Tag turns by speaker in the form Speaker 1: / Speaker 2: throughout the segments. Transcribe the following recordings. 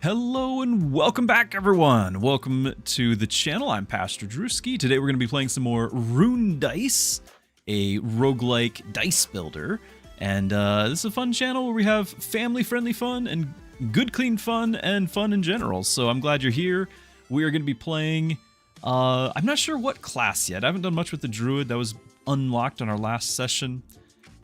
Speaker 1: Hello and welcome back, everyone. Welcome to the channel. I'm Pastor Druski. Today we're going to be playing some more Rune Dice, a roguelike dice builder. And this is a fun channel where we have family-friendly fun and good, clean fun and fun in general. So I'm glad you're here. We are going to be playing, I'm not sure what class yet. I haven't done much with the druid. That was unlocked on our last session.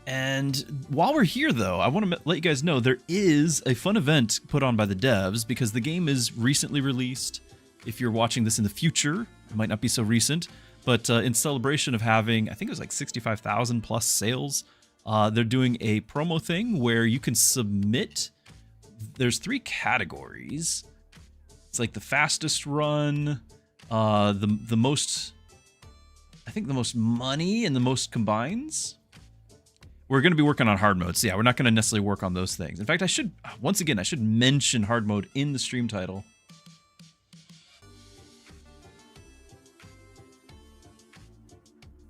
Speaker 1: And while we're here, though, I want to let you guys know there is a fun event put on by the devs because the game is recently released. If you're watching this in the future, it might not be so recent, but in celebration of having, I think it was like 65,000 plus sales, they're doing a promo thing where you can submit. There's 3 categories. It's like the fastest run, the most, I think the most money and the most combines. We're going to be working on hard mode, so yeah, we're not going to necessarily work on those things. In fact, I should mention hard mode in the stream title.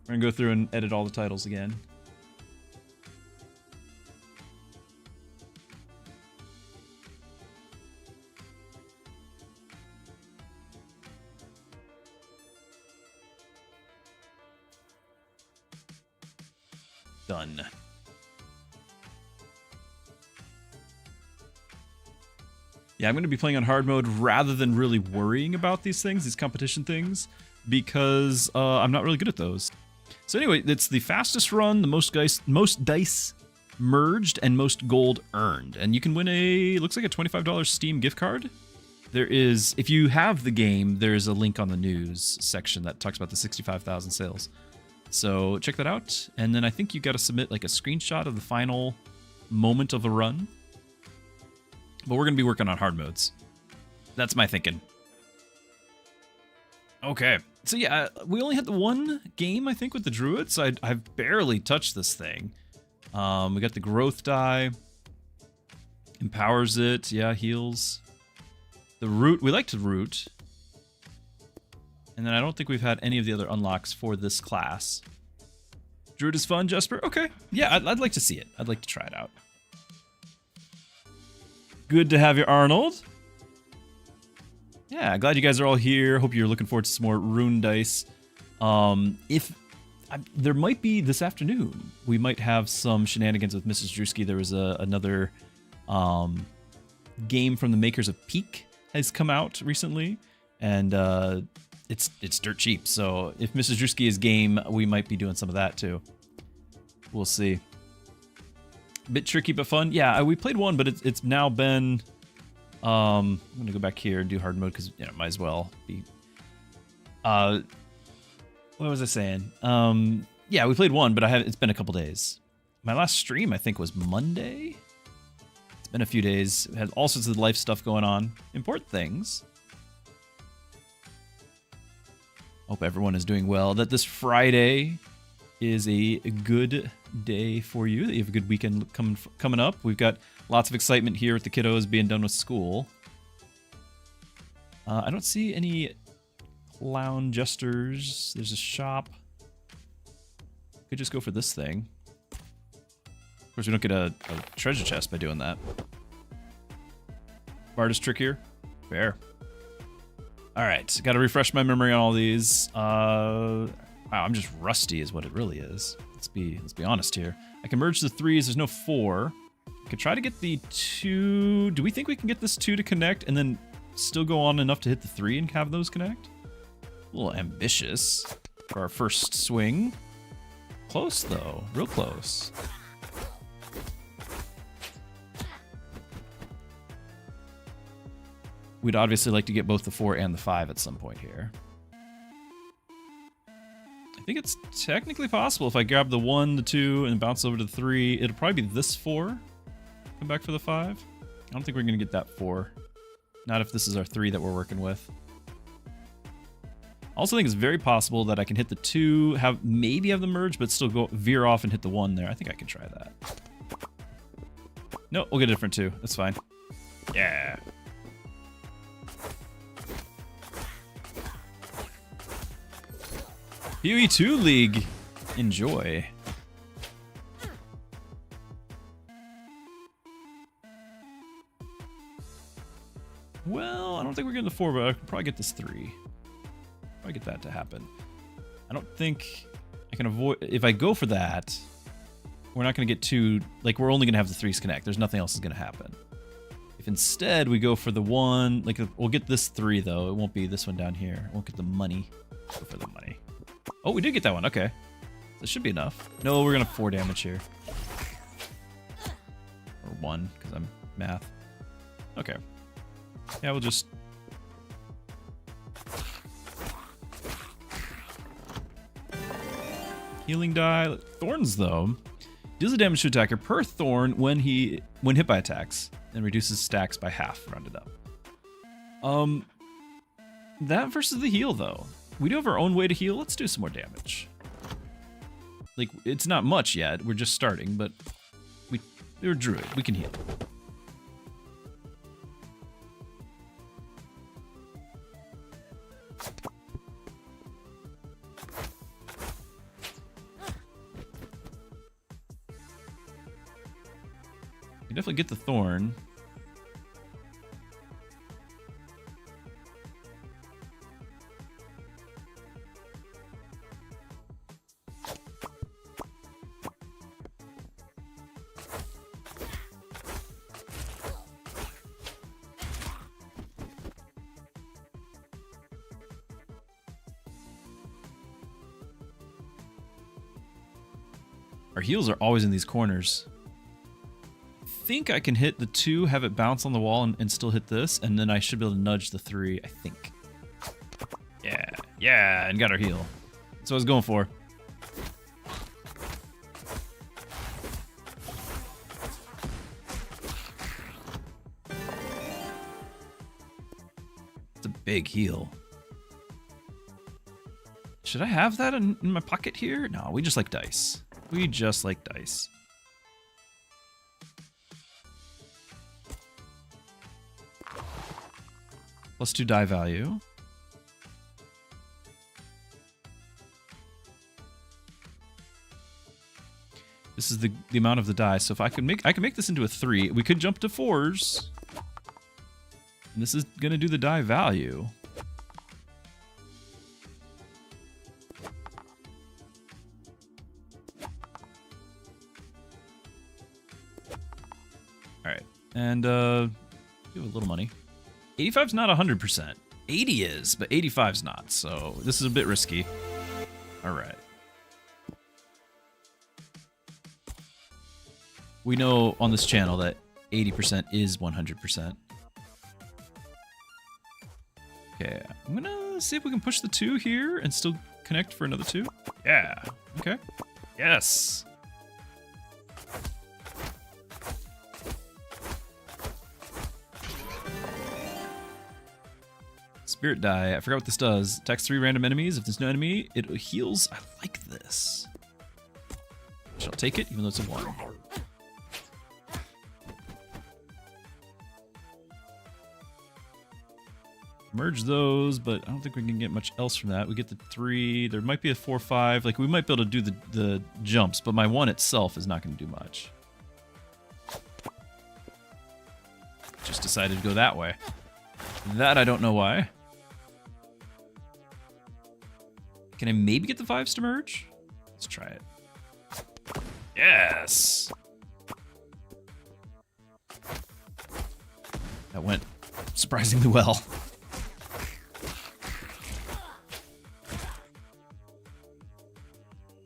Speaker 1: We're going to go through and edit all the titles again. Done. Yeah, I'm going to be playing on hard mode rather than really worrying about these things, these competition things, because I'm not really good at those. So anyway, it's the fastest run, the most dice merged, and most gold earned. And you can win looks like a $25 Steam gift card. There is, if you have the game, there's a link on the news section that talks about the 65,000 sales. So check that out. And then I think you got to submit like a screenshot of the final moment of a run. But we're going to be working on hard modes. That's my thinking. Okay. So yeah, we only had the one game, I think, with the druid. So I've barely touched this thing. We got the growth die. Empowers it. Yeah, heals. The root. We like to root. And then I don't think we've had any of the other unlocks for this class. Druid is fun, Jesper? Okay. Yeah, I'd like to see it. I'd like to try it out. Good to have you, Arnold. Yeah, glad you guys are all here. Hope you're looking forward to some more Rune Dice. There might be this afternoon, we might have some shenanigans with Mrs. Druski. There was another game from the makers of Peak has come out recently, and it's dirt cheap. So if Mrs. Druski is game, we might be doing some of that too. We'll see. Bit tricky but fun. Yeah, we played one, but it's now been. I'm gonna go back here and do hard mode because might as well be. What was I saying? Yeah, we played one, but it's been a couple days. My last stream I think was Monday. It's been a few days. It had all sorts of life stuff going on. Important things. Hope everyone is doing well. That this Friday is a good day for you. That you have a good weekend coming up. We've got lots of excitement here with the kiddos being done with school. I don't see any clown jesters. There's a shop. Could just go for this thing. Of course, we don't get a treasure chest by doing that. Bard is trickier. Fair. All right, got to refresh my memory on all these. Wow, I'm just rusty is what it really is. Let's be honest here. I can merge the 3s. There's no 4. I could try to get the 2. Do we think we can get this 2 to connect and then still go on enough to hit the 3 and have those connect? A little ambitious for our first swing. Close though, real close. We'd obviously like to get both the 4 and the 5 at some point here. I think it's technically possible if I grab the 1, the 2, and bounce over to the 3. It'll probably be this 4. Come back for the 5. I don't think we're going to get that 4. Not if this is our 3 that we're working with. Also think it's very possible that I can hit the 2, maybe have the merge, but still veer off and hit the 1 there. I think I can try that. No, we'll get a different 2. That's fine. Yeah. PoE 2 League. Enjoy. Well, I don't think we're getting the 4, but I could probably get this 3. Probably get that to happen. I don't think I can avoid... If I go for that, we're not going to get 2... Like, we're only going to have the 3s connect. There's nothing else is going to happen. If instead we go for the 1... Like, we'll get this 3, though. It won't be this one down here. Won't get the money. Go for the money. Oh, we did get that one. Okay. This should be enough. No, we're going to 4 damage here. Or 1, because I'm math. Okay. Yeah, we'll just... Healing die. Thorns, though, deals a damage to attacker per thorn when hit by attacks, and reduces stacks by half, rounded up. That versus the heal, though. We do have our own way to heal. Let's do some more damage. Like, it's not much yet. We're just starting, but we're druid. We can heal. You definitely get the thorn. Our heals are always in these corners. I think I can hit the 2, have it bounce on the wall, and still hit this, and then I should be able to nudge the 3, I think. Yeah, and got our heal. That's what I was going for. It's a big heal. Should I have that in my pocket here? No, we just like dice. We just like dice. +2 die value. This is the amount of the die. So if I can make this into a 3. We could jump to 4s. And this is gonna do the die value. Alright. And give a little money. 85's not 100%. 80 is, but 85's not, so this is a bit risky. Alright. We know on this channel that 80% is 100%. Okay, I'm gonna see if we can push the 2 here and still connect for another 2. Yeah, okay. Yes! Spirit die. I forgot what this does. Attacks 3 random enemies. If there's no enemy, it heals. I like this. Shall take it, even though it's a 1. Merge those, but I don't think we can get much else from that. We get the 3. There might be a 4, 5. Like, we might be able to do the jumps, but my 1 itself is not going to do much. Just decided to go that way. That I don't know why. Can I maybe get the 5s to merge? Let's try it. Yes! That went surprisingly well.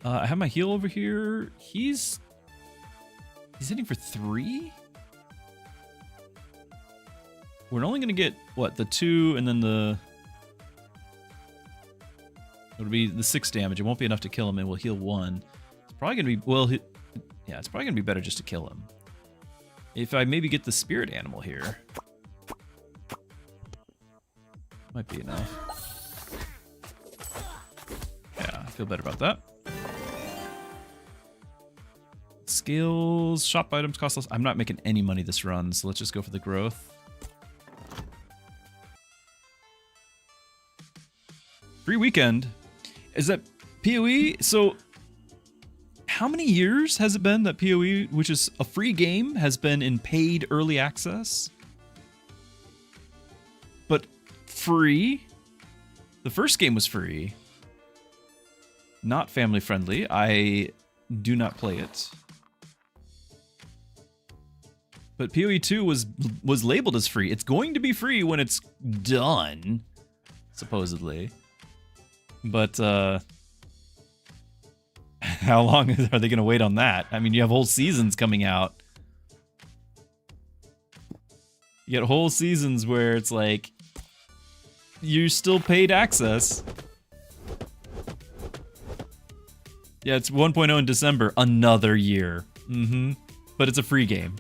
Speaker 1: I have my heal over here. He's hitting for 3? We're only going to get, what, the 2 and then the... It'll be the 6 damage. It won't be enough to kill him, and we'll heal 1. It's probably going to be... Well, yeah, it's probably going to be better just to kill him. If I maybe get the spirit animal here. Might be enough. Yeah, I feel better about that. Skills, shop items cost less. I'm not making any money this run, so let's just go for the growth. Free weekend. Is that PoE? So how many years has it been that PoE, which is a free game, has been in paid early access? but free. The first game was free. Not family friendly. I do not play it. But PoE 2 was labeled as free. It's going to be free when it's done, supposedly. But how long are they going to wait on that? I mean, you have whole seasons coming out. You get whole seasons where it's like you still paid access. Yeah, it's 1.0 in December. Another year. But it's a free game.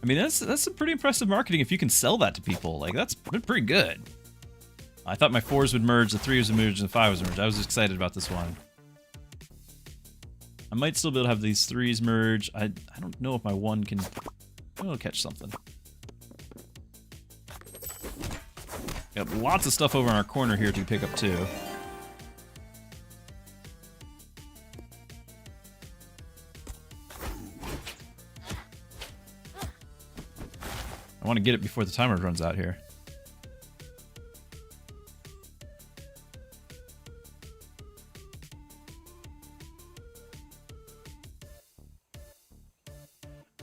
Speaker 1: I mean, that's some pretty impressive marketing if you can sell that to people. Like, that's pretty good. I thought my 4s would merge, the 3s would merge, and the 5s would merge. I was excited about this one. I might still be able to have these 3s merge. I don't know if my 1 can... I'll catch something. Got lots of stuff over in our corner here to pick up, too. I want to get it before the timer runs out here.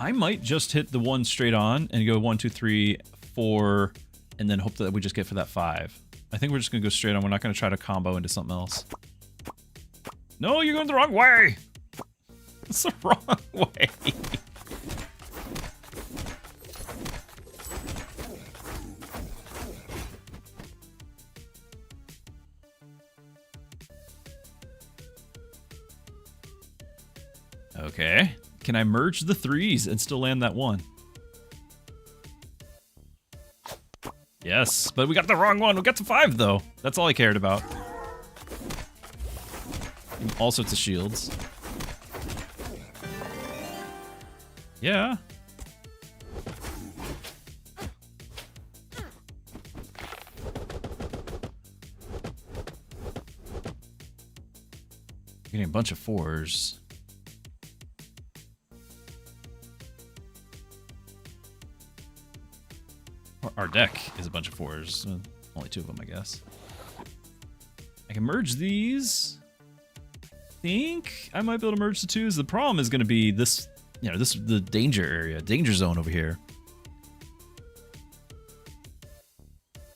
Speaker 1: I might just hit the 1 straight on and go 1, 2, 3, 4, and then hope that we just get for that 5. I think we're just going to go straight on. We're not going to try to combo into something else. No, you're going the wrong way! It's the wrong way. Okay. Can I merge the 3s and still land that 1? Yes, but we got the wrong one. We got the 5, though. That's all I cared about. All sorts of shields. Yeah. Getting a bunch of 4s. Our deck is a bunch of 4s. Only 2 of them, I guess. I can merge these. I think I might be able to merge the 2s. The problem is going to be this, you know, this is the danger area, danger zone over here.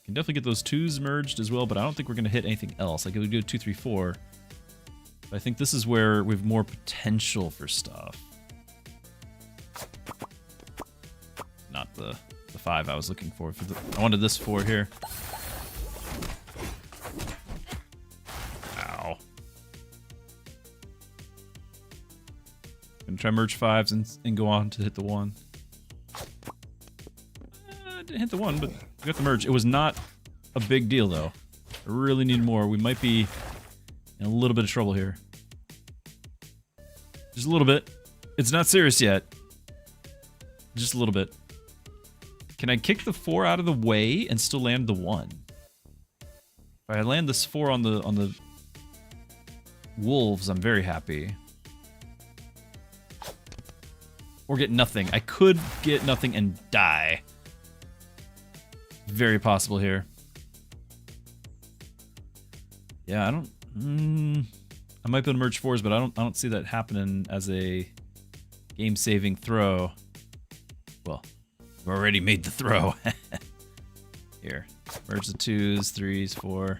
Speaker 1: Can definitely get those 2s merged as well, but I don't think we're going to hit anything else. Like, it would do 2, 3, 4. But I think this is where we have more potential for stuff. Not the 5 I was looking for. I wanted this 4 here. Ow. Gonna try merge 5s and go on to hit the 1. Didn't hit the 1, but we got the merge. It was not a big deal, though. I really need more. We might be in a little bit of trouble here. Just a little bit. It's not serious yet. Just a little bit. Can I kick the 4 out of the way and still land the 1? If I land this 4 on the wolves, I'm very happy. Or get nothing. I could get nothing and die. Very possible here. Yeah, I don't... I might be able to merge 4s, but I don't see that happening as a game-saving throw. Well... I've already made the throw. Here. Merge the 2s, 3s, 4.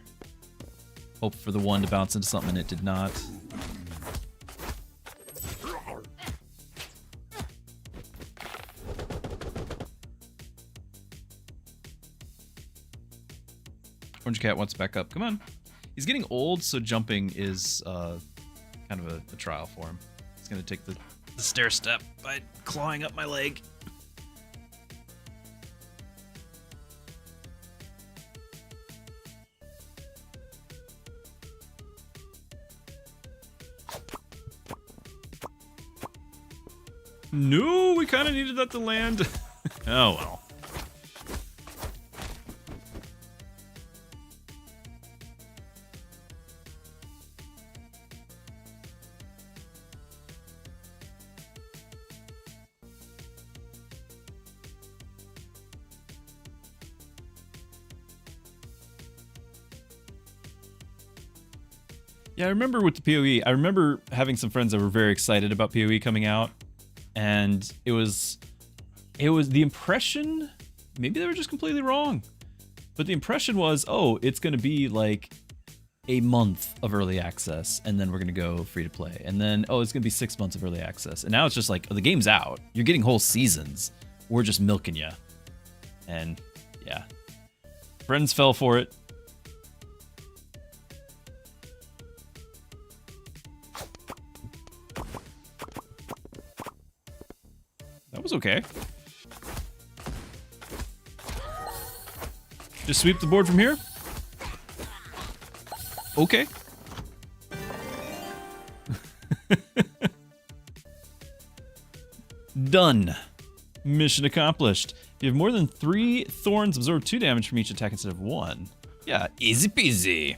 Speaker 1: Hope for the 1 to bounce into something, and it did not. Orange Cat wants to back up. Come on. He's getting old, so jumping is kind of a trial for him. He's going to take the stair step by clawing up my leg. No, we kind of needed that to land. Oh, well. Yeah, I remember with the PoE, I remember having some friends that were very excited about PoE coming out, and it was the impression, maybe they were just completely wrong, but the impression was, oh, it's going to be like a month of early access, and then we're going to go free to play, and then, oh, it's going to be 6 months of early access, and now it's just like, oh, the game's out, you're getting whole seasons, we're just milking you, and yeah, friends fell for it. That was okay. Just sweep the board from here. Okay. Done. Mission accomplished. If you have more than 3 thorns, absorb 2 damage from each attack instead of 1. Yeah, easy peasy.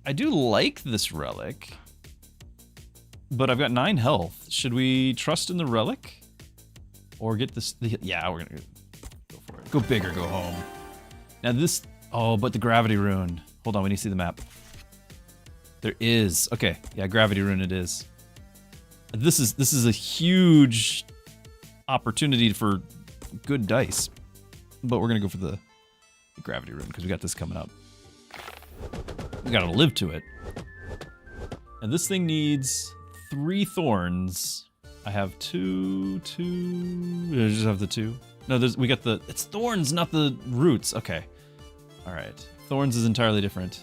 Speaker 1: I do like this relic, but I've got 9 health. Should we trust in the relic? Or get this? Yeah, we're gonna go for it. Go big or go home. Now this, oh, but the gravity rune. Hold on, we need to see the map. There is, okay, yeah, gravity rune it is. This is a huge opportunity for good dice, but we're gonna go for the gravity rune because we got this coming up. We gotta live to it. And this thing needs 3 thorns. I have 2. I just have the 2. No, we got the, it's thorns, not the roots. Okay. All right. Thorns is entirely different.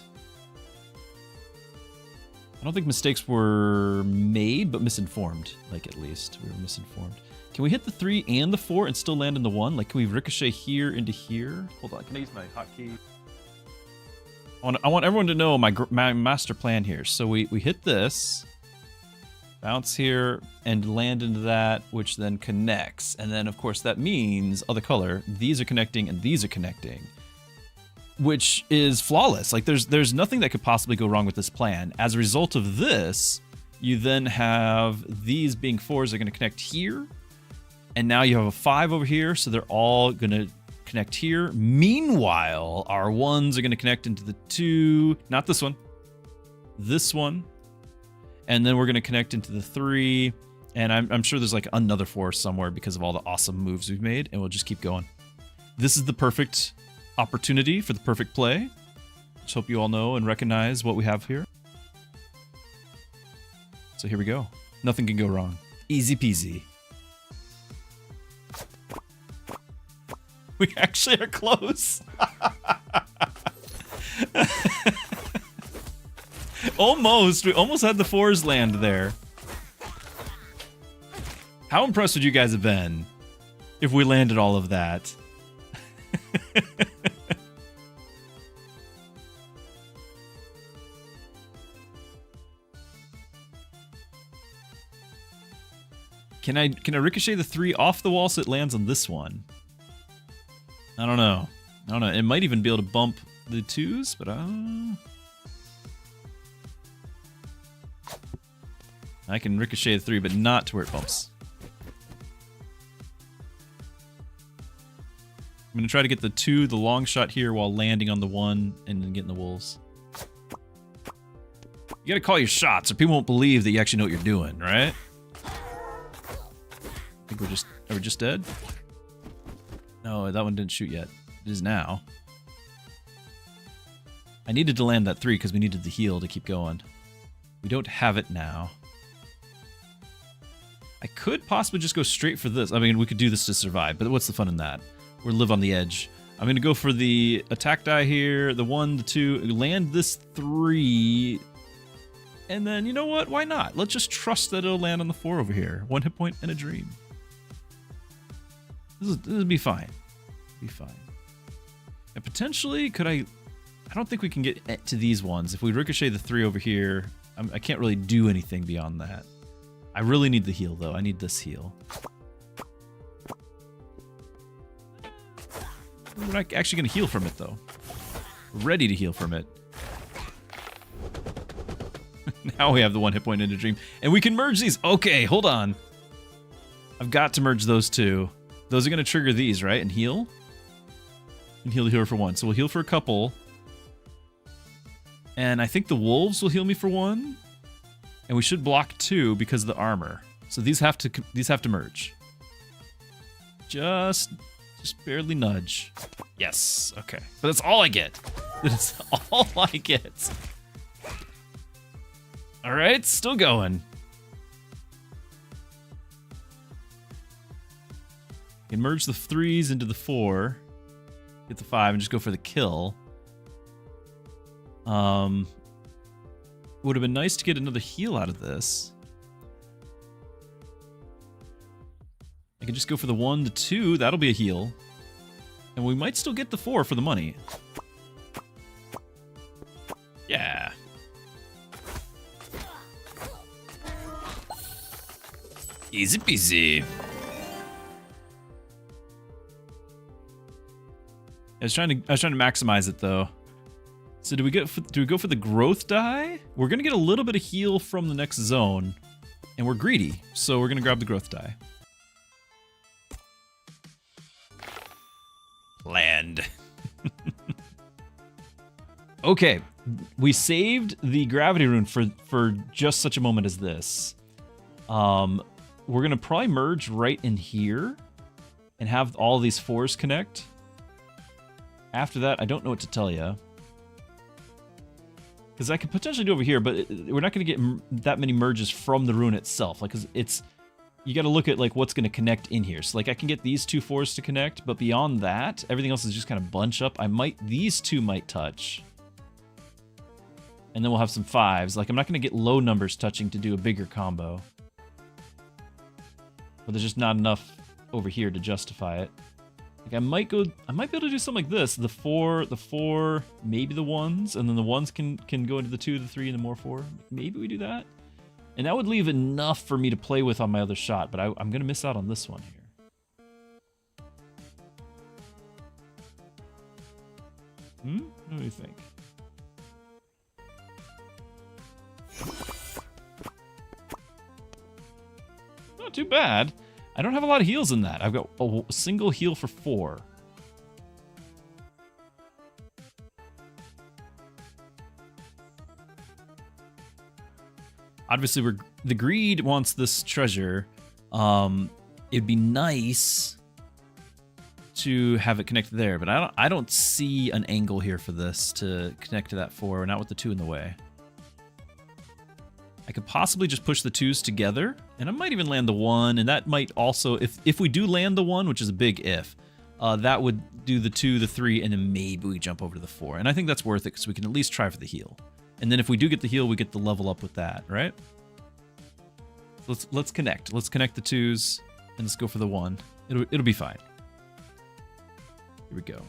Speaker 1: I don't think mistakes were made, but misinformed. Like, at least we were misinformed. Can we hit the 3 and the 4 and still land in the 1? Like, can we ricochet here into here? Hold on, can I use my hotkey? I want everyone to know my master plan here. So we hit this, bounce here, and land into that, which then connects. And then, of course, that means, other color, these are connecting and these are connecting, which is flawless. Like, there's nothing that could possibly go wrong with this plan. As a result of this, you then have these being 4s are going to connect here, and now you have a 5 over here, so they're all going to connect here. Meanwhile, our 1s are going to connect into the 2, not this one, this one, and then we're going to connect into the 3, and I'm sure there's like another 4 somewhere because of all the awesome moves we've made, and we'll just keep going. This is the perfect opportunity for the perfect play. Just hope you all know and recognize what we have here. So here we go. Nothing can go wrong. Easy peasy. We actually are close. Almost. We almost had the 4s land there. How impressed would you guys have been if we landed all of that? Can I ricochet the 3 off the wall so it lands on this one? I don't know. It might even be able to bump the 2s, but I can ricochet the 3, but not to where it bumps. I'm gonna try to get the 2, the long shot here, while landing on the 1 and then getting the wolves. You gotta call your shots, or people won't believe that you actually know what you're doing, right? I think are we just dead? No, that one didn't shoot yet. It is now. I needed to land that 3 because we needed the heal to keep going. We don't have it now. I could possibly just go straight for this. I mean, we could do this to survive, but what's the fun in that? We're live on the edge. I'm going to go for the attack die here, the 1, the 2, land this 3, and then, you know what? Why not? Let's just trust that it'll land on the 4 over here. 1 hit point and a dream. This will be fine. Be fine. And potentially, could I don't think we can get to these ones. If we ricochet the 3 over here, I can't really do anything beyond that. I really need the heal, though. I need this heal. We're not actually going to heal from it, though. We're ready to heal from it. Now we have the 1 hit point in a dream. And we can merge these. Okay, hold on. I've got to merge those 2. Those are going to trigger these, right? And heal? And heal for 1. So we'll heal for a couple. And I think the wolves will heal me for 1. And we should block 2 because of the armor. So these have to merge. Just barely nudge. Yes. Okay. But that's all I get. That's all I get. All right, still going. Can merge the 3s into the 4. Get the 5 and just go for the kill. Would have been nice to get another heal out of this. I can just go for the 1, the 2. That'll be a heal. And we might still get the 4 for the money. Yeah. Easy peasy. I was trying to maximize it though. So do we go for the growth die? We're gonna get a little bit of heal from the next zone, and we're greedy, so we're gonna grab the growth die. Land. Okay, we saved the gravity rune for just such a moment as this. We're gonna probably merge right in here and have all these 4s connect. After that, I don't know what to tell you. Because I could potentially do over here, but we're not going to get that many merges from the rune itself. Like, cause it's, you got to look at like what's going to connect in here. So like I can get these 2 4s to connect, but beyond that, everything else is just kind of bunch up. These 2 might touch. And then we'll have some 5s. Like I'm not going to get low numbers touching to do a bigger combo. But there's just not enough over here to justify it. Like I might be able to do something like this. The 4, maybe the 1s, and then the 1s can go into the 2, the 3, and the more 4. Maybe we do that. And that would leave enough for me to play with on my other shot, but I'm going to miss out on this one here. What do you think? Not too bad. I don't have a lot of heals in that. I've got a single heal for 4. Obviously, the greed wants this treasure. It'd be nice to have it connect there, but I don't see an angle here for this to connect to that 4, not with the 2 in the way. I could possibly just push the 2s together, and I might even land the 1, and that might also, if we do land the 1, which is a big if, that would do the 2, the 3, and then maybe we jump over to the 4. And I think that's worth it, because we can at least try for the heal. And then if we do get the heal, we get the level up with that, right? So let's connect. Let's connect the 2s, and let's go for the 1. It'll be fine. Here we go.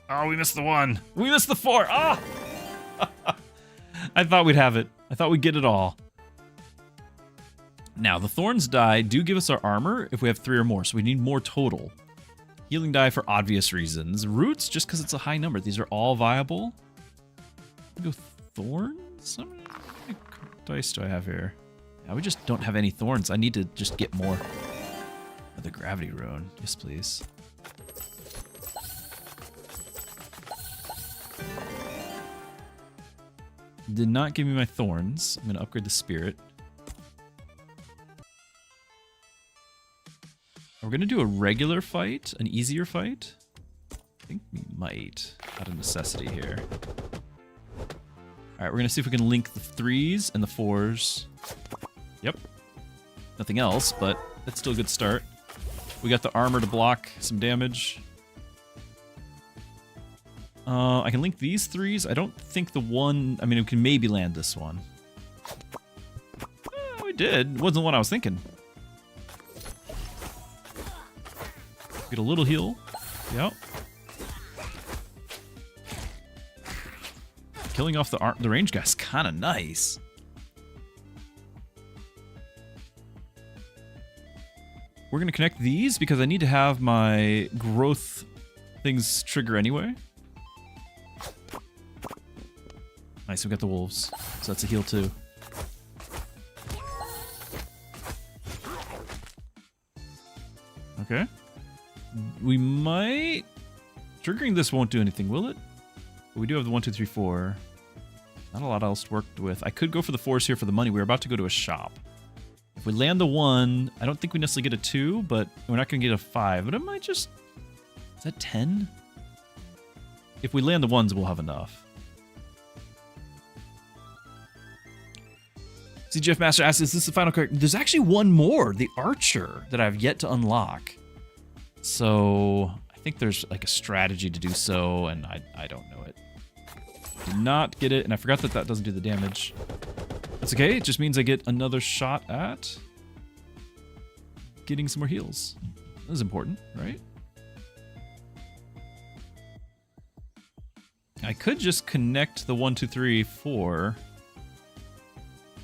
Speaker 1: Oh, we missed the 1. We missed the 4. Ah! I thought we'd have it. I thought we'd get it all. Now, the thorns die do give us our armor if we have 3 or more, so we need more total. Healing die for obvious reasons. Roots, just because it's a high number. These are all viable. Go thorns? How many dice do I have here? Yeah, we just don't have any thorns. I need to just get more. Another gravity rune. Yes, please. Did not give me my thorns. I'm going to upgrade the spirit. We're going to do a regular fight, an easier fight. I think we might, out of necessity here. Alright, we're going to see if we can link the 3s and the 4s. Yep. Nothing else, but that's still a good start. We got the armor to block some damage. I can link these 3s. I don't think the 1... I mean, we can maybe land this one. We did. It wasn't the one I was thinking. Get a little heal. Yep. Killing off the range guy's kind of nice. We're going to connect these because I need to have my growth things trigger anyway. Nice, we got the wolves. So that's a heal too. Okay. We might... Triggering this won't do anything, will it? But we do have the 1, 2, 3, 4. Not a lot else to work with. I could go for the 4s here for the money. We're about to go to a shop. If we land the 1, I don't think we necessarily get a 2, but we're not going to get a 5. But it might just... Is that 10? If we land the 1s, we'll have enough. CGF Master asks, is this the final character? There's actually one more, the Archer, that I've yet to unlock. So I think there's like a strategy to do so, and I don't know it. Did not get it, and I forgot that that doesn't do the damage. That's okay, it just means I get another shot at getting some more heals. That is important, right? I could just connect the 1, 2, 3, 4.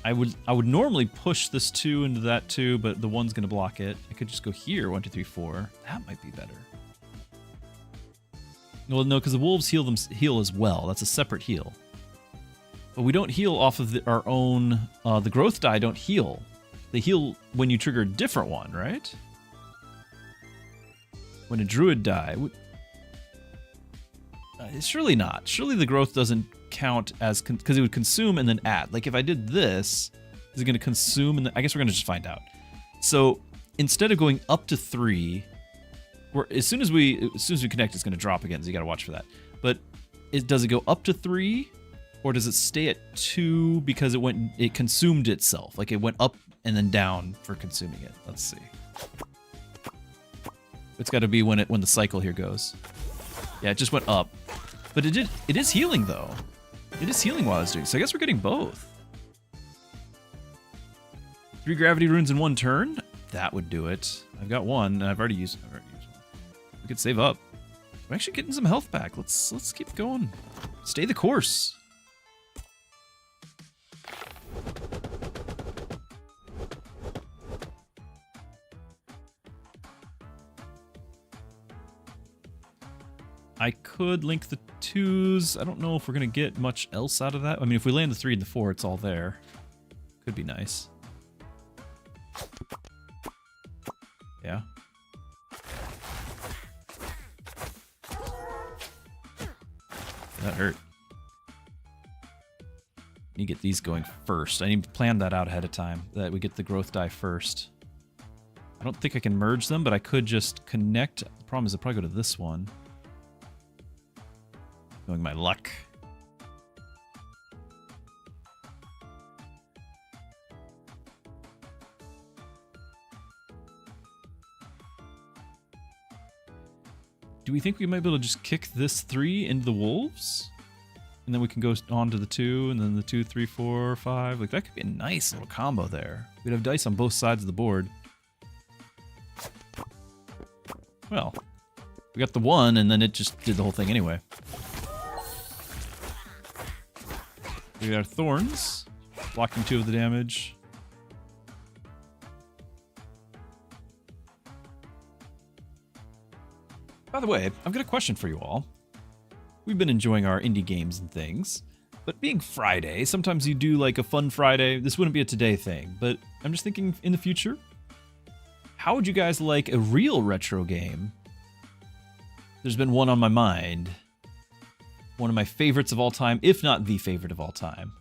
Speaker 1: I would normally push this 2 into that 2, but the 1's gonna block it. I could just go here, 1, 2, 3, 4. That might be better. Well, no, because the wolves heal as well. That's a separate heal. But we don't heal off of our own. The growth die don't heal. They heal when you trigger a different one, right? When a druid die. Surely not. Surely the growth doesn't count as because it would consume and then add. Like if I did this, is it going to consume? And I guess we're going to just find out. So instead of going up to 3, as soon as we connect, it's going to drop again. So you got to watch for that. But does it go up to 3, or does it stay at 2 because it consumed itself? Like it went up and then down for consuming it. Let's see. It's got to be when the cycle here goes. Yeah, it just went up. But it is healing though. It is healing while it's doing. So I guess we're getting both. 3 gravity runes in 1 turn. That would do it. I've got 1, and I've already used one. We could save up. We're actually getting some health back. Let's keep going. Stay the course. I could link the 2s. I don't know if we're going to get much else out of that. I mean, if we land the 3 and the 4, it's all there. Could be nice. Yeah. That hurt. I need to get these going first. I need to plan that out ahead of time, that we get the growth die first. I don't think I can merge them, but I could just connect. The problem is I'll probably go to this one. Knowing my luck. Do we think we might be able to just kick this 3 into the wolves? And then we can go on to the 2, and then the 2, 3, 4, 5. Like, that could be a nice little combo there. We'd have dice on both sides of the board. Well, we got the 1, and then it just did the whole thing anyway. We got our thorns, blocking 2 of the damage. By the way, I've got a question for you all. We've been enjoying our indie games and things, but being Friday, sometimes you do like a fun Friday. This wouldn't be a today thing, but I'm just thinking in the future, how would you guys like a real retro game? There's been one on my mind. One of my favorites of all time, if not the favorite of all time.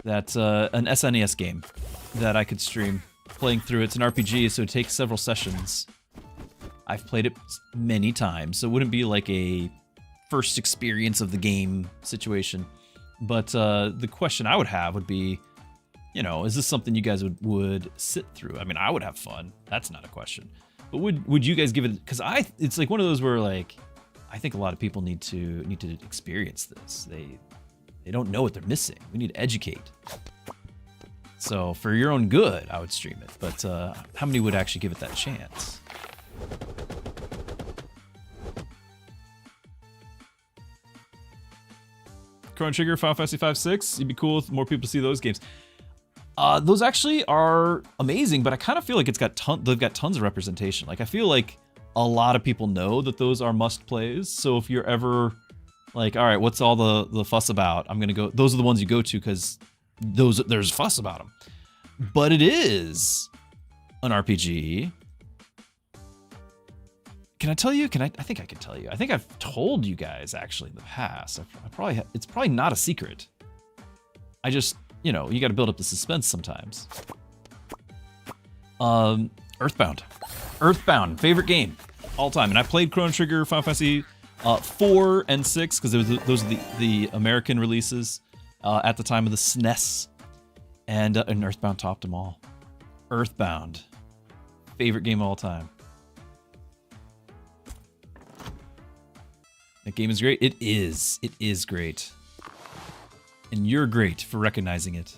Speaker 1: That's an SNES game that I could stream. Playing through it's an RPG, so it takes several sessions. I've played it many times, so it wouldn't be like a first experience of the game situation. But the question I would have would be, you know, is this something you guys would sit through? I mean, I would have fun. That's not a question. But would you guys give it? Because it's like one of those where like I think a lot of people need to experience this. They don't know what they're missing. We need to educate. So for your own good, I would stream it. But how many would actually give it that chance? Chrono Trigger, Final Fantasy 5-6. It'd be cool if more people see those games. Those actually are amazing, but I kind of feel like they've got tons of representation. Like I feel like a lot of people know that those are must plays. So if you're ever like, all right, what's all the fuss about? I'm gonna go. Those are the ones you go to because there's fuss about them. But it is an RPG. Can I tell you? I think I can tell you. I think I've told you guys actually in the past. It's probably not a secret. I just, you know, you got to build up the suspense sometimes. Earthbound. Earthbound, favorite game all time. And I played Chrono Trigger, Final Fantasy 4 and 6 because those are the American releases at the time of the SNES. And Earthbound topped them all. Earthbound, favorite game of all time. That game is great. It is. It is great. And you're great for recognizing it.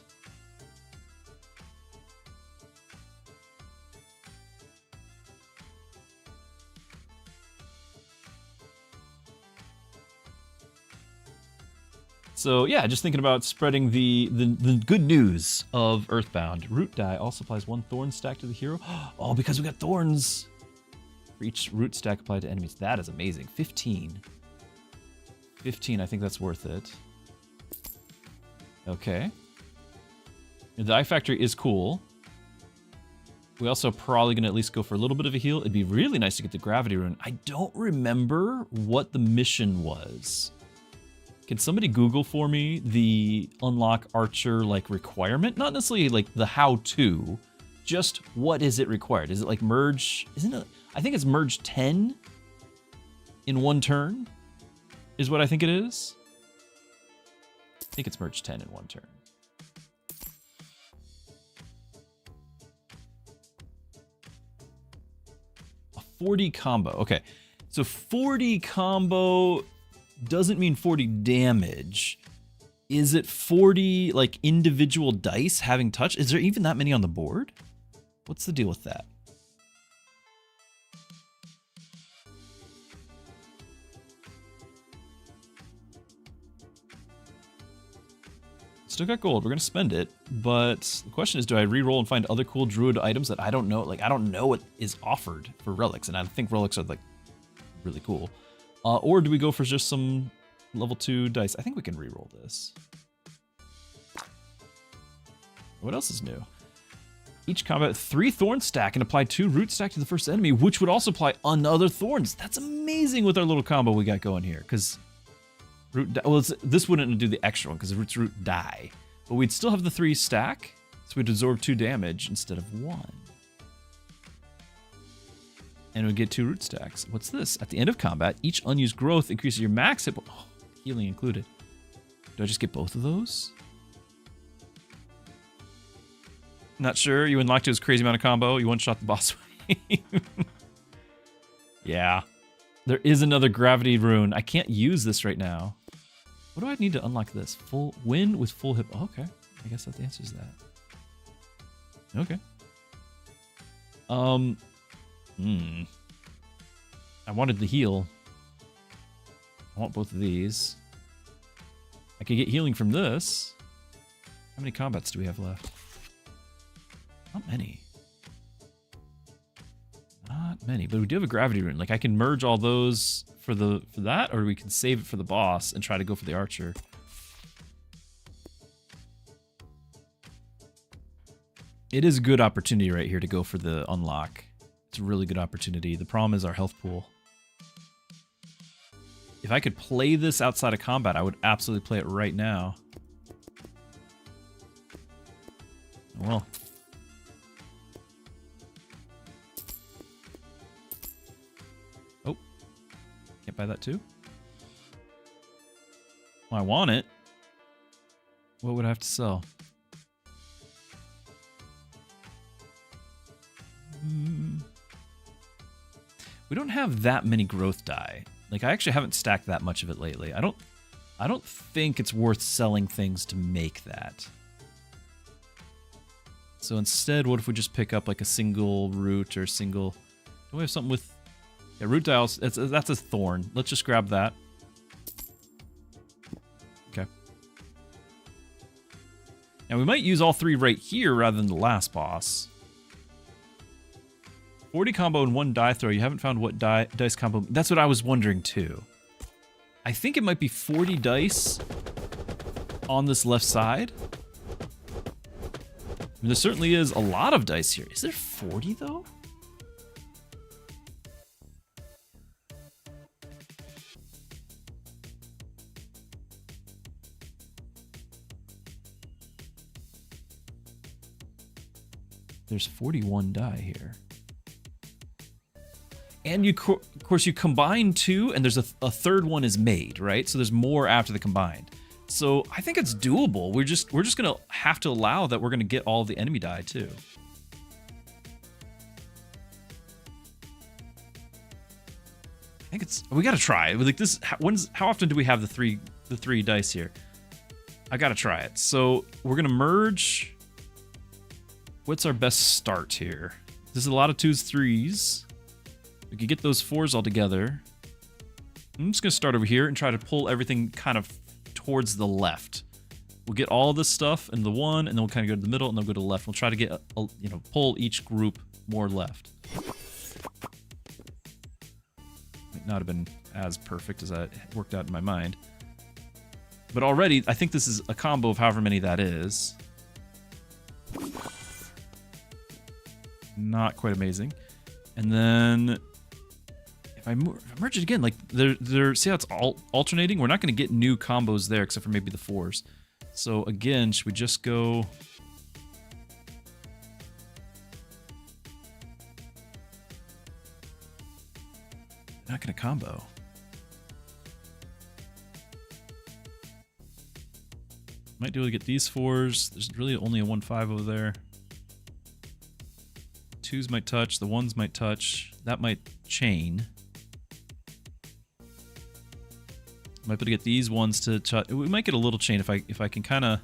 Speaker 1: So yeah, just thinking about spreading the good news of Earthbound. Root die also applies 1 thorn stack to the hero. Oh, because we got thorns. For each root stack applied to enemies. That is amazing. 15. 15, I think that's worth it. Okay. The die factory is cool. We also probably gonna at least go for a little bit of a heal. It'd be really nice to get the gravity rune. I don't remember what the mission was. Can somebody Google for me the unlock archer like requirement? Not necessarily like the how-to, just what is it required? Is it like merge? Isn't it? I think it's merge 10 in 1 turn. Is what I think it is. I think it's merge 10 in 1 turn. A 40 combo. Okay, so 40 combo doesn't mean 40 damage. Is it 40 like individual dice having touch? Is there even that many on the board? What's the deal with that? Still got gold, we're gonna spend it, but the question is, do I re-roll and find other cool druid items that I don't know? Like, I don't know what is offered for relics, and I think relics are like really cool. Or do we go for just some level 2 dice? I think we can re-roll this. What else is new? Each combat 3 thorn stack and apply 2 root stack to the first enemy, which would also apply another thorns. That's amazing with our little combo we got going here, because well, this wouldn't do the extra one because it's root die, but we'd still have the 3 stack, so we'd absorb 2 damage instead of 1. And we'd get 2 root stacks. What's this? At the end of combat, each unused growth increases your max hit point. Oh, healing included. Do I just get both of those? Not sure. You unlocked his crazy amount of combo. You one-shot the boss. Yeah. There is another gravity rune. I can't use this right now. What do I need to unlock this? Full win with full hip. Oh, okay. I guess that answers that. Okay. I wanted the heal. I want both of these. I could get healing from this. How many combats do we have left? Not many. Not many, but we do have a gravity rune. Like, I can merge all those for that, or we can save it for the boss and try to go for the archer. It is a good opportunity right here to go for the unlock. It's a really good opportunity. The problem is our health pool. If I could play this outside of combat, I would absolutely play it right now. Well. Oh. Can't buy that too? Well, I want it. What would I have to sell? We don't have that many growth die. Like, I actually haven't stacked that much of it lately. I don't think it's worth selling things to make that. So instead, what if we just pick up like a single root or single... Do we have something with... Yeah, root dials. That's a thorn. Let's just grab that. Okay. Now we might use all 3 right here rather than the last boss. 40 combo and 1 die throw. You haven't found what dice combo... That's what I was wondering too. I think it might be 40 dice on this left side. I mean, there certainly is a lot of dice here. Is there 40 though? there's 41 die here. And you, of course, you combine two, and there's a third one is made, right? So there's more after the combined. So I think it's doable. We're just gonna have to allow that we're gonna get all of the enemy die too. I think we gotta try like this. How often do we have the three dice here? I gotta try it. So we're gonna merge. What's our best start here? This is a lot of 2s, 3s. We could get those 4s all together. I'm just gonna start over here and try to pull everything kind of towards the left. We'll get all this stuff in the one, and then we'll kind of go to the middle, and then we'll go to the left. We'll try to get, pull each group more left. Might not have been as perfect as I worked out in my mind. But already, I think this is a combo of however many that is. Not quite amazing. And then if I merge it again, like see how it's alternating? We're not going to get new combos there except for maybe the 4s. So again, should we just go? Not going to combo. Might be able to get these 4s. There's really only a 1-5 over there. 2s might touch. The 1s might touch. That might chain. Might be able to get these ones to touch. We might get a little chain if I can kind of.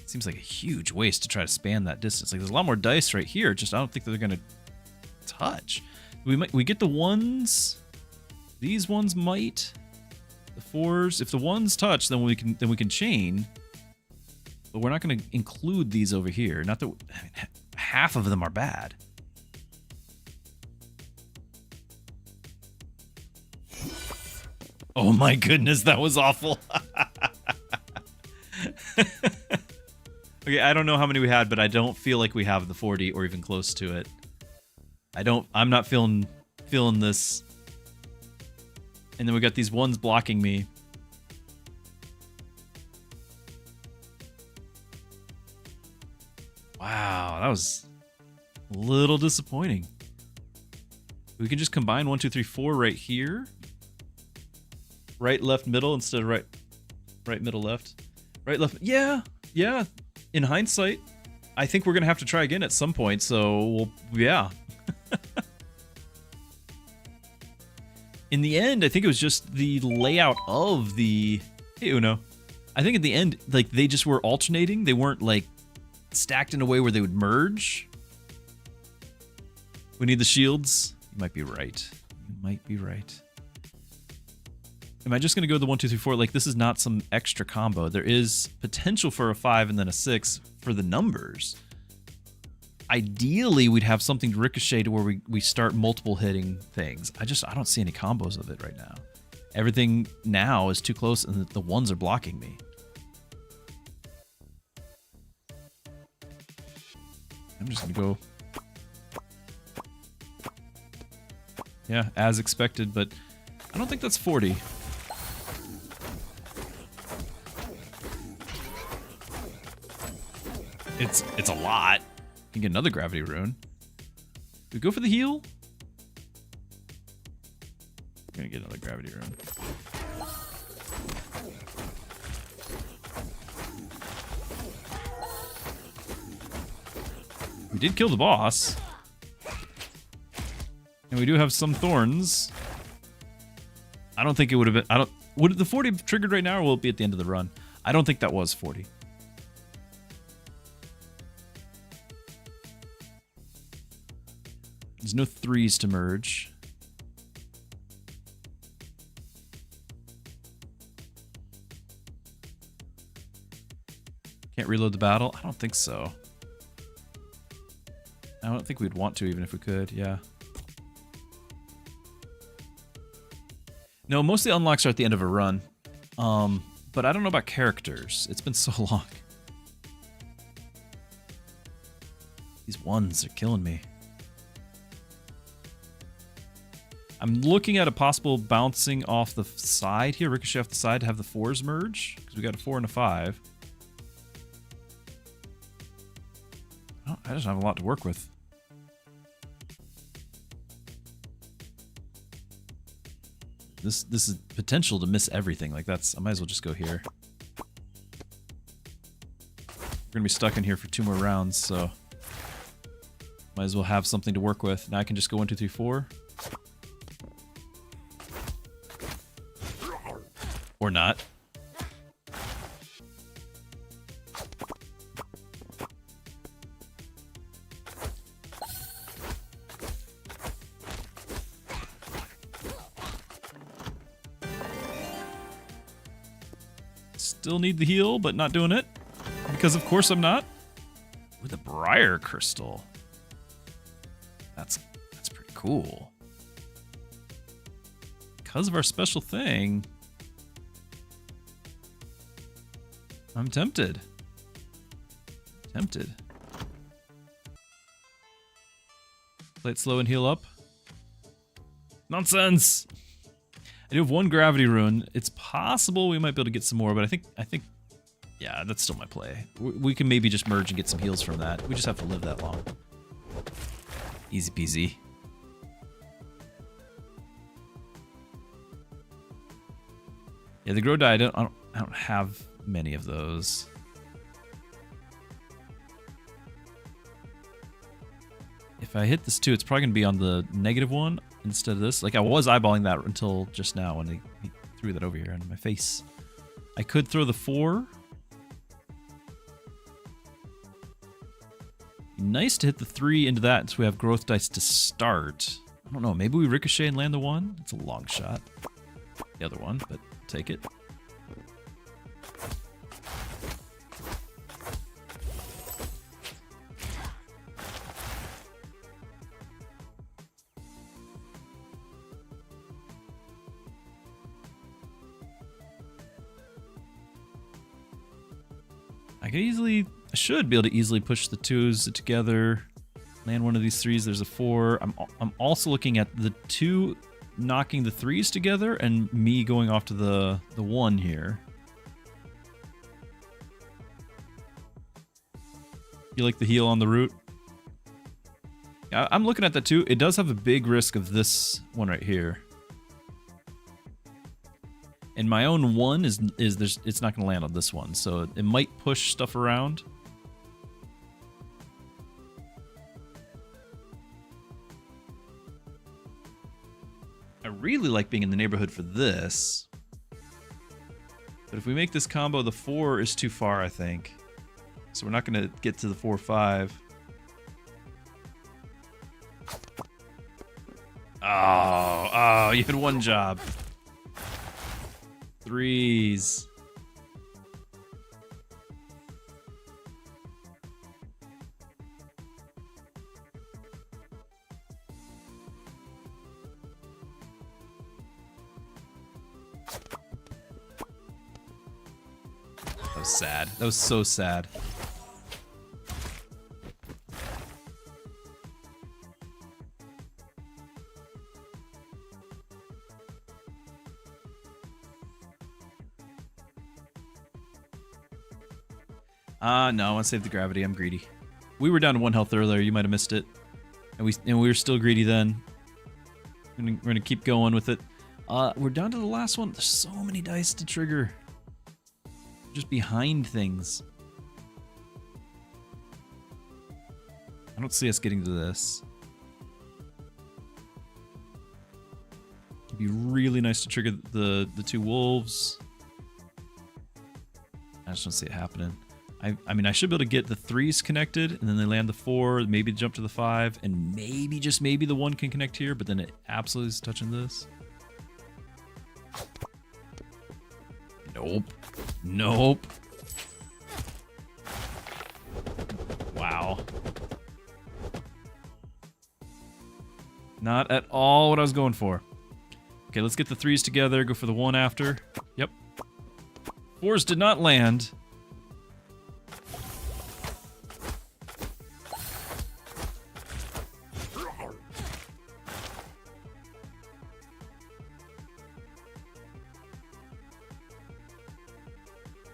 Speaker 1: Seems like a huge waste to try to span that distance. Like there's a lot more dice right here. Just I don't think that they're gonna touch. We get the 1s. These ones might. The 4s. If the 1s touch, then we can chain. But we're not going to include these over here. Not that half of them are bad. Oh my goodness, that was awful. Okay, I don't know how many we had, but I don't feel like we have the 40 or even close to it. I'm not feeling this. And then we got these 1s blocking me. Wow, that was a little disappointing. We can just combine 1, 2, 3, 4 right here. Right, left, middle instead of right, middle, left. Right, left. Yeah. In hindsight, I think we're going to have to try again at some point. So, yeah. In the end, I think it was just the layout of the... Hey, Uno. I think at the end, like, they just were alternating. They weren't, like, stacked in a way where they would merge. We need the shields. You might be right. You might be right. Am I just going to go the 1, 2, 3, 4? Like, this is not some extra combo. There is potential for a 5 and then a 6 for the numbers. Ideally, we'd have something to ricochet to where we start multiple hitting things. I don't see any combos of it right now. Everything now is too close, and the 1s are blocking me. I'm just going to go... Yeah, as expected, but I don't think that's 40. It's a lot. You can get another gravity rune. Do we go for the heal? We're gonna get another gravity rune. We did kill the boss. And we do have some thorns. I don't think it would have been... Would the 40 have triggered right now, or will it be at the end of the run? I don't think that was 40. There's no 3s to merge. Can't reload the battle? I don't think so. I don't think we'd want to, even if we could, yeah. No, most of the unlocks are at the end of a run. But I don't know about characters. It's been so long. These 1s are killing me. I'm looking at a possible bouncing off the side here, ricochet off the side to have the 4s merge, because we got a 4 and a 5. I just have a lot to work with. This is potential to miss everything. Like that's, I might as well just go here. We're gonna be stuck in here for 2 more rounds, so might as well have something to work with. Now I can just go 1, 2, 3, 4. Or not. Still need the heal, but not doing it. Because of course I'm not. With a briar crystal. That's pretty cool. Because of our special thing, I'm tempted. Tempted. Play it slow and heal up. Nonsense! I do have 1 gravity rune. It's possible we might be able to get some more, but I think, yeah, that's still my play. We can maybe just merge and get some heals from that. We just have to live that long. Easy peasy. Yeah, the grow die. I don't have many of those. If I hit this 2, it's probably gonna be on the -1 instead of this. Like I was eyeballing that until just now when he threw that over here in my face. I could throw the 4. Nice to hit the 3 into that so we have growth dice to start. I don't know, maybe we ricochet and land the 1? It's a long shot. The other one, but take it. I should be able to easily push the 2s together, land one of these 3s. There's a 4. I'm also looking at the 2 knocking the 3s together and me going off to the 1 here. You like the heal on the root? Yeah, I'm looking at that too. It does have a big risk of this one right here. And my own 1 it's not going to land on this one, so it might push stuff around. I really like being in the neighborhood for this. But if we make this combo, the 4 is too far, I think. So we're not going to get to the 4-5. Oh, you had 1 job. 3s. That was sad. That was so sad. No, I want to save the gravity. I'm greedy. We were down to 1 health earlier. You might have missed it. And we were still greedy then. We're gonna keep going with it. We're down to the last one. There's so many dice to trigger. Just behind things. I don't see us getting to this. It'd be really nice to trigger the 2 wolves. I just don't see it happening. I mean, I should be able to get the 3s connected, and then they land the 4, maybe jump to the 5, and maybe, just maybe, the 1 can connect here, but then it absolutely is touching this. Nope. Nope. Wow. Not at all what I was going for. Okay, let's get the 3s together, go for the 1 after. Yep. 4s did not land.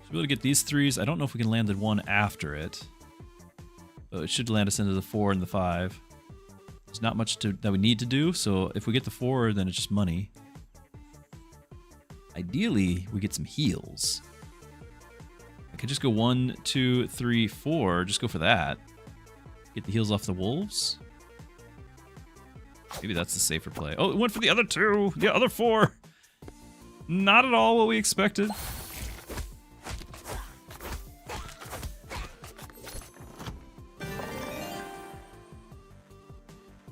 Speaker 1: Should be able to get these 3s. I don't know if we can land the 1 after it. It should land us into the 4 and the 5. There's not much that we need to do, so if we get the 4, then it's just money. Ideally, we get some heals. I could just go 1, 2, 3, 4. Just go for that. Get the heals off the wolves. Maybe that's the safer play. Oh, it went for the other 2. The other 4. Not at all what we expected.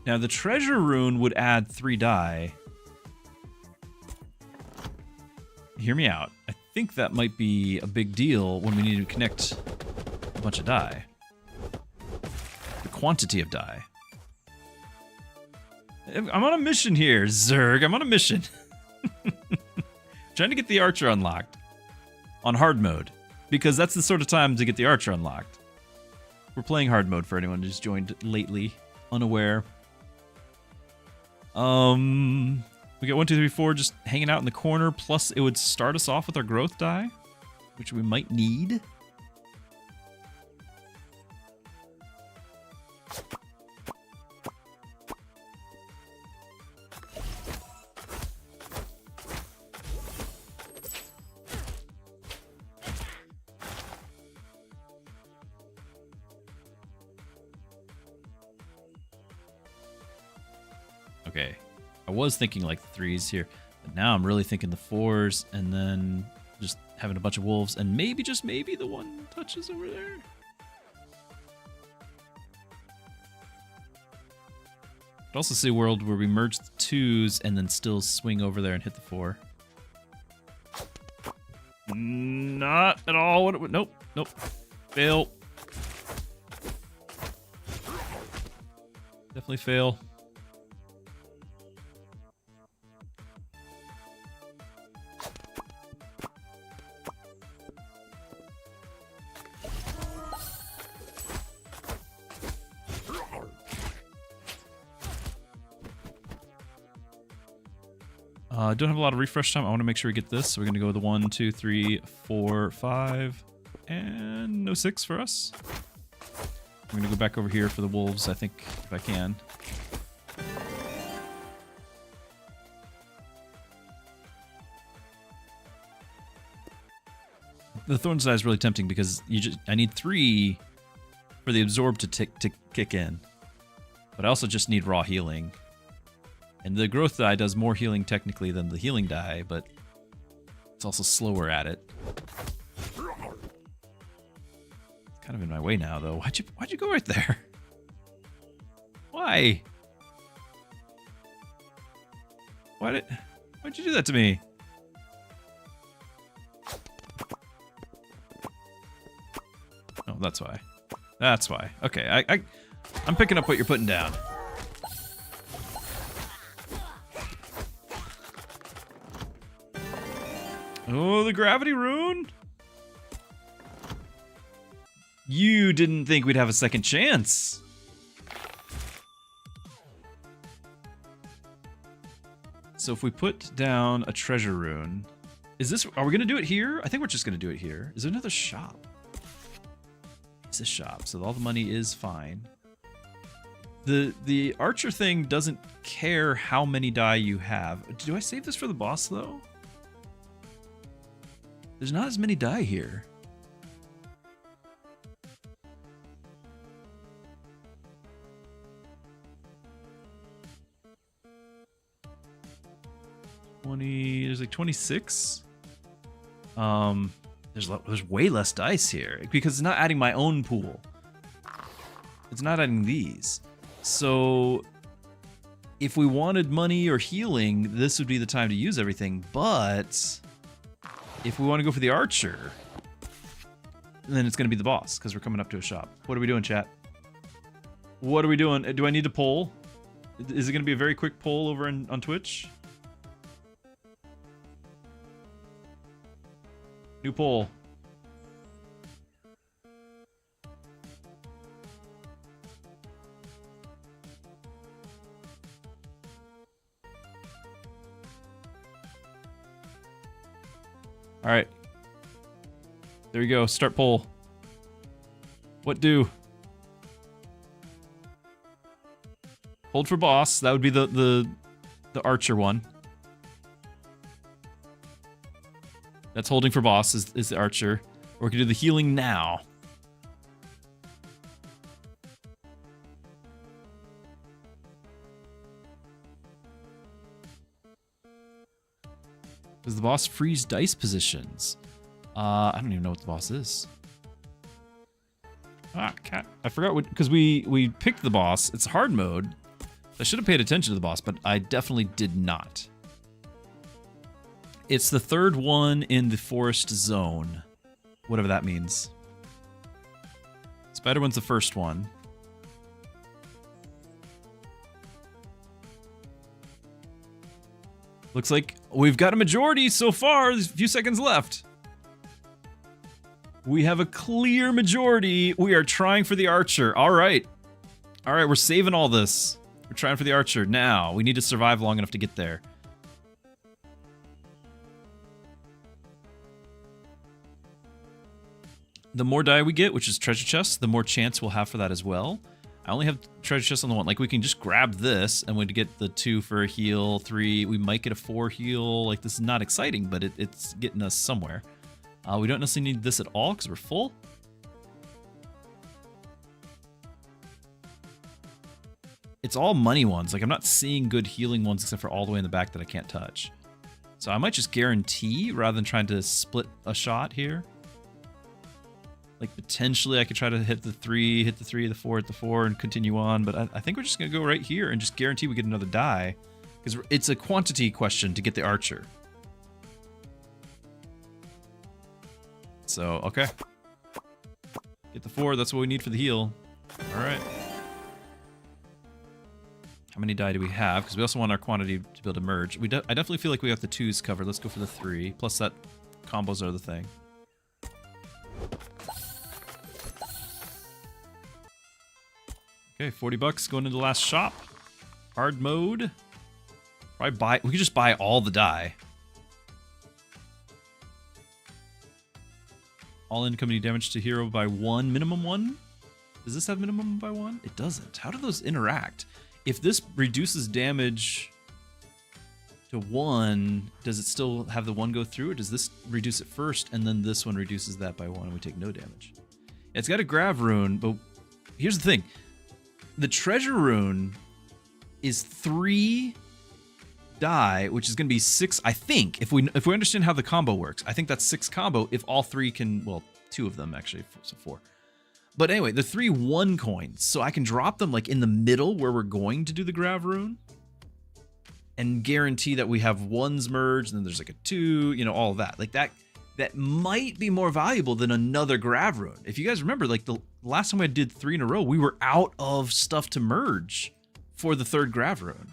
Speaker 1: Now, the treasure rune would add 3 die. Hear me out. I think that might be a big deal when we need to connect a bunch of die. The quantity of die. I'm on a mission here, Zerg. I'm on a mission. Trying to get the archer unlocked. On hard mode. Because that's the sort of time to get the archer unlocked. We're playing hard mode for anyone who's joined lately. Unaware. We got 1, 2, 3, 4 just hanging out in the corner, plus it would start us off with our growth die, which we might need. Okay, I was thinking like the 3s here, but now I'm really thinking the 4s, and then just having a bunch of wolves, and maybe, just maybe, the 1 touches over there. Could also see a world where we merge the 2s and then still swing over there and hit the 4. Not at all what it would. Nope, nope. Fail. Definitely fail. Don't have a lot of refresh time. I want to make sure we get this. So we're going to go with the 1, 2, 3, 4, 5, and no 6 for us. I'm going to go back over here for the wolves, I think, if I can. The Thorns die is really tempting because I need 3 for the absorb to kick in. But I also just need raw healing. And the growth die does more healing technically than the healing die, but it's also slower at it. It's kind of in my way now, though. Why'd you go right there? Why? Why'd you do that to me? Oh, that's why. That's why. Okay, I'm picking up what you're putting down. Oh, the gravity rune? You didn't think we'd have a second chance. So if we put down a treasure rune, are we gonna do it here? I think we're just gonna do it here. Is there another shop? It's a shop, so all the money is fine. The archer thing doesn't care how many die you have. Do I save this for the boss though? There's not as many die here. There's like 26. There's way less dice here because it's not adding my own pool. It's not adding these. So if we wanted money or healing, this would be the time to use everything, but if we want to go for the archer, then it's going to be the boss, because we're coming up to a shop. What are we doing, chat? What are we doing? Do I need to poll? Is it going to be a very quick poll over on Twitch? New poll. All right. There we go. Start poll. What do? Hold for boss. That would be the archer one. That's holding for boss is the archer. Or we can do the healing now. Does the boss freeze dice positions? I don't even know what the boss is. Ah, cat. I forgot what, because we picked the boss. It's hard mode. I should have paid attention to the boss, but I definitely did not. It's the third one in the forest zone. Whatever that means. Spider one's the first one. Looks like we've got a majority so far. There's a few seconds left. We have a clear majority. We are trying for the archer. All right. All right, we're saving all this. We're trying for the archer. Now, we need to survive long enough to get there. The more die we get, which is treasure chests, the more chance we'll have for that as well. I only have treasure chests on the one. Like, we can just grab this, and we'd get the 2 for a heal, 3. We might get a 4 heal. Like, this is not exciting, but it's getting us somewhere. We don't necessarily need this at all, because we're full. It's all money ones. Like, I'm not seeing good healing ones, except for all the way in the back that I can't touch. So I might just guarantee, rather than trying to split a shot here. Like, potentially I could try to hit the 3, hit the 3, the 4, hit the 4, and continue on. But I think we're just going to go right here and just guarantee we get another die. Because it's a quantity question to get the archer. So, okay. Get the 4, that's what we need for the heal. Alright. How many die do we have? Because we also want our quantity to be able to merge. I definitely feel like we got the 2s covered. Let's go for the 3. Plus that combos are the thing. Okay, 40 bucks going into the last shop. Hard mode. Probably buy. We could just buy all the die. All incoming damage to hero by 1, minimum 1. Does this have minimum by 1? It doesn't. How do those interact? If this reduces damage to 1, does it still have the 1 go through, or does this reduce it first and then this one reduces that by 1 and we take no damage? It's got a grav rune, but here's the thing. The treasure rune is 3 die, which is going to be 6, I think. If we understand how the combo works, I think that's 6 combo if all 3 can, well, 2 of them actually, so 4. But anyway, the 3 1 coins, so I can drop them like in the middle where we're going to do the grav rune and guarantee that we have 1s merged and then there's like a 2, you know, all of that. Like that might be more valuable than another grav rune. If you guys remember, like the last time I did 3 in a row, we were out of stuff to merge for the 3rd grav rune.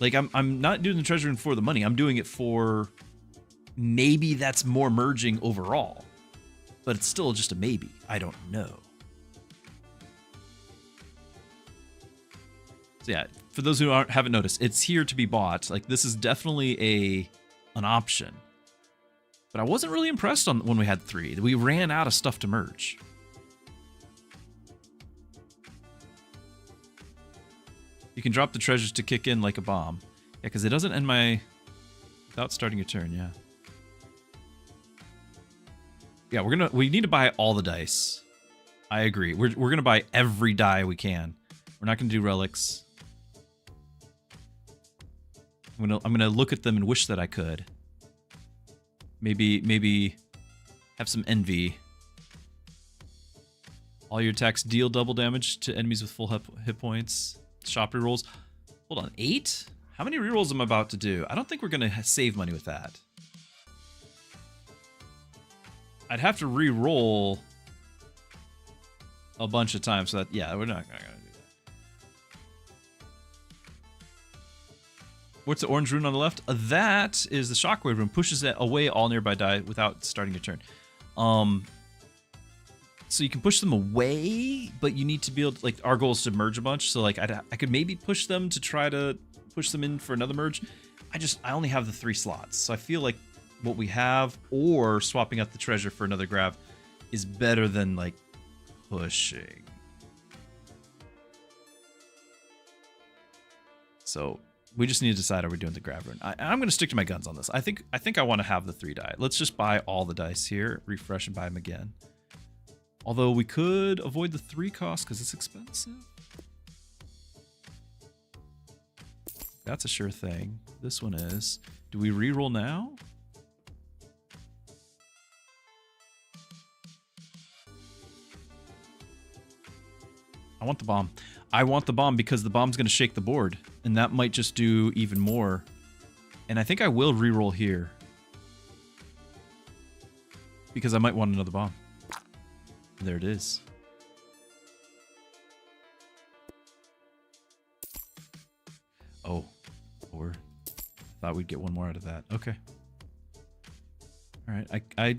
Speaker 1: Like I'm not doing the treasure rune for the money. I'm doing it for maybe that's more merging overall. But it's still just a maybe. I don't know. So yeah, for those who haven't noticed, it's here to be bought. Like, this is definitely an option. But I wasn't really impressed when we had 3. We ran out of stuff to merge. You can drop the treasures to kick in like a bomb. Yeah, because it doesn't end without starting your turn, yeah. Yeah, we need to buy all the dice. I agree. We're gonna buy every die we can. We're not gonna do relics. I'm gonna look at them and wish that I could. Maybe have some envy. All your attacks deal double damage to enemies with full hit points. Shop rerolls. Hold on, 8? How many rerolls am I about to do? I don't think we're gonna save money with that. I'd have to re-roll a bunch of times, so that, yeah, we're not gonna do that. What's the orange rune on the left? That is the shockwave rune. Pushes away all nearby die without starting your turn. So you can push them away, but you need to be able to, like, our goal is to merge a bunch. So like I could maybe push them to try to push them in for another merge. I only have the 3 slots, so I feel like what we have or swapping out the treasure for another grav is better than like pushing. So we just need to decide, are we doing the grab rune? I'm going to stick to my guns on this. I think I want to have the 3 die. Let's just buy all the dice here, refresh and buy them again. Although we could avoid the 3 cost because it's expensive. That's a sure thing. This one is. Do we reroll now? I want the bomb. I want the bomb because the bomb's going to shake the board. And that might just do even more. And I think I will reroll here. Because I might want another bomb. There it is. Oh. 4. Thought we'd get one more out of that. Okay. Alright. I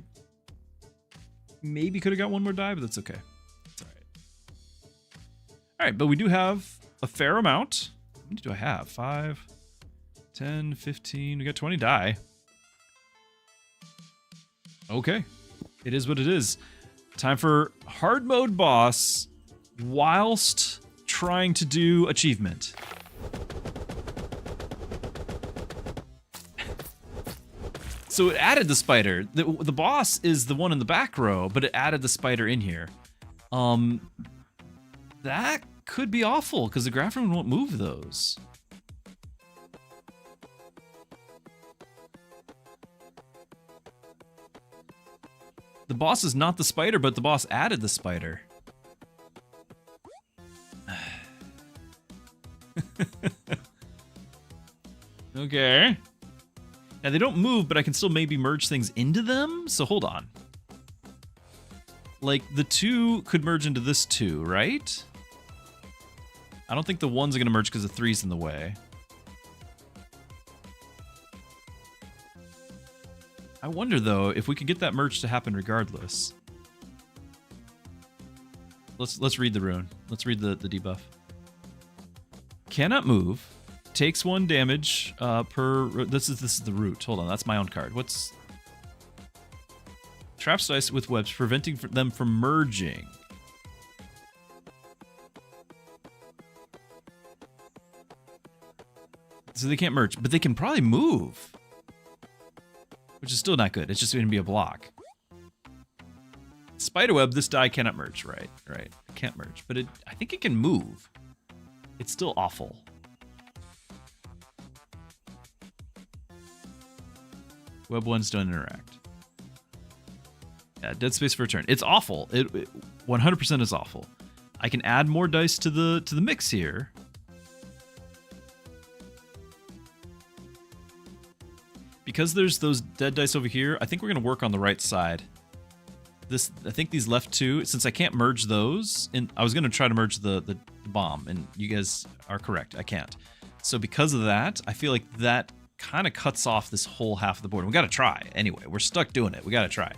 Speaker 1: maybe could have got one more die, but that's okay. Alright, but we do have a fair amount. How many do I have? 5, 10, 15. We got 20 die. Okay. It is what it is. Time for hard mode boss whilst trying to do achievement. So it added the spider. The boss is the one in the back row, but it added the spider in here. That could be awful, because the graph rune won't move those. The boss is not the spider, but the boss added the spider. Okay. Now they don't move, but I can still maybe merge things into them? So hold on. Like, the 2 could merge into this 2, right? I don't think the 1's gonna merge because the 3's in the way. I wonder, though, if we could get that merge to happen regardless. Let's read the rune. Let's read the debuff. Cannot move. Takes 1 damage per... This is the root. Hold on, that's my own card. What's... Traps dice with webs, preventing them from merging. So they can't merge, but they can probably move. Which is still not good. It's just going to be a block. Spiderweb, this die cannot merge. Right. It can't merge, but I think it can move. It's still awful. Web 1s don't interact. Yeah, dead space for a turn. It's awful. It 100% is awful. I can add more dice to the mix here. Because there's those dead dice over here, I think we're going to work on the right side. I think these left 2, since I can't merge those, and I was going to try to merge the bomb, and you guys are correct, I can't. So because of that, I feel like that kind of cuts off this whole half of the board. We got to try. Anyway, we're stuck doing it. We got to try.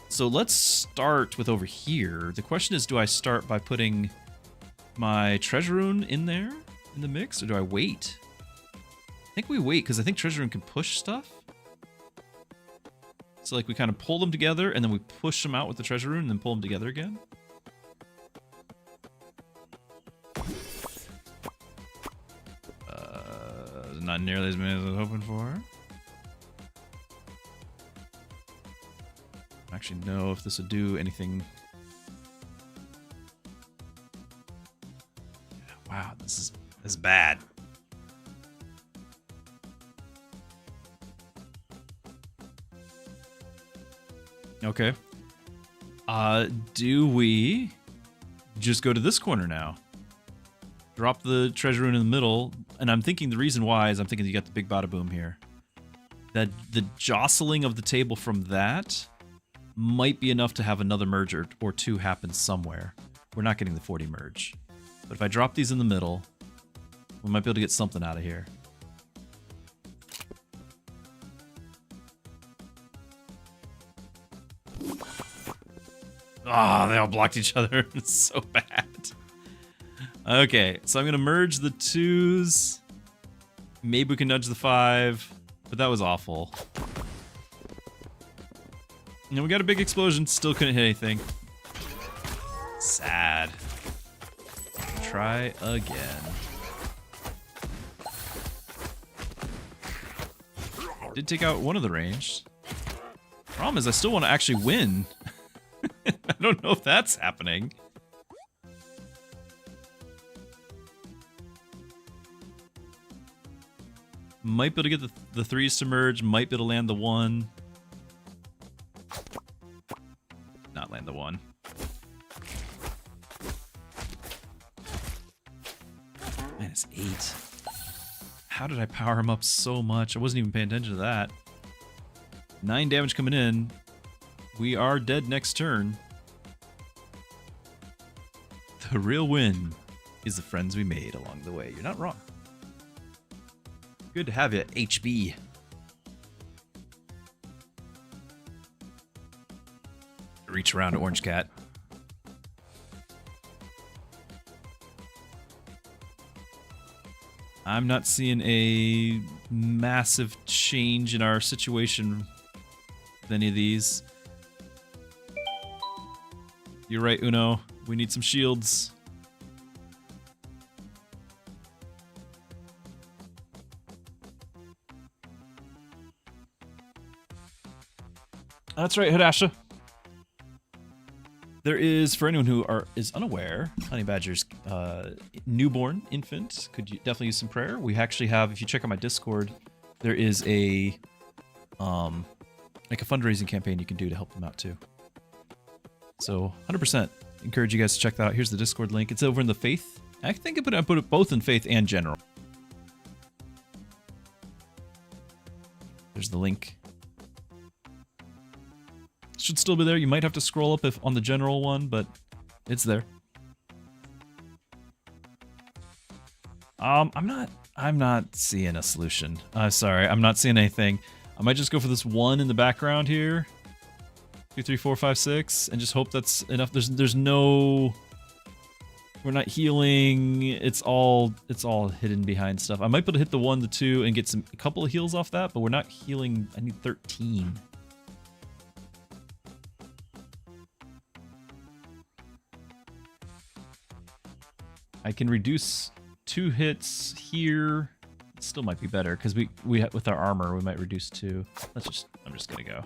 Speaker 1: So let's start with over here. The question is, do I start by putting my treasure rune in there, in the mix, or do I wait? I think we wait, because I think treasure rune can push stuff. So like we kind of pull them together, and then we push them out with the treasure rune, and then pull them together again. Not nearly as many as I was hoping for. I don't actually know if this would do anything. Wow, this is bad. Okay. Do we just go to this corner now? Drop the treasure rune in the middle, and I'm thinking the reason why is I'm thinking you got the big bada boom here. That the jostling of the table from that might be enough to have another merge or 2 happen somewhere. We're not getting the 40 merge. But if I drop these in the middle, we might be able to get something out of here. Ah, they all blocked each other. It's so bad. Okay, so I'm going to merge the 2s. Maybe we can nudge the 5, but that was awful. And we got a big explosion, still couldn't hit anything. Sad. Try again. Did take out one of the ranged. Problem is I still want to actually win. I don't know if that's happening. Might be able to get the 3s to merge, might be able to land the 1. Not land the 1. -8. How did I power him up so much? I wasn't even paying attention to that. 9 damage coming in. We are dead next turn. The real win is the friends we made along the way. You're not wrong. Good to have you, HB. Reach around to Orange Cat. I'm not seeing a massive change in our situation with any of these. You're right, Uno. We need some shields. That's right, Hidasha. There is, for anyone who is unaware, Honey Badger's newborn infant could definitely use some prayer. We actually have, if you check out my Discord, there is a like a fundraising campaign you can do to help them out too. So 100% encourage you guys to check that out. Here's the Discord link. It's over in the Faith. I think I put it both in Faith and General. There's the link. Should still be there. You might have to scroll up if on the general one, but it's there. I'm not seeing a solution. Sorry, I'm not seeing anything. I might just go for this 1 in the background here. 2, 3, 4, 5, 6, and just hope that's enough. There's no. We're not healing. It's all hidden behind stuff. I might be able to hit the 1, the 2, and get a couple of heals off that, but we're not healing. I need 13. I can reduce 2 hits here. It still might be better because we with our armor we might reduce 2. I'm just gonna go.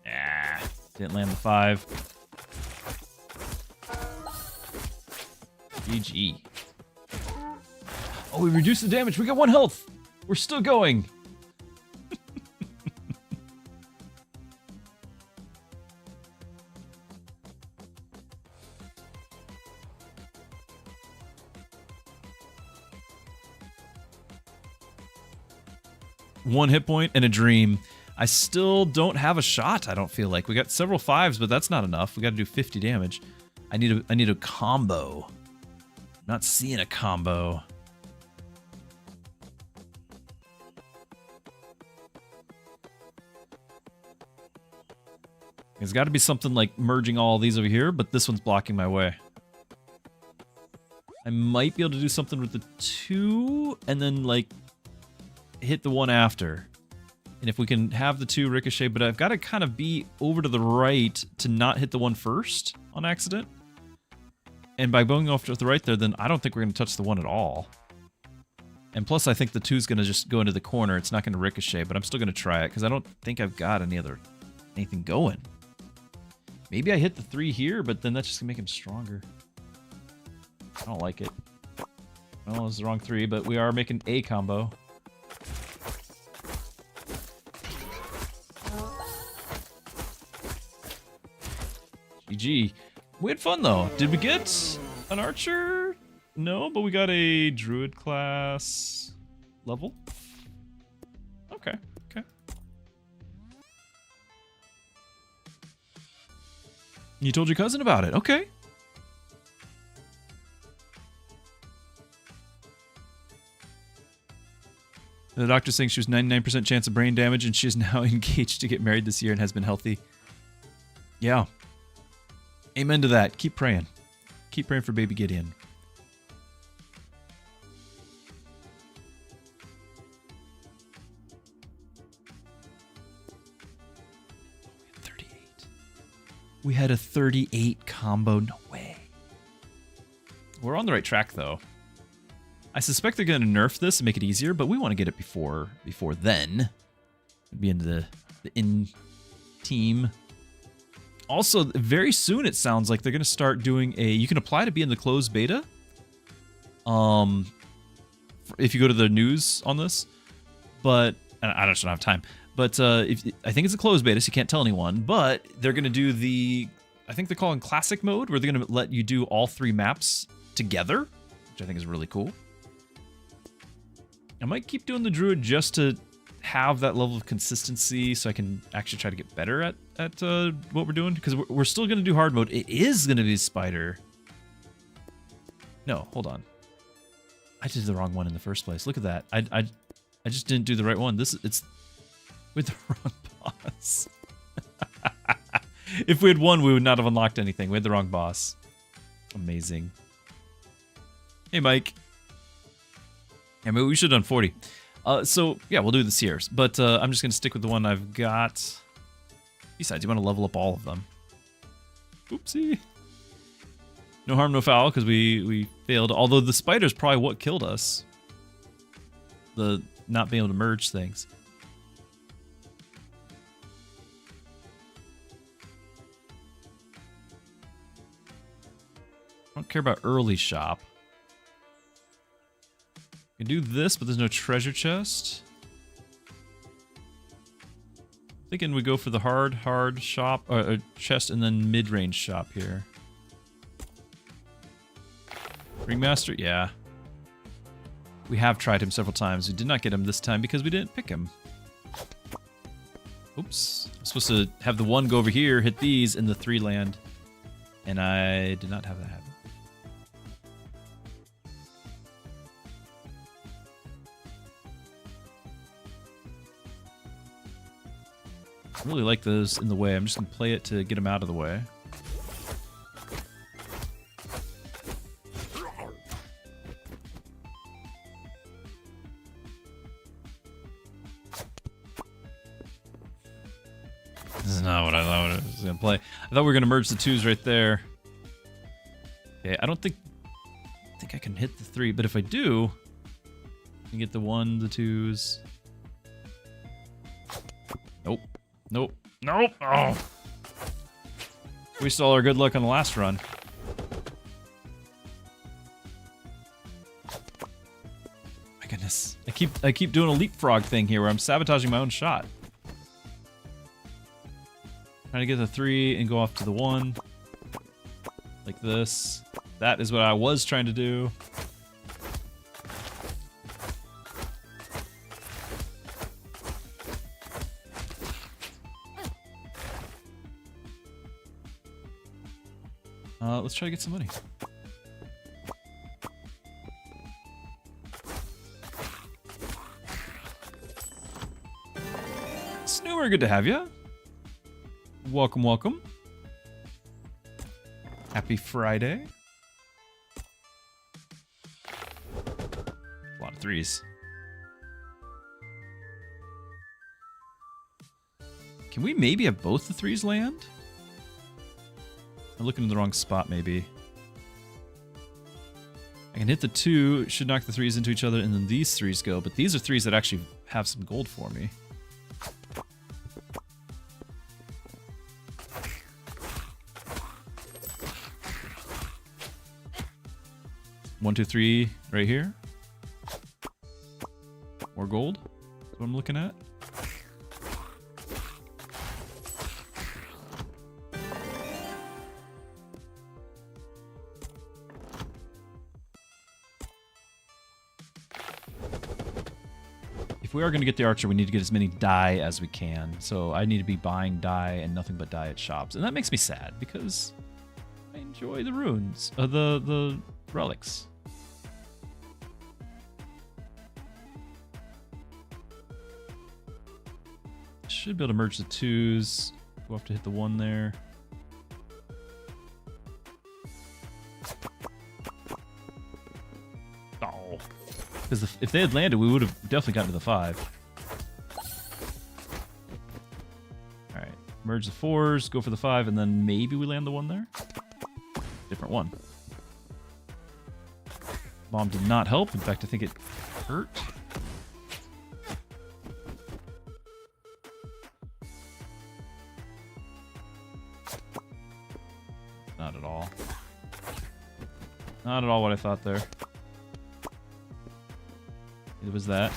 Speaker 1: Ah, didn't land the 5. GG. Oh, we reduced the damage. We got 1 health. We're still going. One hit point and a dream. I still don't have a shot, I don't feel like. We got several 5s, but that's not enough. We got to do 50 damage. I need a combo. Not seeing a combo. There's got to be something like merging all these over here, but this one's blocking my way. I might be able to do something with the 2 and then like hit the 1 after. And if we can have the 2 ricochet, but I've got to kind of be over to the right to not hit the 1 first on accident. And by going off to the right there, then I don't think we're going to touch the 1 at all. And plus, I think the 2 is going to just go into the corner. It's not going to ricochet, but I'm still going to try it because I don't think I've got anything going. Maybe I hit the 3 here, but then that's just going to make him stronger. I don't like it. Well, it's the wrong 3, but we are making a combo. GG. We had fun though. Did we get an archer? No, but we got a druid class level. Okay, okay. You told your cousin about it. Okay. The doctor's saying she was 99% chance of brain damage and she is now engaged to get married this year and has been healthy. Yeah. Amen to that. Keep praying. Keep praying for baby Gideon. We had a 38 combo. No way. We're on the right track, though. I suspect they're going to nerf this and make it easier, but we want to get it before then. Be into the in-team. Also, very soon it sounds like they're going to start doing a... You can apply to be in the closed beta. If you go to the news on this. But... I just don't have time. But I think it's a closed beta, so you can't tell anyone. But they're going to do the... I think they're calling classic mode, where they're going to let you do all 3 maps together, which I think is really cool. I might keep doing the druid just to have that level of consistency, so I can actually try to get better at what we're doing, because we're still going to do hard mode. It is going to be spider. No, hold on. I did the wrong one in the first place. Look at that. I just didn't do the right one. It's with the wrong boss. If we had won, we would not have unlocked anything. We had the wrong boss. Amazing. Hey, Mike. Yeah, maybe we should have done 40. So, yeah, we'll do the Sears. But I'm just going to stick with the one I've got. Besides, you want to level up all of them. Oopsie. No harm, no foul, because we failed. Although the spider's probably what killed us. The not being able to merge things. I don't care about early shop. You can do this, but there's no treasure chest. Thinking we go for the hard shop, or chest, and then mid-range shop here. Ringmaster, yeah. We have tried him several times. We did not get him this time because we didn't pick him. Oops. I'm supposed to have the 1 go over here, hit these, and the 3 land. And I did not have that happen. I really like those in the way. I'm just going to play it to get them out of the way. This is not what I thought I was going to play. I thought we were going to merge the 2s right there. Okay, I don't think I can hit the 3, but if I do, I can get the 1, the 2s. Nope. Nope. Nope. Oh. We wasted all our good luck on the last run. My goodness. I keep doing a leapfrog thing here where I'm sabotaging my own shot. Trying to get the 3 and go off to the 1. Like this. That is what I was trying to do. Let's try to get some money. Snoomer, good to have you. Welcome, welcome. Happy Friday. A lot of 3s. Can we maybe have both the 3s land? I'm looking in the wrong spot, maybe. I can hit the 2, it should knock the 3s into each other, and then these 3s go. But these are 3s that actually have some gold for me. One, two, three, right here. More gold. That's what I'm looking at. If we are going to get the archer, we need to get as many dye as we can. So I need to be buying dye and nothing but dye at shops. And that makes me sad because I enjoy the runes, the relics. Should be able to merge the 2s. We'll have to hit the 1 there. Oh. Because if they had landed, we would have definitely gotten to the 5. Alright. Merge the 4s, go for the 5, and then maybe we land the 1 there? Different one. Bomb did not help. In fact, I think it hurt. Not at all. Not at all what I thought there. It was that.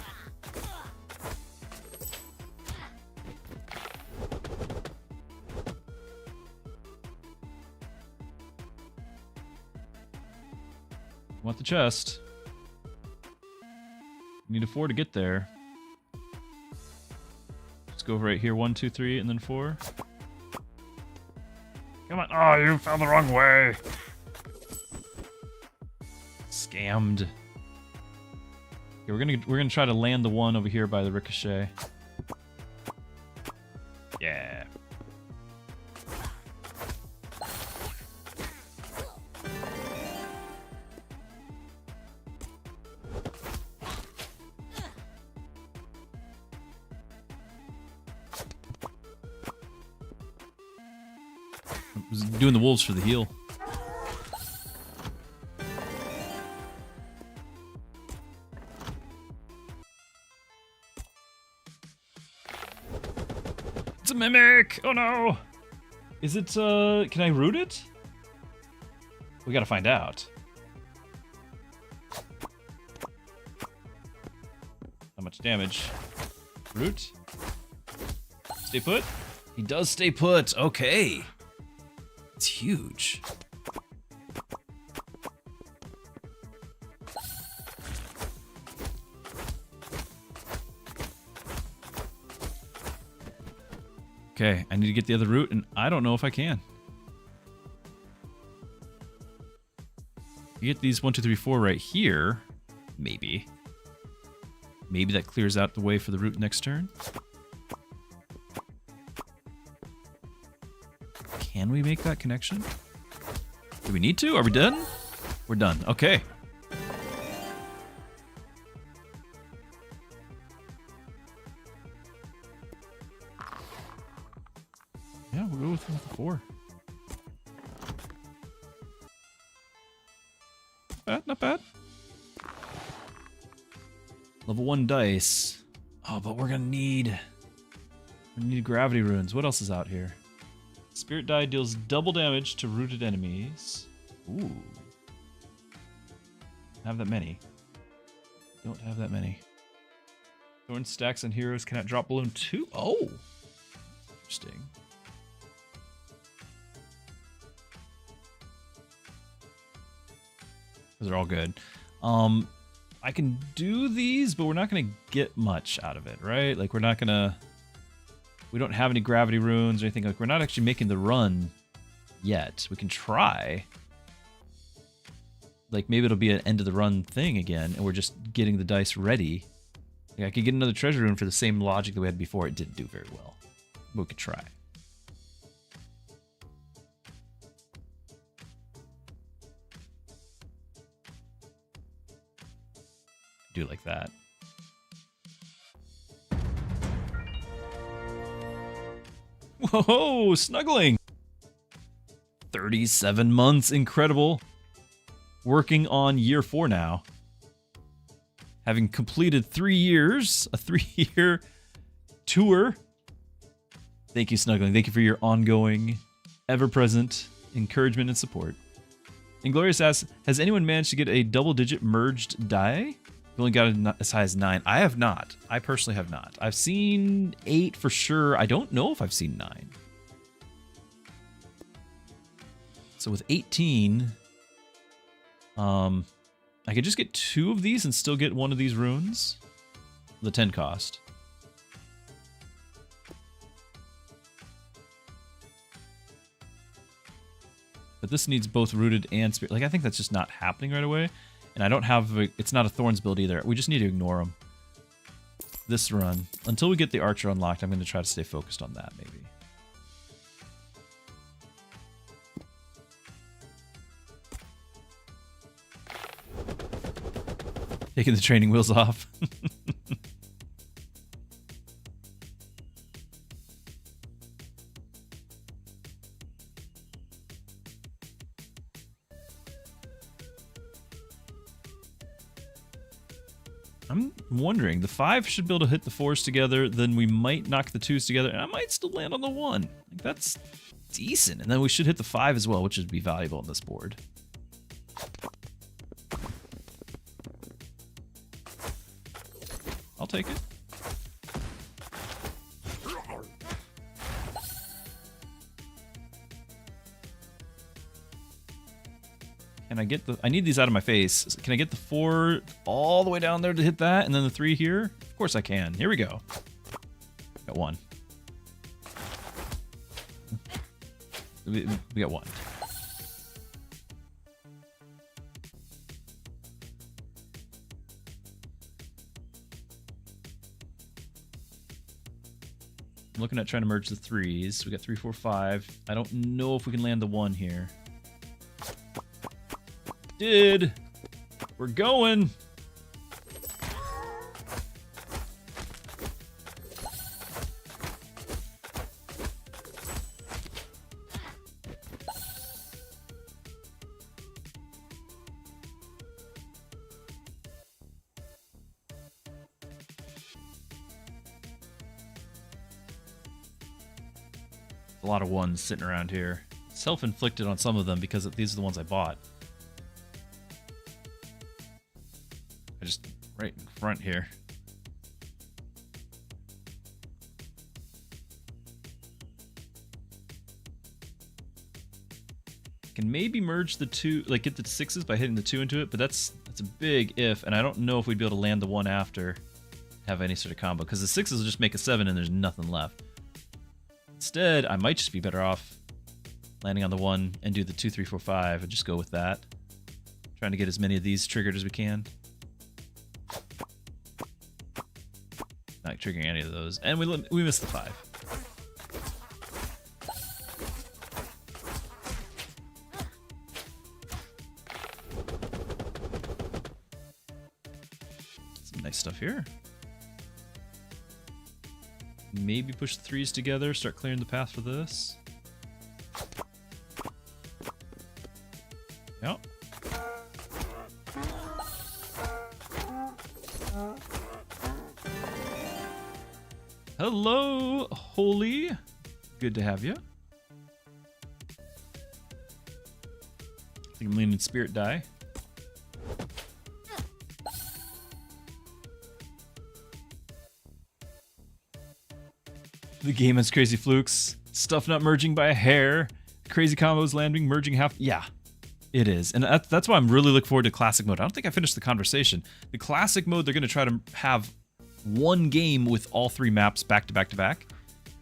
Speaker 1: Want the chest. Need a 4 to get there. Let's go right here. 1, 2, 3, and then 4. Come on. Oh, you fell the wrong way. Scammed. Okay, we're gonna try to land the one over here by the ricochet. Yeah. I was doing the wolves for the heal. It's a mimic! Oh no! Is it, can I root it? We gotta find out. How much damage? Root? Stay put? He does stay put, okay. It's huge. Okay, I need to get the other root, and I don't know if I can. You get these 1, 2, 3, 4 right here. Maybe. Maybe that clears out the way for the root next turn. Can we make that connection? Do we need to? Are we done? We're done. Okay. Yeah, we'll go with the 4. Not bad. Level 1 dice. Oh, but we're gonna need gravity runes. What else is out here? Spirit die deals double damage to rooted enemies. Ooh. Have that many. Don't have that many. Thorn stacks and heroes cannot drop balloon 2. Oh. Interesting. Those are all good. I can do these, but we're not going to get much out of it, right? Like, we're not going to... We don't have any gravity runes or anything. Like, we're not actually making the run yet. We can try. Like, maybe it'll be an end of the run thing again, and we're just getting the dice ready. Like, I could get another treasure rune for the same logic that we had before. It didn't do very well. But we could try. Do it like that. Whoa, snuggling! 37 months, incredible. Working on year 4 now. Having completed 3 years, a 3-year tour. Thank you, Snuggling. Thank you for your ongoing, ever-present encouragement and support. Inglorious asks, has anyone managed to get a double-digit merged die? We've only got it as high as 9. I have not. I personally have not. I've seen 8 for sure. I don't know if I've seen 9. So with 18, I could just get 2 of these and still get 1 of these runes. The 10 cost. But this needs both rooted and spirit. Like, I think that's just not happening right away. And I don't have... It's not a Thorns build either. We just need to ignore them. This run. Until we get the Archer unlocked, I'm going to try to stay focused on that, maybe. Taking the training wheels off. I'm wondering, the 5 should be able to hit the 4s together, then we might knock the 2s together, and I might still land on the 1. Like, that's decent. And then we should hit the 5 as well, which would be valuable on this board. I'll take it. Can I get the... I need these out of my face. Can I get the 4 all the way down there to hit that, and then the 3 here? Of course I can. Here we go. Got 1. We got 1. I'm looking at trying to merge the 3s. We got 3, 4, 5. I don't know if we can land the 1 here. Did. We're going. A lot of 1s sitting around here. Self-inflicted on some of them because these are the ones I bought. I just right in front here. Can maybe merge the 2, like get the 6s by hitting the 2 into it, but that's a big if, and I don't know if we'd be able to land the 1 after, have any sort of combo, because the 6s will just make a 7 and there's nothing left. Instead, I might just be better off landing on the 1 and do the 2, 3, 4, 5 and just go with that. Trying to get as many of these triggered as we can. Not triggering any of those. And we missed the 5. Some nice stuff here. Maybe push the 3s together, start clearing the path for this. Yep. Hello, Holy. Good to have you. I think I'm leaning Spirit Die. The game has crazy flukes, stuff not merging by a hair, crazy combos landing, merging half. Yeah, it is. And that's why I'm really looking forward to classic mode. I don't think I finished the conversation. The classic mode, they're going to try to have one game with all 3 maps back to back to back.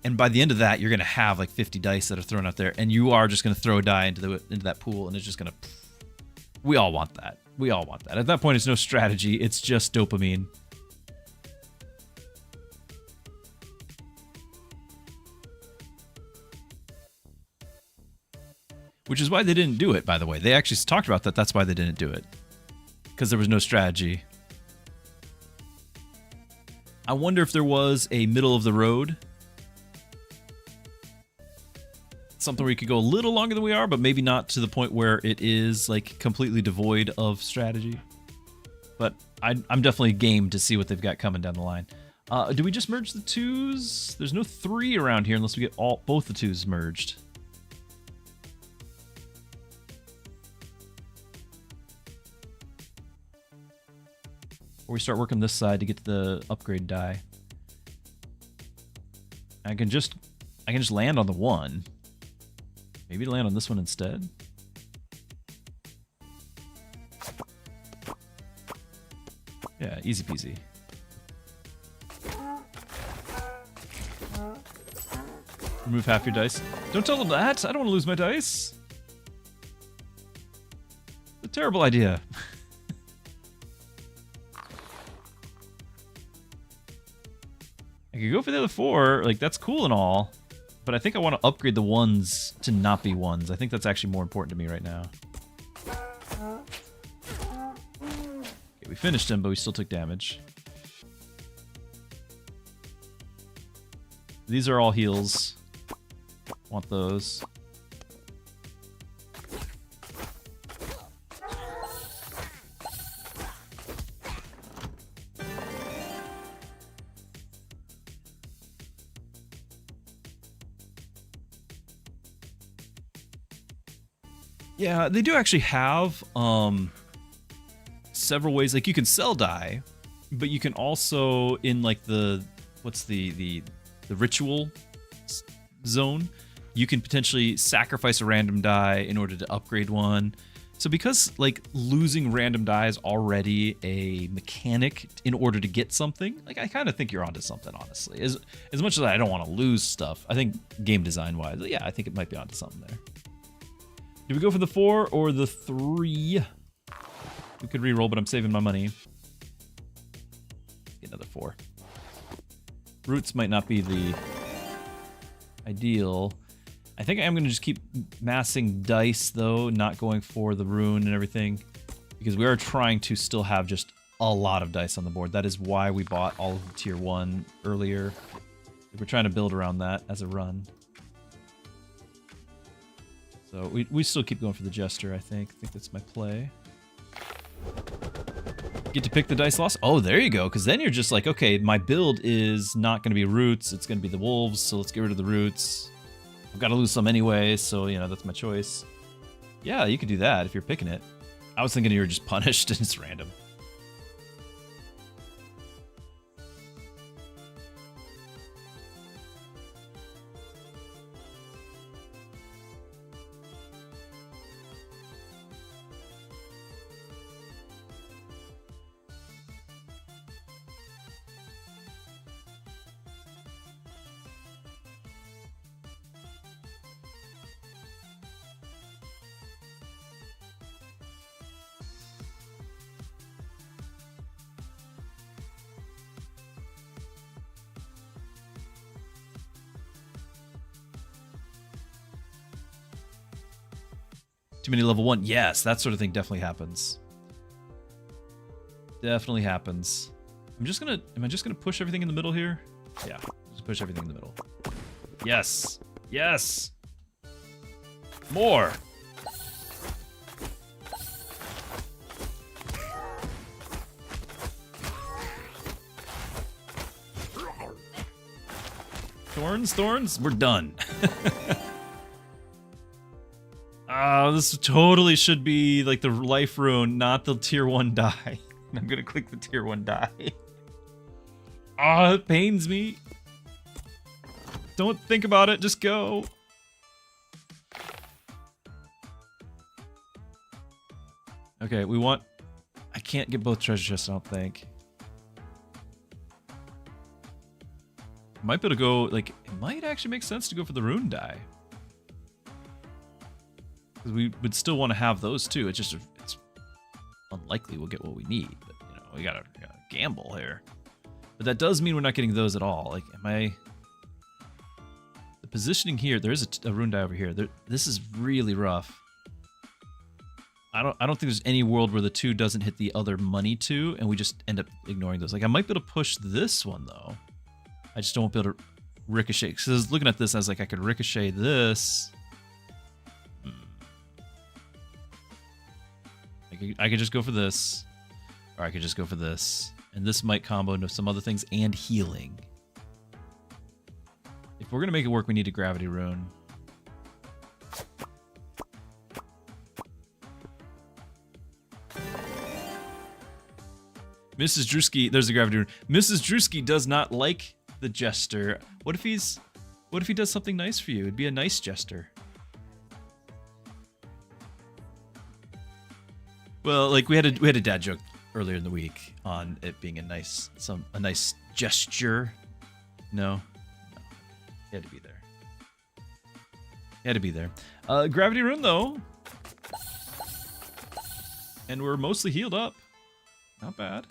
Speaker 1: And by the end of that, you're going to have like 50 dice that are thrown out there, and you are just going to throw a die into that pool, and it's just going to... We all want that. We all want that. At that point, it's no strategy. It's just dopamine. Which is why they didn't do it, by the way. They actually talked about that. That's why they didn't do it. Because there was no strategy. I wonder if there was a middle of the road. Something where you could go a little longer than we are, but maybe not to the point where it is like completely devoid of strategy. But I'm definitely game to see what they've got coming down the line. Do we just merge the 2s? There's no 3 around here unless we get both the 2s merged. Or we start working this side to get the upgrade die. I can just land on the 1. Maybe land on this one instead. Yeah, easy peasy. Remove half your dice. Don't tell them that! I don't want to lose my dice! It's a terrible idea. I could go for the other 4, like that's cool and all, but I think I want to upgrade the 1s to not be 1s. I think that's actually more important to me right now. Okay, we finished him, but we still took damage. These are all heals. Want those. Yeah, they do actually have several ways. Like you can sell die, but you can also in like the what's the ritual zone, you can potentially sacrifice a random die in order to upgrade one. So because like losing random die is already a mechanic in order to get something, like I kind of think you're onto something, honestly. As much as I don't want to lose stuff, I think game design wise, yeah, I think it might be onto something there. Do we go for the 4 or the 3? We could re-roll, but I'm saving my money. Get another 4. Roots might not be the ideal. I think I am going to just keep massing dice, though, not going for the rune and everything, because we are trying to still have just a lot of dice on the board. That is why we bought all of the tier 1 earlier. We're trying to build around that as a run. So we still keep going for the Jester, I think. I think that's my play. Get to pick the dice loss. Oh, there you go, because then you're just like, okay, my build is not going to be roots, it's going to be the wolves, so let's get rid of the roots. I've got to lose some anyway, so, you know, that's my choice. Yeah, you could do that if you're picking it. I was thinking you were just punished and it's random. Too many level 1. Yes, that sort of thing definitely happens. Definitely happens. Am I just gonna push everything in the middle here? Yeah, just push everything in the middle. Yes! Yes! More! Thorns? We're done. This totally should be like the life rune, not the tier 1 die. I'm gonna click the tier 1 die. It pains me. Don't think about it, just go. Okay, I can't get both treasure chests, I don't think. Might be able to go, like, it might actually make sense to go for the rune die. Because we would still want to have those too. It's just, it's unlikely we'll get what we need. But, you know, we gotta gamble here. But that does mean we're not getting those at all. Like, the positioning here, there is a rune die over here. This is really rough. I don't think there's any world where the 2 doesn't hit the other money 2, and we just end up ignoring those. Like, I might be able to push this one, though. I just don't be able to ricochet. Because I was looking at this, I was like, I could ricochet this. I could just go for this, or I could just go for this, and this might combo into some other things and healing. If we're gonna make it work, we need a gravity rune. Mrs. Druski, there's a gravity rune. Mrs. Druski does not like the Jester. What if he does something nice for you? It'd be a nice Jester. Well, like we had a dad joke earlier in the week on it being a nice gesture. No, he had to be there. He had to be there. Gravity rune though, and we're mostly healed up. Not bad.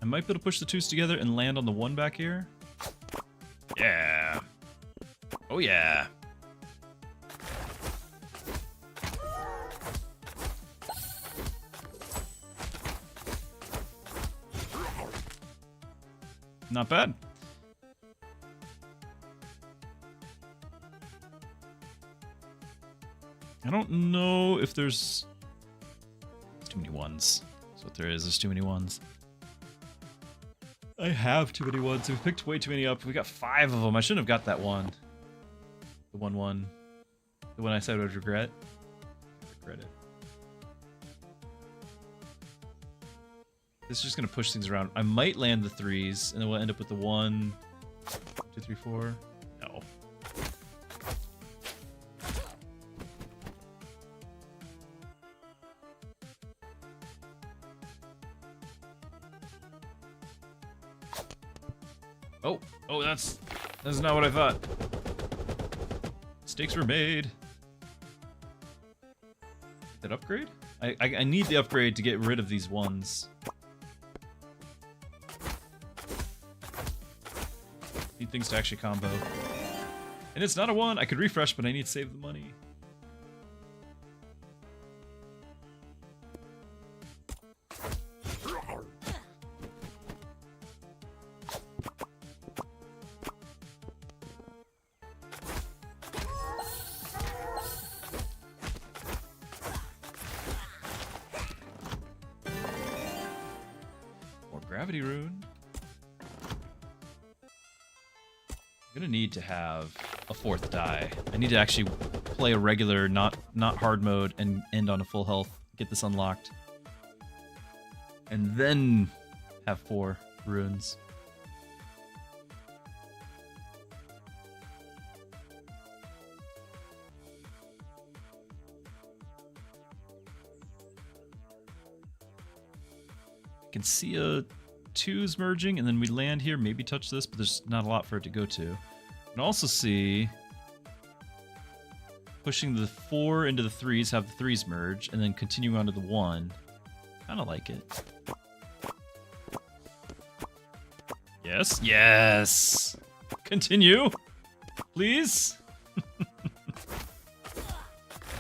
Speaker 1: I might be able to push the 2s together and land on the 1 back here. Yeah. Oh yeah. Not bad. I don't know if there's too many ones. That's what there is. There's too many ones. I have too many ones. We picked way too many up. We got 5 of them. I shouldn't have got that one. The one. The one I said I would regret. Regret it. This is just gonna push things around. I might land the 3s, and then we'll end up with the 1, 2, 3, 4. No. Oh, that's not what I thought. Mistakes were made. That upgrade? I need the upgrade to get rid of these ones. Need things to actually combo. And it's not a 1. I could refresh, but I need to save the money. Gravity rune. I'm gonna need to have a 4th die. I need to actually play a regular, not hard mode, and end on a full health. Get this unlocked, and then have 4 runes. I can see a Tues merging, and then we land here, maybe touch this, but there's not a lot for it to go to. I can also see pushing the 4 into the 3s, have the 3s merge, and then continuing on to the 1. Kind of like it. Yes, yes! Continue! Please!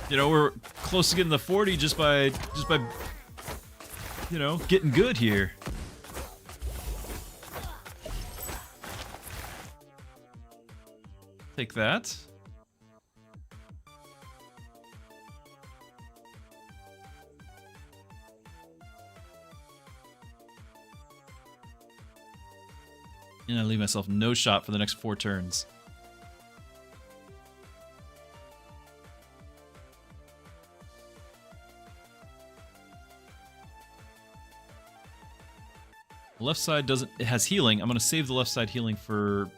Speaker 1: You know, we're close to getting the 40 just by, you know, getting good here. Take that. And I leave myself no shot for the next 4 turns. The left side doesn't, it has healing. I'm going to save the left side healing for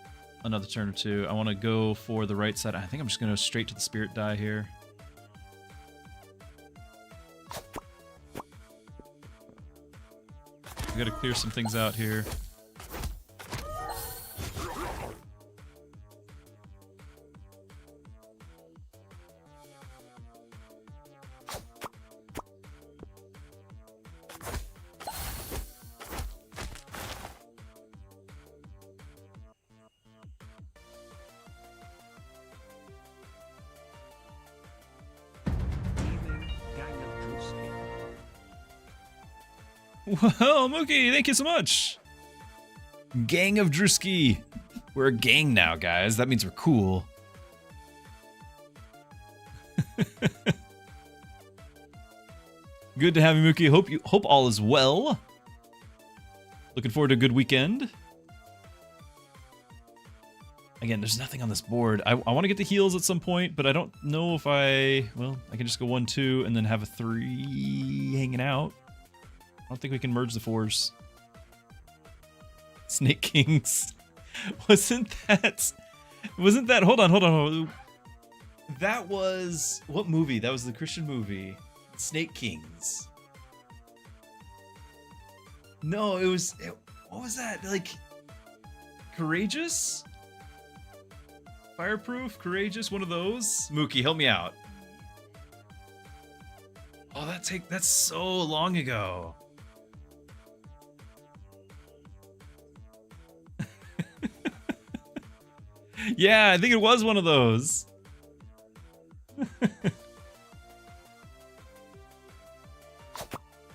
Speaker 1: another turn or 2. I want to go for the right side. I think I'm just going to go straight to the spirit die here. We got to clear some things out here. Well, Mookie, thank you so much. Gang of Druski. We're a gang now, guys. That means we're cool. Good to have you, Mookie. Hope all is well. Looking forward to a good weekend. Again, there's nothing on this board. I want to get the heals at some point, but I don't know if well, I can just go 1, 2, and then have a 3 hanging out. I don't think we can merge the 4s. Snake Kings. Wasn't that... Hold on. That was... What movie? That was the Christian movie. Snake Kings. No, it was... what was that? Like... Courageous? Fireproof? Courageous? One of those? Mookie, help me out. Oh, that's so long ago. Yeah, I think it was one of those.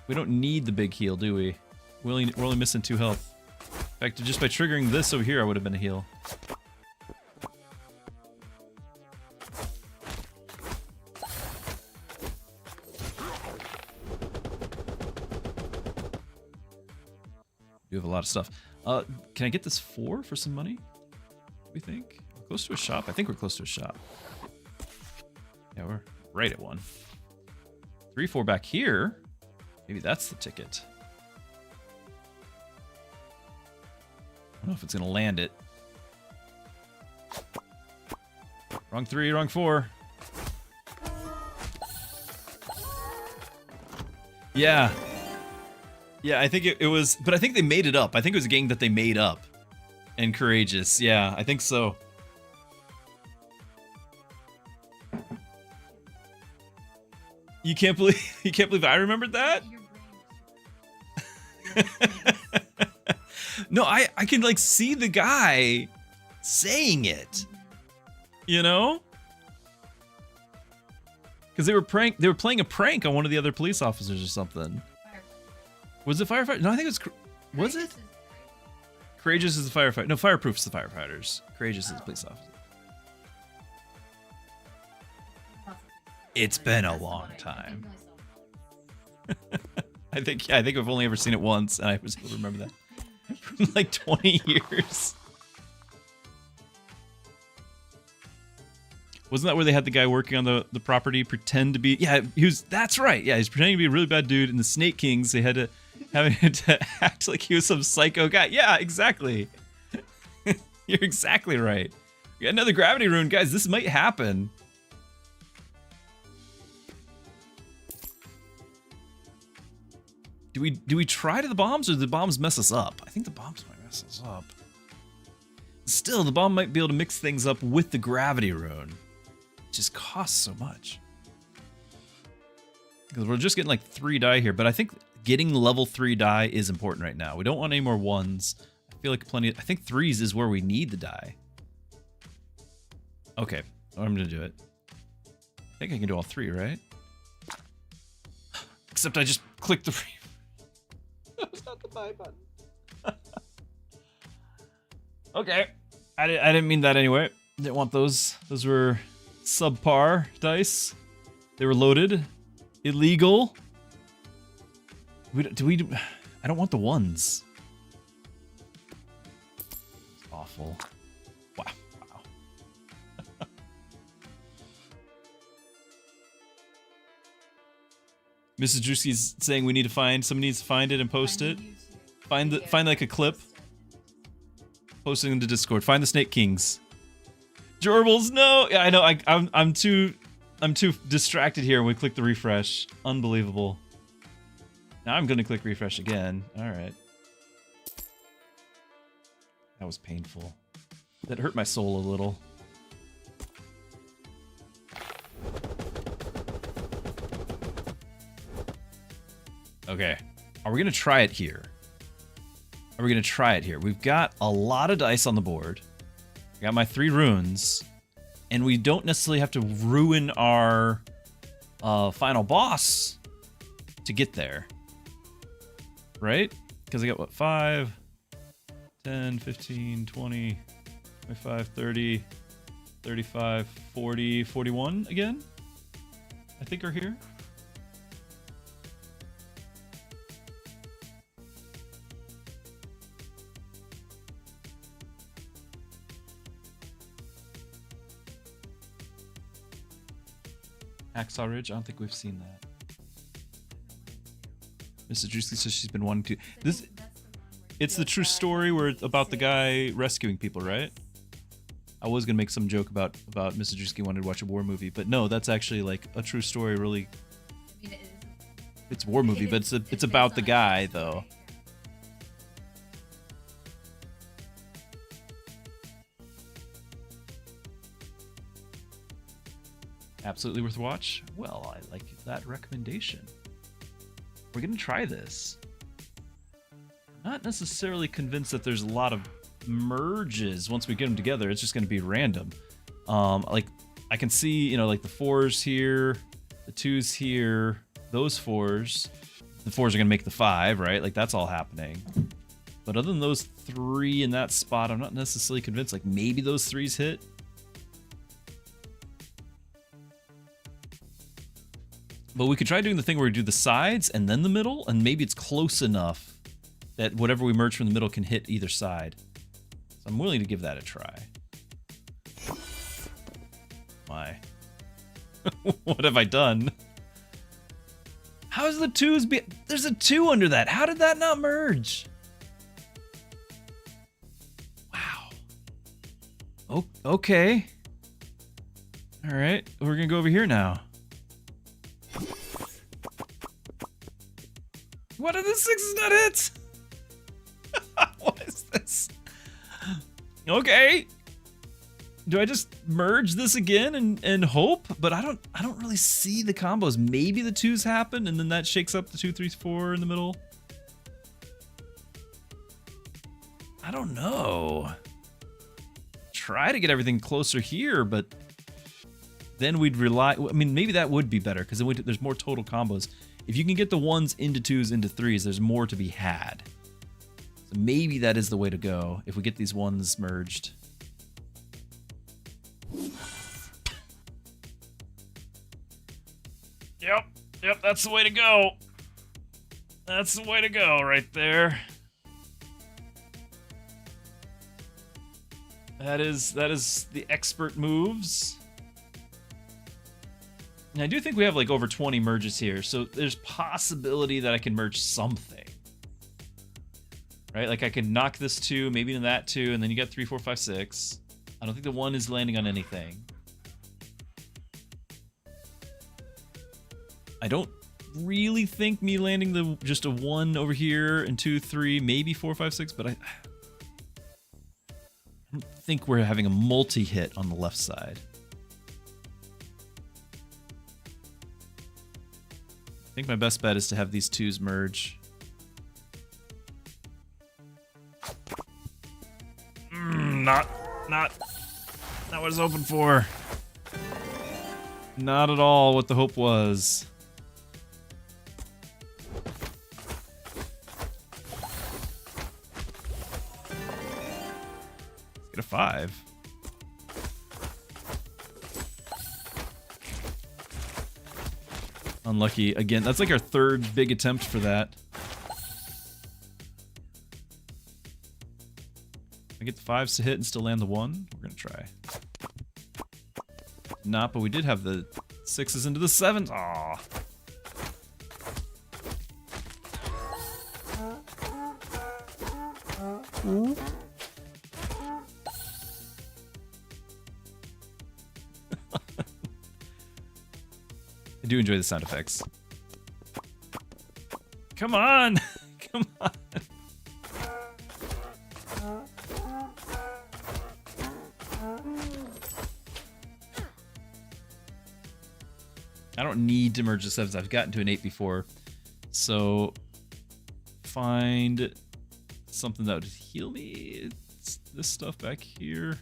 Speaker 1: We don't need the big heal, do we? We're only missing 2 health. In fact, just by triggering this over here, I would have been a heal. You have a lot of stuff. Can I get this 4 for some money? We think we're close to a shop. I think we're close to a shop. Yeah, we're right at one. 3, 4 back here. Maybe that's the ticket. I don't know if it's gonna land it. Wrong 3, wrong 4. Yeah. Yeah, I think it was, but I think they made it up. I think it was a gang that they made up. And courageous, yeah, I think so. You can't believe I remembered that? No, I can like see the guy saying it. You know? Because they were playing a prank on one of the other police officers or something. Was it firefighter? No, I think it was it? Courageous is the firefighter. No, fireproof's the firefighters. Courageous is the police officer. It's been a long time. I think I've only ever seen it once, and I was able to remember that from like 20 years. Wasn't that where they had the guy working on the property pretend to be? Yeah, that's right. Yeah, he's pretending to be a really bad dude. In the Snake Kings, they had to act like he was some psycho guy. Yeah, exactly. You're exactly right. We got another gravity rune, guys. This might happen. Do we try to the bombs, or do the bombs mess us up? I think the bombs might mess us up. Still, the bomb might be able to mix things up with the gravity rune. It just costs so much. Because we're just getting like 3 die here, but I think getting level 3 die is important right now. We don't want any more 1s. I feel like I think 3s is where we need the die. Okay, I'm gonna do it. I think I can do all 3, right? Except I just clicked the that was not the buy button. Okay, I didn't mean that anyway. Didn't want those. Those were subpar dice. They were loaded. Illegal. I don't want the 1s. It's awful. Wow. Mrs. Druski's saying we need to somebody needs to find it and post it. Find like a clip. Post it into Discord. Find the Snake Kings. Gerbils, no. Yeah, I know. I'm too distracted here when we click the refresh. Unbelievable. Now I'm gonna click refresh again. All right. That was painful. That hurt my soul a little. Okay. Are we gonna try it here? Are we gonna try it here? We've got a lot of dice on the board. I got my 3 runes, and we don't necessarily have to ruin our final boss to get there. Right? Because I got, what, 5, 10, 15, 20, 25, 30, 35, 40, 41 again? I think are here. Hacksaw Ridge? I don't think we've seen that. Mrs. Druski says she's been wanting to. It's the true story where it's about the guy rescuing people, right? I was gonna make some joke about Mrs. Druski wanted to watch a war movie, but no, that's actually like a true story. Really, it's a war movie, but it's about the guy though. Absolutely worth a watch. Well, I like that recommendation. We're gonna try this. Not necessarily convinced that there's a lot of merges once we get them together. It's just gonna be random. Like I can see, you know, like the 4s here, the 2s here, those 4s. The 4s are gonna make the 5, right? Like that's all happening. But other than those 3 in that spot, I'm not necessarily convinced. Like, maybe those 3s hit. But we could try doing the thing where we do the sides and then the middle, and maybe it's close enough that whatever we merge from the middle can hit either side. So I'm willing to give that a try. My. What have I done? How's the 2s be? There's a 2 under that. How did that not merge? Wow. Oh, okay. All right, we're gonna go over here now. What are the 6s not hits? What is this? Okay. Do I just merge this again and hope? But I don't really see the combos. Maybe the 2s happen and then that shakes up the 2, 3, 4 in the middle. I don't know. Try to get everything closer here, but then we'd rely. I mean, maybe that would be better because then there's more total combos. If you can get the 1s into 2s into 3s, there's more to be had. So maybe that is the way to go if we get these 1s merged. Yep, that's the way to go. That's the way to go right there. That is the expert moves. And I do think we have like over 20 merges here, so there's possibility that I can merge something. Right? Like I can knock this 2, maybe into that 2, and then you got 3, 4, 5, 6. I don't think the 1 is landing on anything. I don't really think me landing just a 1 over here and 2, 3, maybe 4, 5, 6, but I don't think we're having a multi-hit on the left side. I think my best bet is to have these 2s merge. Not what I was hoping for. Not at all what the hope was. Let's get a 5. Unlucky again. That's like our 3rd big attempt for that. I get the 5s to hit and still land the 1. We're gonna try. Not, but we did have the 6s into the 7s. Aww. I do enjoy the sound effects. Come on! Come on! I don't need to merge the 7s. I've gotten to an 8 before. So find something that would heal me. It's this stuff back here.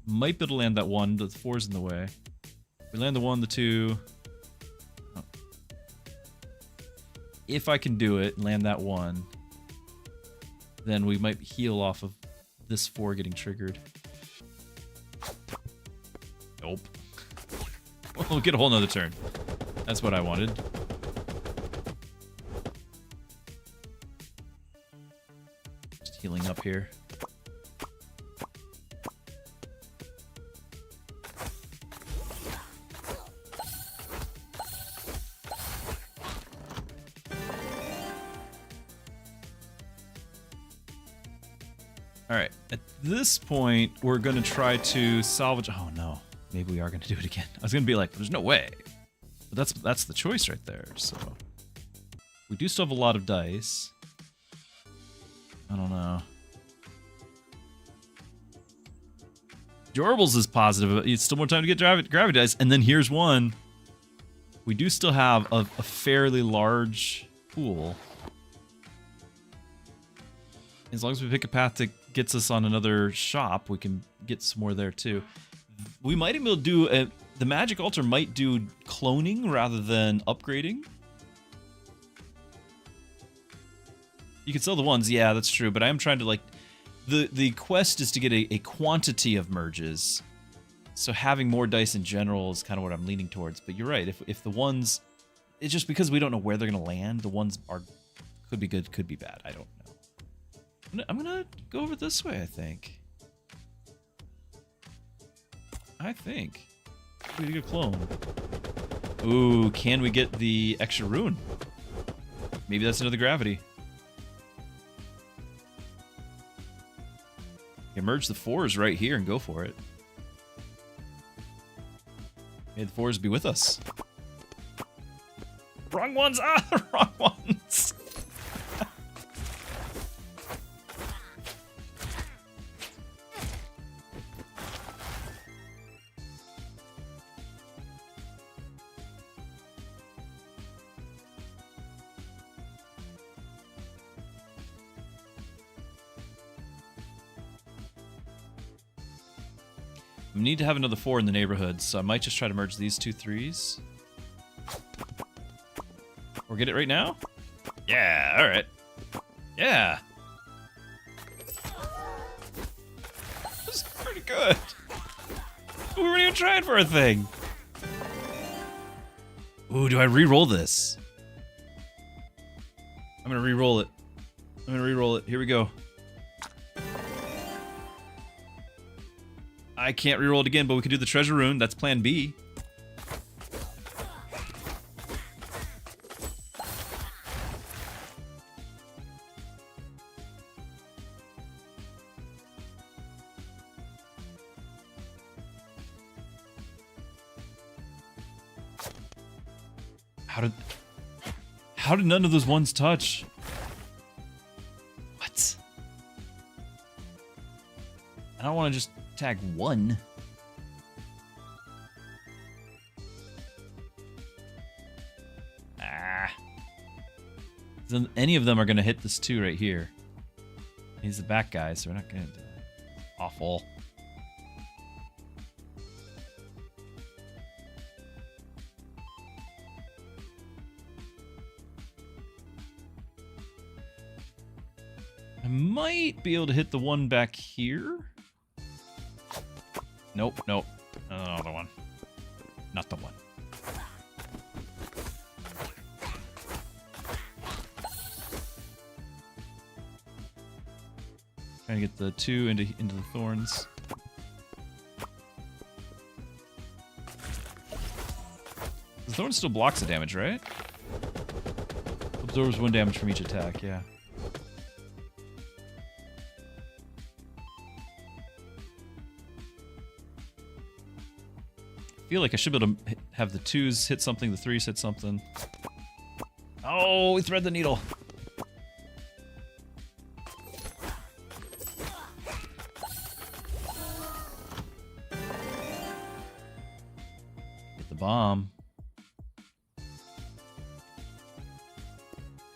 Speaker 1: Might be able to land that 1, but the 4's in the way. We land the 1, the 2. Oh. If I can do it, land that 1, then we might heal off of this 4 getting triggered. Nope. We'll get a whole nother turn. That's what I wanted. Just healing up here. Alright, at this point, we're going to try to salvage... Oh no, maybe we are going to do it again. I was going to be like, there's no way. But that's the choice right there, so... We do still have a lot of dice. I don't know. Jorbles is positive. It's still more time to get gravity dice. And then here's one. We do still have a fairly large pool. As long as we pick a path that gets us on another shop, we can get some more there too. We might be able to do the magic altar might do cloning rather than upgrading. You can sell the ones, yeah, that's true, but I am trying to, like... The quest is to get a quantity of merges. So having more dice in general is kind of what I'm leaning towards. But you're right, if the ones... It's just because we don't know where they're going to land. The ones are could be good, could be bad. I don't know. I'm going to go over this way, I think. We get a clone. Ooh, can we get the extra rune? Maybe that's another gravity. You merge the 4s right here and go for it. May the 4s be with us. Wrong ones! Ah, wrong ones! I need to have another 4 in the neighborhood, so I might just try to merge these 2 3s. Or get it right now? Yeah, alright. Yeah! This is pretty good. We weren't even trying for a thing. Ooh, do I re-roll this? I'm gonna re-roll it. Here we go. I can't re-roll it again, but we could do the treasure rune. That's plan B. How did none of those ones touch? What? I don't want to just tag one. Then any of them are going to hit this 2 right here. He's the back guy, so we're not going to do it. Awful. I might be able to hit the one back here. Nope. Another one. Not the one. Trying to get the 2 into the thorns. The thorn still blocks the damage, right? Absorbs 1 damage from each attack, yeah. I feel like I should be able to have the 2s hit something, the 3s hit something. Oh, we thread the needle. Get the bomb.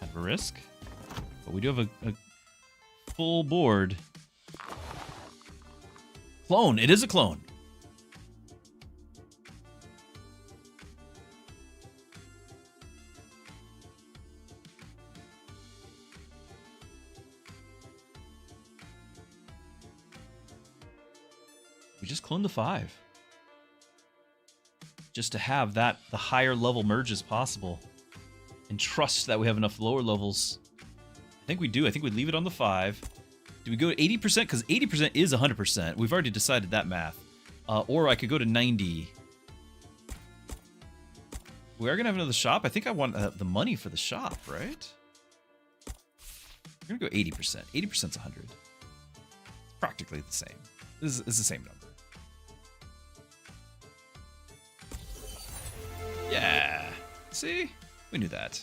Speaker 1: Kind of a risk. But we do have a full board. Clone. It is a clone. We just cloned the 5. Just to have that, the higher level merges possible. And trust that we have enough lower levels. I think we do. I think we leave it on the 5. Do we go to 80%? Because 80% is 100%. We've already decided that math. Or I could go to 90. We are going to have another shop. I think I want the money for the shop, right? We're going to go 80%. 80% is 100. It's practically the same. This is the same number. Yeah. See? We knew that.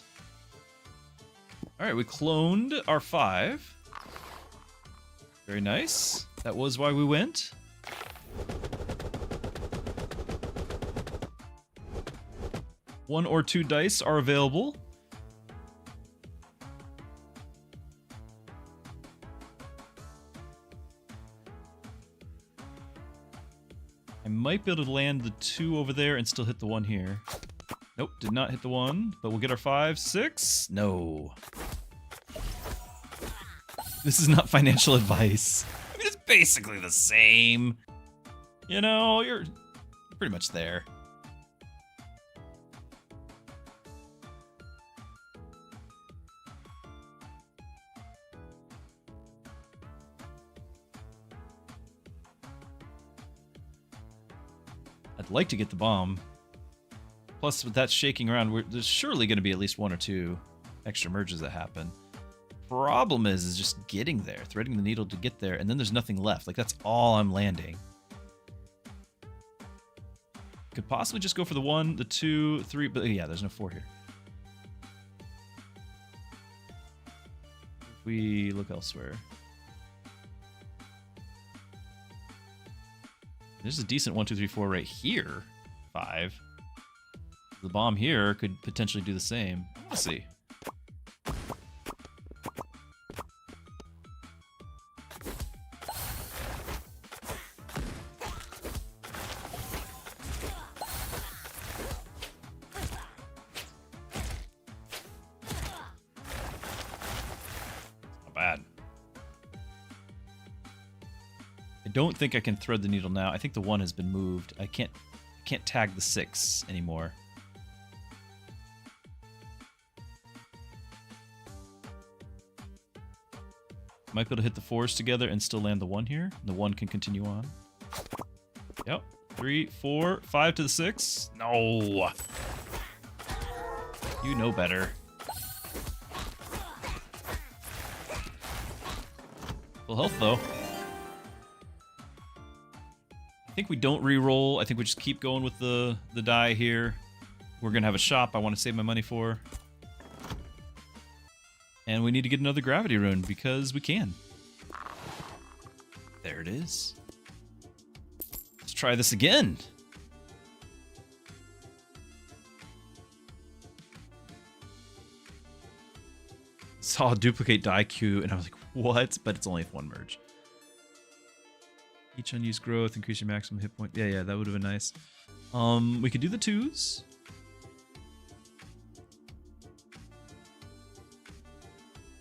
Speaker 1: Alright, we cloned our 5. Very nice. That was why we went. One or 2 dice are available. I might be able to land the 2 over there and still hit the 1 here. Nope, did not hit the 1, but we'll get our 5, 6. No. This is not financial advice. I mean, it's basically the same. You know, you're pretty much there. I'd like to get the bomb. Plus, with that shaking around, there's surely going to be at least 1 or 2 extra merges that happen. Problem is just getting there, threading the needle to get there, and then there's nothing left. Like, that's all I'm landing. Could possibly just go for the 1, the 2, 3, but yeah, there's no 4 here. If we look elsewhere. There's a decent 1, 2, 3, 4 right here. 5. The bomb here could potentially do the same. We'll see. Not bad. I don't think I can thread the needle now. I think the 1 has been moved. I can't tag the 6 anymore. Might be able to hit the 4s together and still land the 1 here. The 1 can continue on. Yep. 3, 4, 5 to the 6. No. You know better. Full health though. I think we don't re-roll. I think we just keep going with the die here. We're gonna have a shop I want to save my money for. And we need to get another gravity rune because we can. There it is. Let's try this again. Saw a duplicate die queue and I was like, what? But it's only if 1 merge. Each unused growth, increase your maximum hit point. Yeah, that would have been nice. We could do the 2s.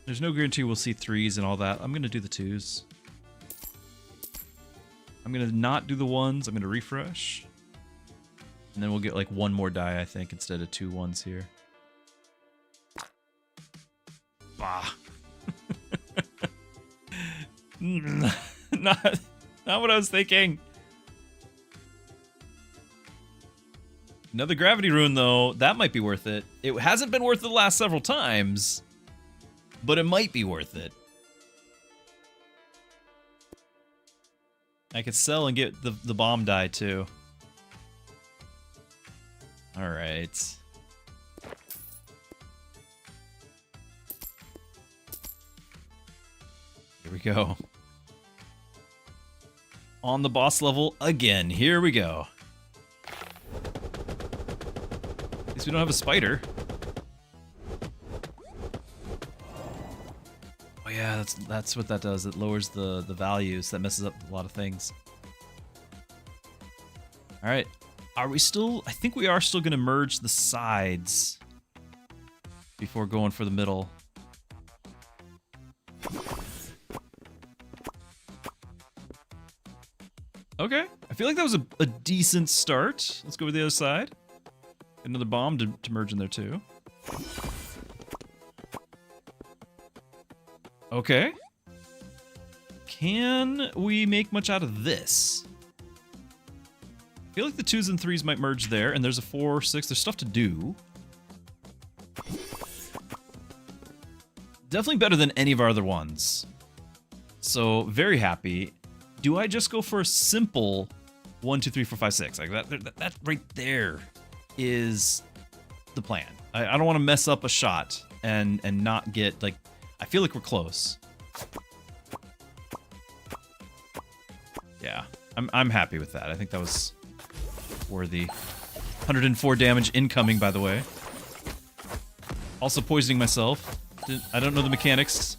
Speaker 1: There's no guarantee we'll see 3s and all that. I'm going to do the 2s. I'm going to not do the 1s. I'm going to refresh. And then we'll get like 1 more die, I think, instead of 2 1s here. Bah. Not what I was thinking. Another gravity rune, though. That might be worth it. It hasn't been worth it the last several times. But it might be worth it. I could sell and get the bomb die too. Alright. Here we go. On the boss level again. Here we go. At least we don't have a spider. Yeah, that's what that does. It lowers the values. That messes up a lot of things. All right. Are we still... I think we are still going to merge the sides before going for the middle. Okay. I feel like that was a decent start. Let's go with the other side. Another bomb to merge in there too. Okay. Can we make much out of this? I feel like the 2s and 3s might merge there, and there's a 4, 6. There's stuff to do. Definitely better than any of our other ones. So, very happy. Do I just go for a simple 1, 2, 3, 4, 5, 6? Like that right there is the plan. I don't want to mess up a shot and not get, like... I feel like we're close. Yeah, I'm happy with that. I think that was worthy. 104 damage incoming, by the way. Also poisoning myself. I don't know the mechanics.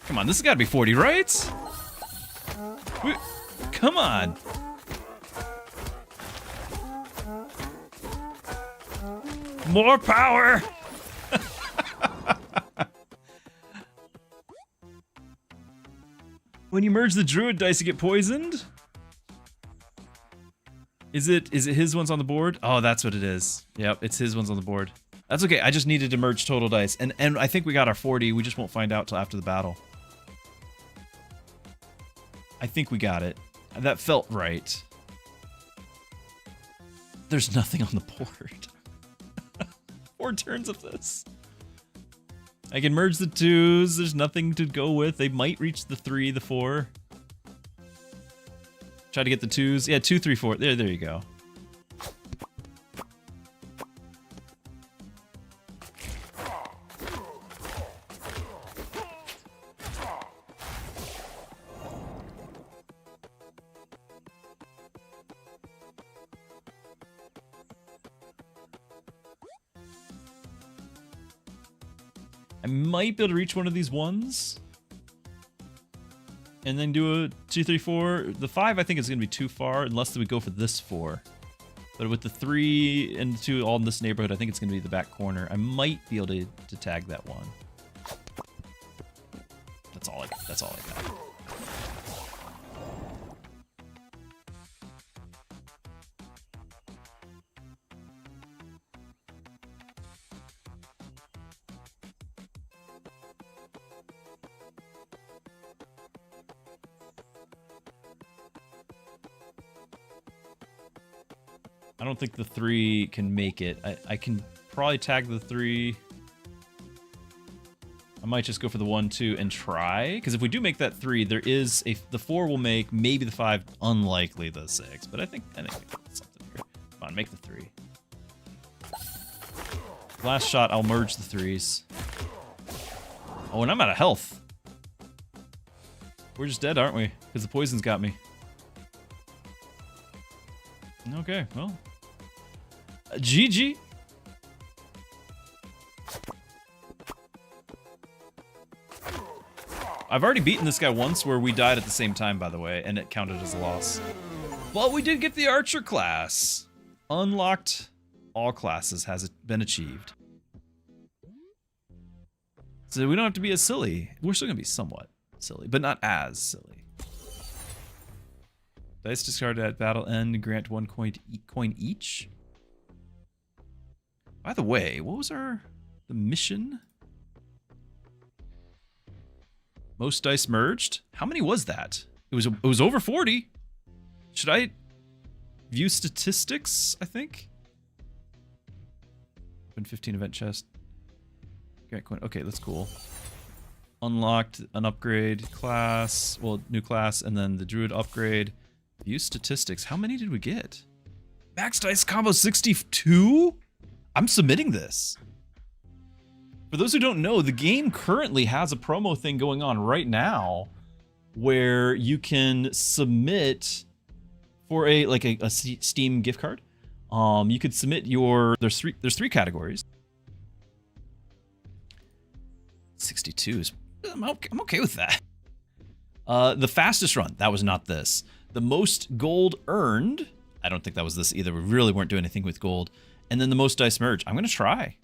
Speaker 1: Come on, this has got to be 40, right? Come on. More power! When you merge the druid dice, you get poisoned? Is it his ones on the board? Oh, that's what it is. Yep, it's his ones on the board. That's okay, I just needed to merge total dice. And I think we got our 40, we just won't find out till after the battle. I think we got it. That felt right. There's nothing on the board. 4 turns of this. I can merge the 2s, there's nothing to go with. They might reach the 3, the 4. Try to get the 2s. Yeah, 2, 3, 4. There you go. I might be able to reach one of these 1s. And then do a 2, 3, 4. The 5 I think is going to be too far unless we go for this 4. But with the 3 and the 2 all in this neighborhood, I think it's going to be the back corner. I might be able to tag that 1. That's all I got. I don't think the 3 can make it. I can probably tag the 3. I might just go for the 1, 2, and try. Because if we do make that 3, there is the 4 will make, maybe the 5, unlikely the 6. But I think we got something here. Come on, make the 3. Last shot, I'll merge the 3s. Oh, and I'm out of health. We're just dead, aren't we? Because the poison's got me. Okay, well. GG. I've already beaten this guy once where we died at the same time, by the way, and it counted as a loss. Well, we did get the archer class. Unlocked all classes has been achieved. So we don't have to be as silly. We're still gonna be somewhat silly, but not as silly. Dice discarded at battle end, grant 1 coin each. By the way, what was the mission? Most dice merged? How many was that? It was over 40. Should I view statistics, I think? Open 15 event chest. Grant coin. Okay, that's cool. Unlocked an upgrade class, well, new class, and then the druid upgrade. View statistics. How many did we get? Max dice combo 62? I'm submitting this. For those who don't know, the game currently has a promo thing going on right now where you can submit for a Steam gift card. You could submit there's three categories. 62 is I'm okay with that. The fastest run, that was not this. The most gold earned, I don't think that was this either. We really weren't doing anything with gold. And then the most dice merge. I'm gonna try.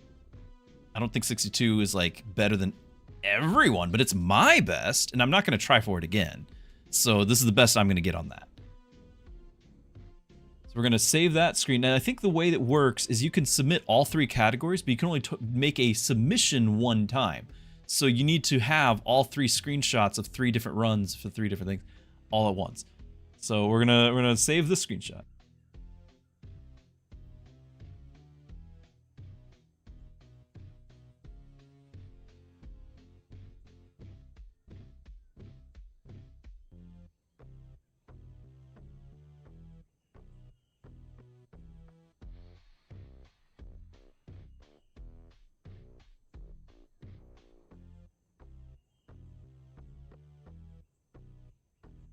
Speaker 1: I don't think 62 is like better than everyone, but it's my best, and I'm not gonna try for it again. So this is the best I'm gonna get on that. So we're gonna save that screen. And I think the way that works is you can submit all 3 categories, but you can only make a submission 1 time. So you need to have all 3 screenshots of 3 different runs for 3 different things all at once. So we're gonna save this screenshot.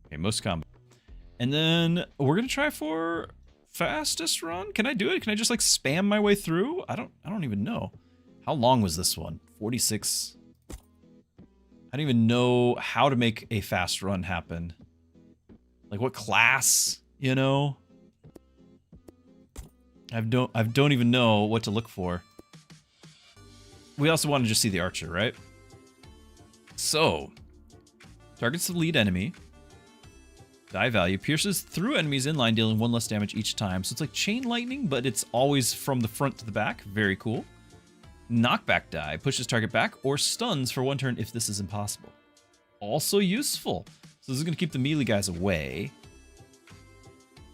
Speaker 1: Okay, most combo. And then we're gonna try for fastest run. Can I do it? Can I just like spam my way through? I don't even know. How long was this one? 46. I don't even know how to make a fast run happen. Like what class, you know? I don't even know what to look for. we also want to just see the archer, right? So, targets the lead enemy. Die value pierces through enemies in line, dealing 1 less damage each time. So it's like chain lightning, but it's always from the front to the back. Very cool. Knockback die pushes target back or stuns for 1 turn if this is impossible. Also useful. So this is going to keep the melee guys away.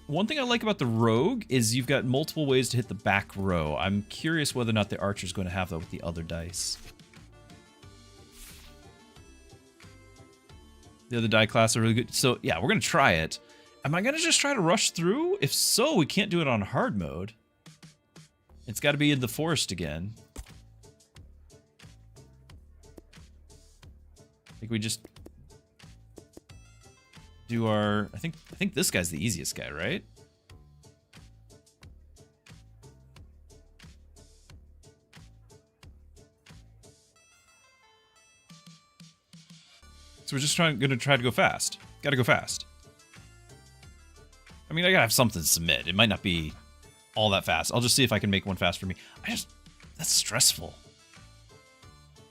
Speaker 1: One thing I like about the rogue is you've got multiple ways to hit the back row. I'm curious whether or not the archer is going to have that with the other dice. The other die class are really good. So yeah, we're going to try it. Am I going to just try to rush through? If so, we can't do it on hard mode. It's got to be in the forest again. I think we just do our... I think this guy's the easiest guy, right? So we're just gonna try to go fast. Gotta go fast. I mean, I gotta have something to submit. It might not be all that fast. I'll just see if I can make one fast for me. That's stressful.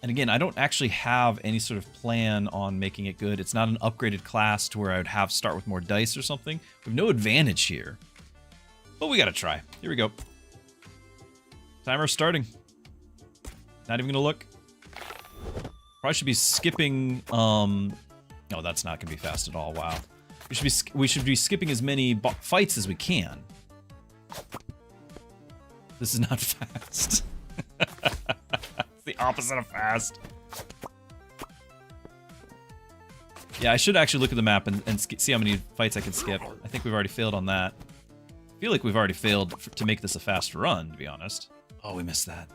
Speaker 1: And again, I don't actually have any sort of plan on making it good. It's not an upgraded class to where I would have start with more dice or something. We have no advantage here. But we gotta try. Here we go. Timer starting. Not even gonna look. Probably should be skipping, no, that's not gonna be fast at all, wow. We should be skipping as many fights as we can. This is not fast. It's the opposite of fast. Yeah, I should actually look at the map and see how many fights I can skip. I think we've already failed on that. I feel like we've already failed to make this a fast run, to be honest. Oh, we missed that.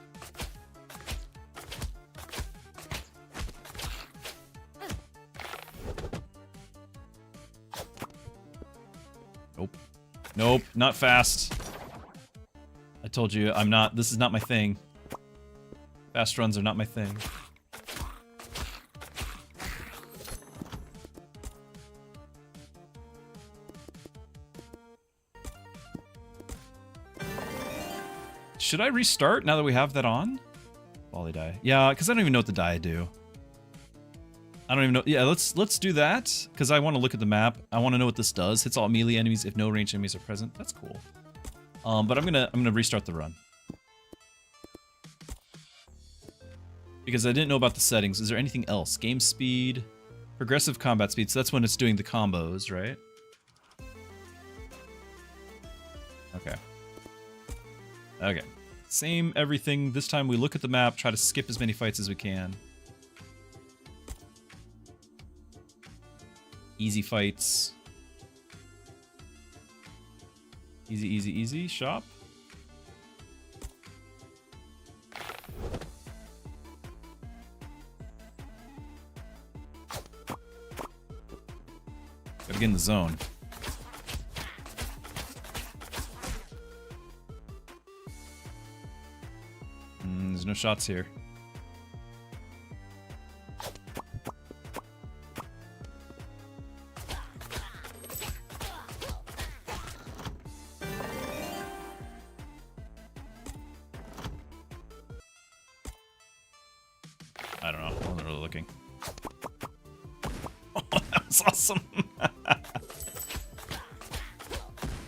Speaker 1: Nope. Nope, not fast. I told you, this is not my thing. Fast runs are not my thing. Should I restart now that we have that on? Volley die. Yeah, because I don't even know what the die do. I don't even know. Yeah, let's do that, because I want to look at the map. I want to know what this does. Hits all melee enemies if no ranged enemies are present. That's cool. But I'm gonna restart the run. Because I didn't know about the settings. Is there anything else? Game speed, progressive combat speed. So that's when it's doing the combos, right? Okay. Okay. Same everything. This time we look at the map, try to skip as many fights as we can. Easy fights. Easy, easy, easy. Shop. Gotta get in the zone. There's no shots here. I don't know. I wasn't really looking. Oh, that was awesome.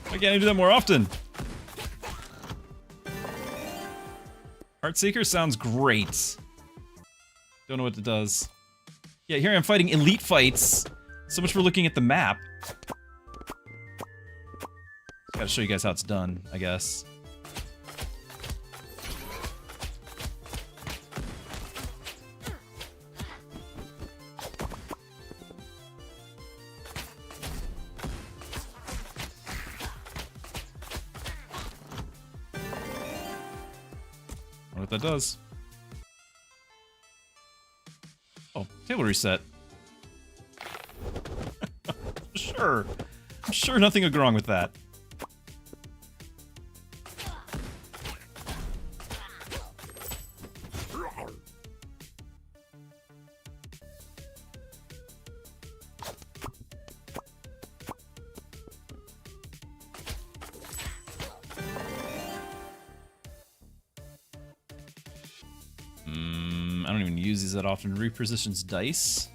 Speaker 1: Why can't I do that more often? Heartseeker sounds great. Don't know what it does. Yeah, here I'm fighting elite fights. So much for looking at the map. Gotta show you guys how it's done, I guess. What that does. Oh, table reset. Sure. I'm sure nothing would go wrong with that. I don't even use these that often. Repositions dice.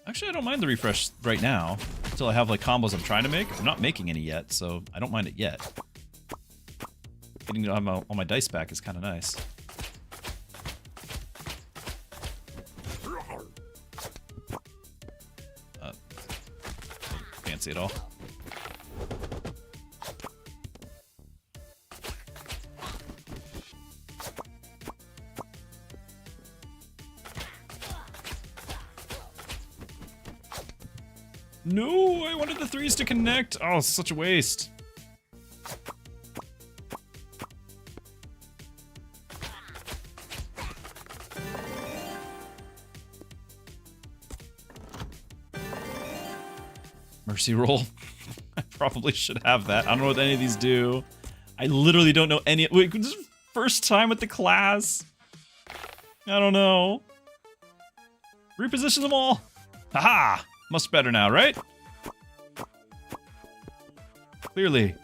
Speaker 1: Actually, I don't mind the refresh right now, until I have like combos I'm trying to make. I'm not making any yet, so I don't mind it yet. Getting to have all my dice back is kind of nice. Fancy at all. No, I wanted the threes to connect. Oh, such a waste. Mercy roll. I probably should have that. I don't know what any of these do. I literally don't know any. Wait, this is first time with the class. I don't know. Reposition them all. Haha! Much better now, right? Clearly.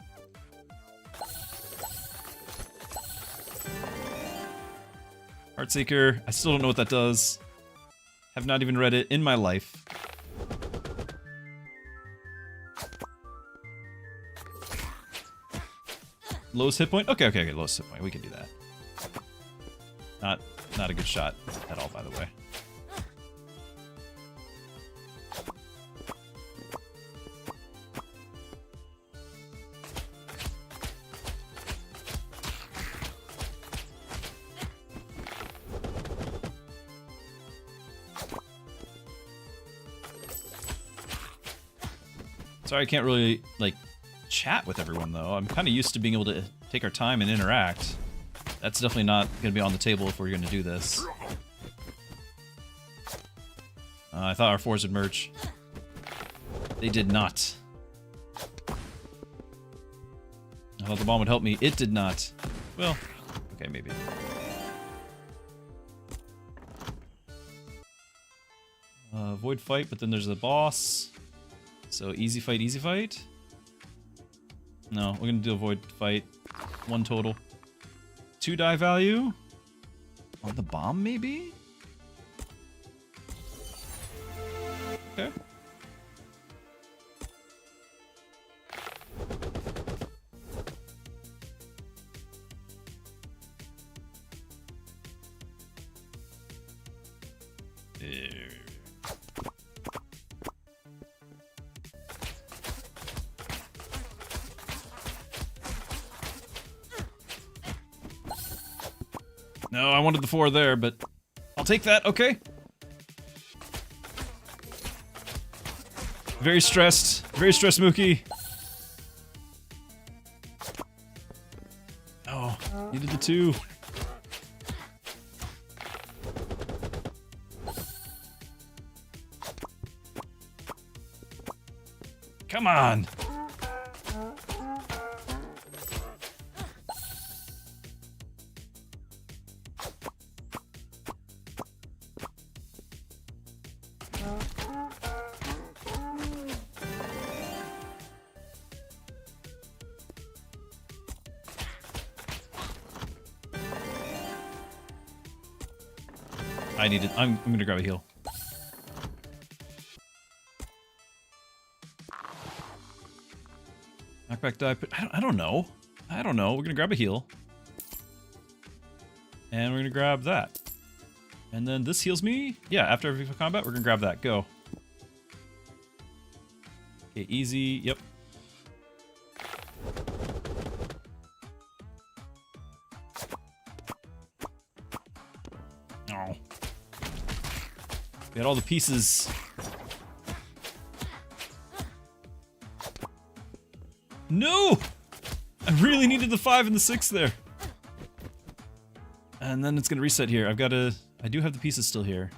Speaker 1: Heartseeker. I still don't know what that does. Have not even read it in my life. Lowest hit point? Okay, lowest hit point. We can do that. Not a good shot at all, by the way. Sorry, I can't really, like, chat with everyone, though. I'm kind of used to being able to take our time and interact. That's definitely not going to be on the table if we're going to do this. I thought our fours would merge. They did not. I thought the bomb would help me. It did not. Well, okay, maybe. Void fight, but then there's the boss. So easy fight, easy fight? No, we're gonna do a void fight. One total. 2 die value? On the bomb, maybe? Okay. No, I wanted the 4 there, but I'll take that, okay. Very stressed, Mookie. Oh, needed the 2. Come on. I need it. I'm gonna grab a heal. Knockback die. I don't know. I don't know. We're gonna grab a heal. And we're gonna grab that. And then this heals me. Yeah, after every combat, we're gonna grab that. Go. Okay, easy. Yep. Oh. We had all the pieces. No! I really needed the 5 and the 6 there. And then it's gonna reset here. I do have the pieces still here.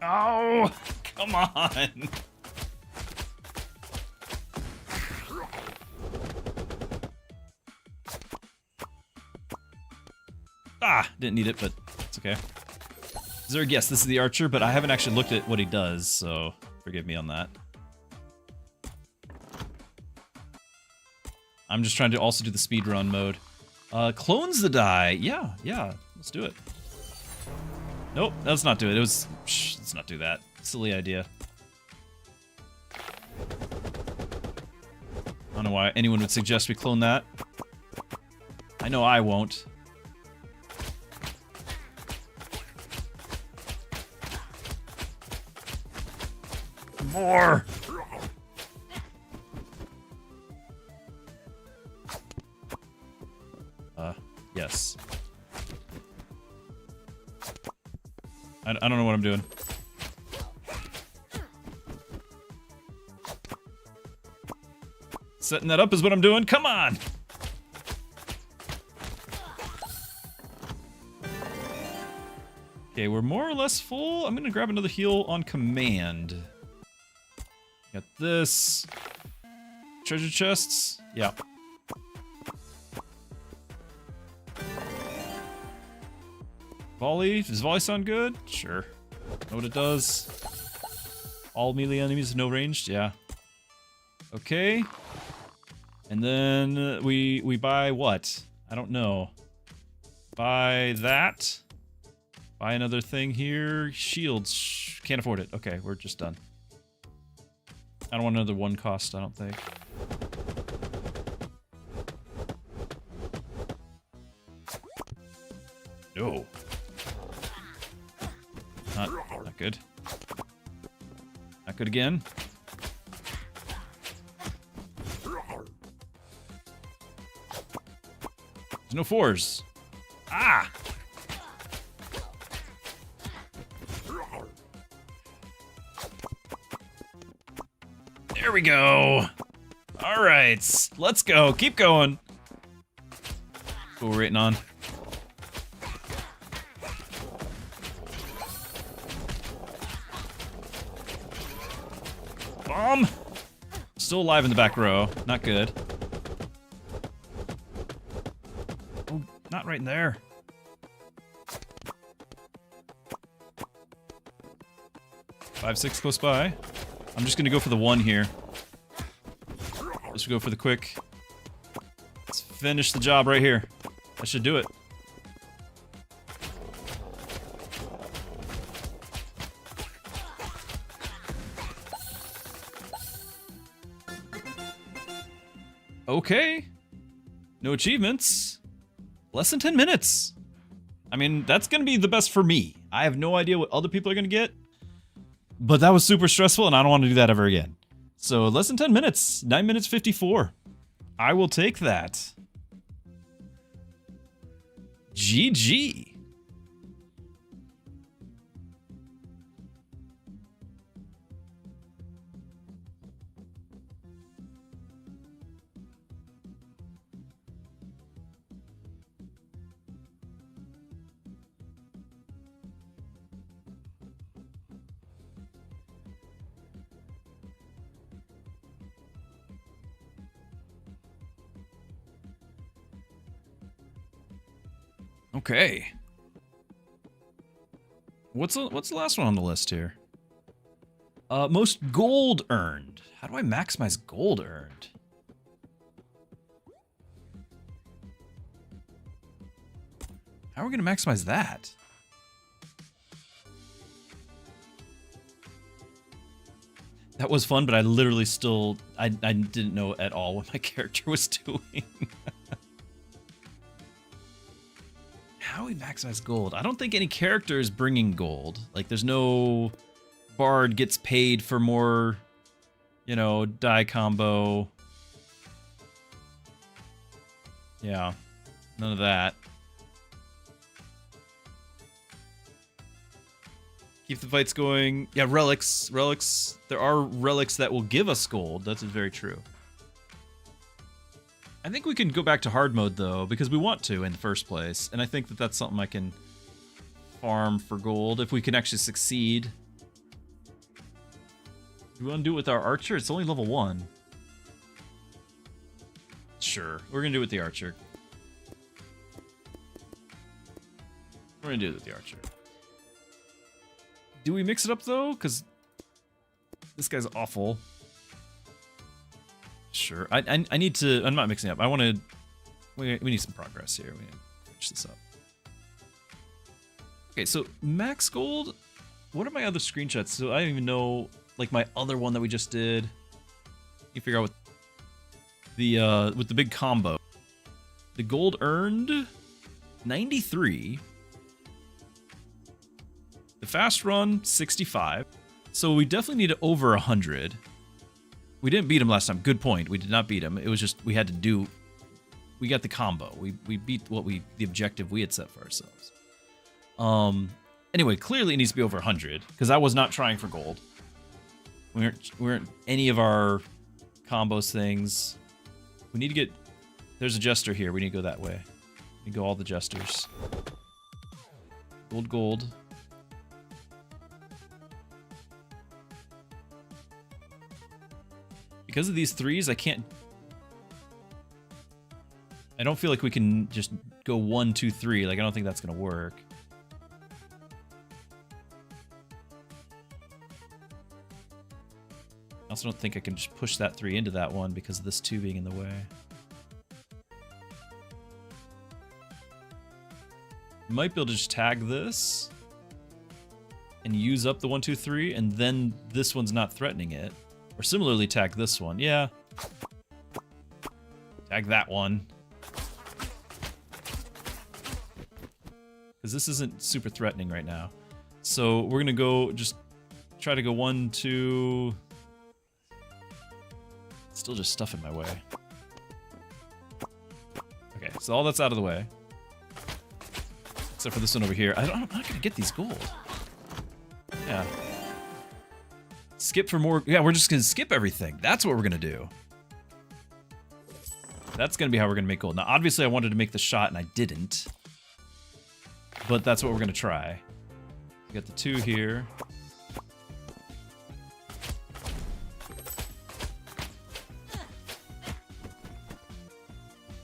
Speaker 1: Oh! Come on! Ah, didn't need it, but it's okay. Zerg, yes, this is the archer, but I haven't actually looked at what he does, so forgive me on that. I'm just trying to also do the speedrun mode. Clones the die. Yeah, let's do it. Nope, let's not do it. Let's not do that. Silly idea. I don't know why anyone would suggest we clone that. I know I won't. More! Yes. I don't know what I'm doing. Setting that up is what I'm doing. Come on! Okay, we're more or less full. I'm gonna grab another heal on command. Got this. Treasure chests? Yeah. Volley? Does volley sound good? Sure. Know what it does? All melee enemies no ranged? Yeah. Okay. And then we buy what? I don't know. Buy that. Buy another thing here. Shields. Can't afford it. Okay, we're just done. I don't want another one cost, I don't think. No. Not good. Not good again. There's no fours. Ah! There we go. All right, let's go. Keep going. What we're waiting on. Bomb. Still alive in the back row. Not good. Oh, not right in there. Five, six close by. I'm just gonna go for the one here. Just go for the quick. Let's finish the job right here. That should do it. Okay. No achievements. Less than 10 minutes. I mean, that's gonna be the best for me. I have no idea what other people are gonna get. But that was super stressful, and I don't want to do that ever again. So, less than 10 minutes. 9 minutes 54. I will take that. GG. Okay. What's the last one on the list here? Most gold earned. How do I maximize gold earned? How are we gonna maximize that? That was fun, but I literally still I didn't know at all what my character was doing. How do we maximize gold? I don't think any character is bringing gold. Like, there's no bard gets paid for more, you know, die combo. Yeah, none of that. Keep the fights going. Yeah, relics. Relics. There are relics that will give us gold. That's very true. I think we can go back to hard mode, though, because we want to in the first place. And I think that that's something I can farm for gold if we can actually succeed. Do we want to do it with our archer? It's only level 1. Sure, we're going to do it with the archer. We're gonna do it with the archer. Do we mix it up though? Because this guy's awful. Sure. I need to. I'm not mixing up. I want to. We need some progress here. We need to finish this up. Okay, so max gold. What are my other screenshots? So I don't even know. Like my other one that we just did. You figure out what with the big combo. The gold earned 93. The fast run 65. So we definitely need over 100. We didn't beat him last time. Good point. We did not beat him. It was just we had to do. We got the combo. We beat the objective we had set for ourselves. Anyway, clearly it needs to be over 100 because I was not trying for gold. We weren't any of our combos things. We need to get. There's a jester here. We need to go that way. We go all the jesters. Gold. Because of these threes, I don't feel like we can just go 1, 2, 3. Like, I don't think that's gonna work. I also don't think I can just push that 3 into that one because of this 2 being in the way. Might be able to just tag this and use up the 1, 2, 3, and then this one's not threatening it. Or similarly tag this one. Yeah. Tag that one. Because this isn't super threatening right now. So we're going to go just try to go 1, 2. Still just stuff in my way. Okay, so all that's out of the way. Except for this one over here. I'm not going to get these gold. Yeah. Skip for more. Yeah, we're just going to skip everything. That's what we're going to do. That's going to be how we're going to make gold. Now, obviously, I wanted to make the shot, and I didn't. But that's what we're going to try. We got the 2 here.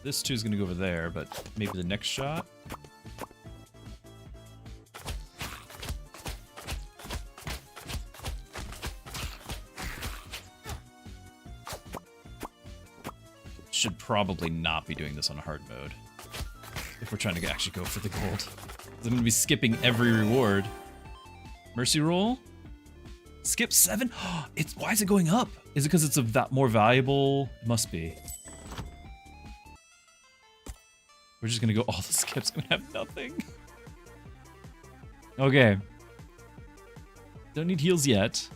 Speaker 1: This 2 is going to go over there, but maybe the next shot. Should probably not be doing this on hard mode if we're trying to actually go for the gold. I'm going to be skipping every reward. Mercy roll. Skip 7. Why is it going up? Is it because it's more valuable? It must be. We're just going to go all the skips. I'm going to have nothing. Okay. Don't need heals yet.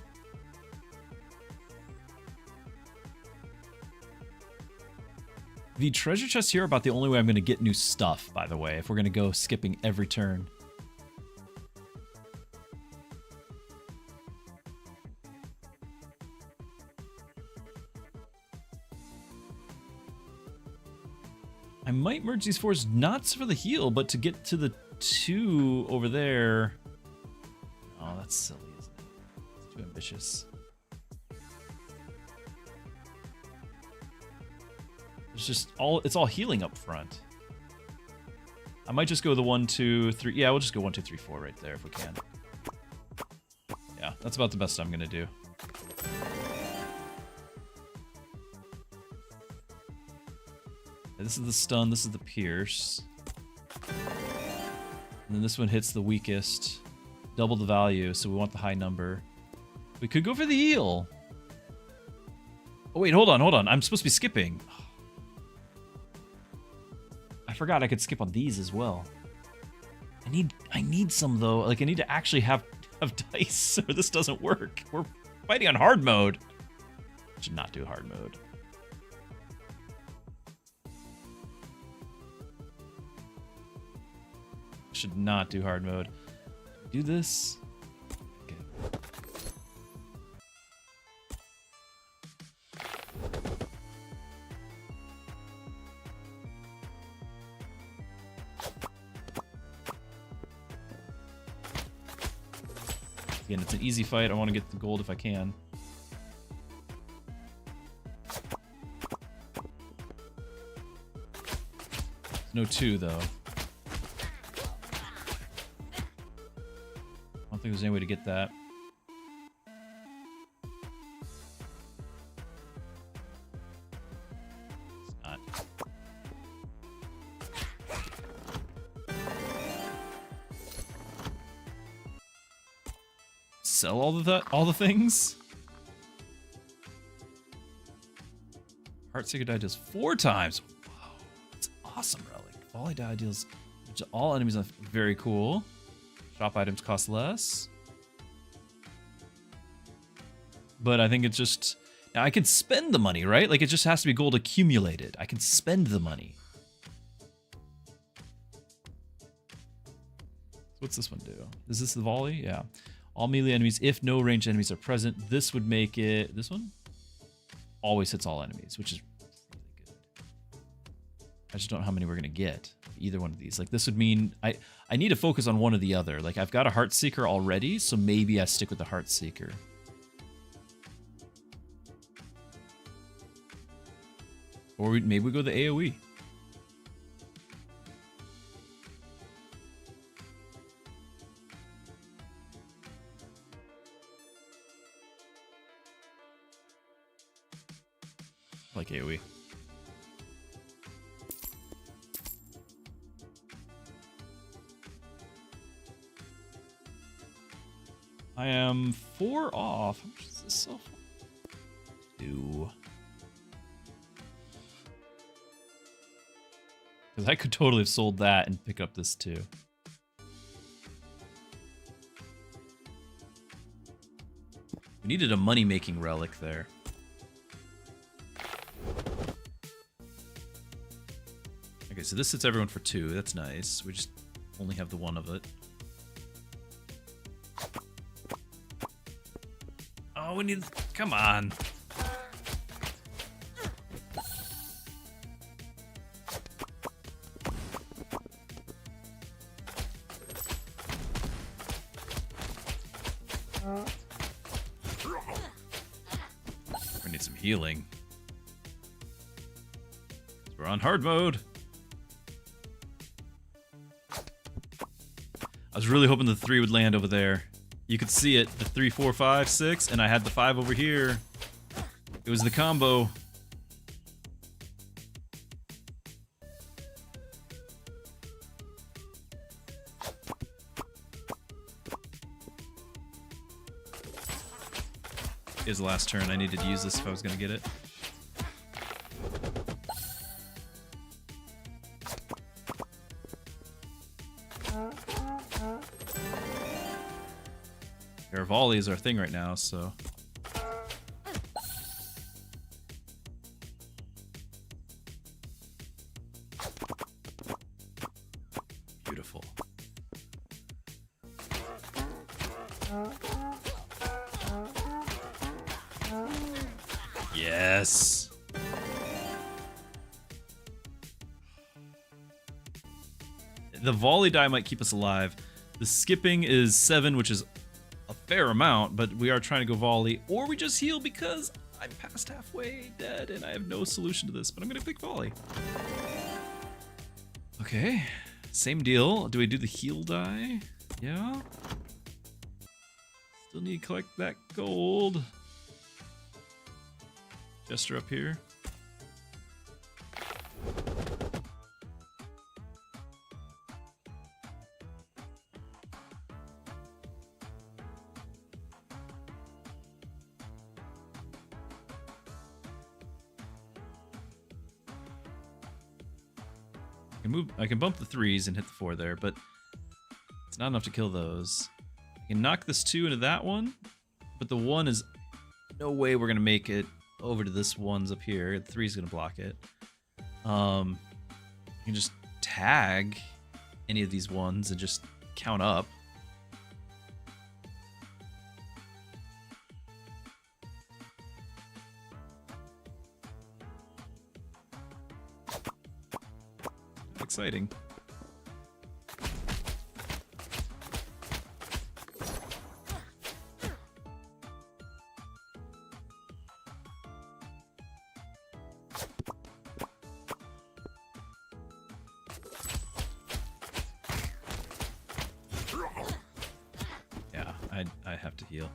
Speaker 1: The treasure chests here are about the only way I'm going to get new stuff, by the way, if we're going to go skipping every turn. I might merge these 4s not for the heal, but to get to the 2 over there. Oh, that's silly, isn't it? It's too ambitious. It's just it's all healing up front. I might just go the 1, 2, 3. Yeah, we'll just go 1, 2, 3, 4 right there if we can. Yeah, that's about the best I'm gonna do. This is the stun, this is the pierce. And then this one hits the weakest. Double the value, so we want the high number. We could go for the heal. Oh wait, hold on. I'm supposed to be skipping. I forgot I could skip on these as well. I need some though. Like I need to actually have dice or this doesn't work. We're fighting on hard mode. Should not do hard mode. Should not do hard mode. Do this. Okay. Again, it's an easy fight. I want to get the gold if I can. No 2 though. think there's any way to get that. It's not. Sell all the things? Heartseeker die deals 4 times. Whoa, that's awesome relic. Volley die deals to all enemies. Very cool. Shop items cost less. But I think it's just... Now I can spend the money, right? Like it just has to be gold accumulated. I can spend the money. What's this one do? Is this the volley? Yeah. All melee enemies, if no ranged enemies are present. This would make it... This one? Always hits all enemies, which is really good. I just don't know how many we're going to get. Either one of these. Like this would mean I need to focus on one or the other. Like I've got a Heartseeker already, so maybe I stick with the Heartseeker. Or maybe we go the AoE. Like AoE. I am 4 off. How much is this so far? 2. Because I could totally have sold that and pick up this too. We needed a money-making relic there. Okay, so this hits everyone for 2. That's nice. We just only have the one of it. Oh, we need... Come on. We need some healing. We're on hard mode. I was really hoping the 3 would land over there. You could see it, the 3, 4, 5, 6, and I had the 5 over here. It was the combo. Is the last turn. I needed to use this if I was going to get it. Volley is our thing right now, so... Beautiful. Yes! The volley die might keep us alive. The skipping is 7, which is a fair amount, but we are trying to go volley, or we just heal because I'm past halfway dead and I have no solution to this, but I'm gonna pick volley. Okay, same deal. Do we do the heal die? Yeah. Still need to collect that gold. Jester up here. I can bump the 3s and hit the 4 there, but it's not enough to kill those. I can knock this 2 into that one, but the 1 is no way we're gonna make it over to this 1's up here. The 3's gonna block it. You can just tag any of these 1s and just count up. Exciting. Yeah. back to heal.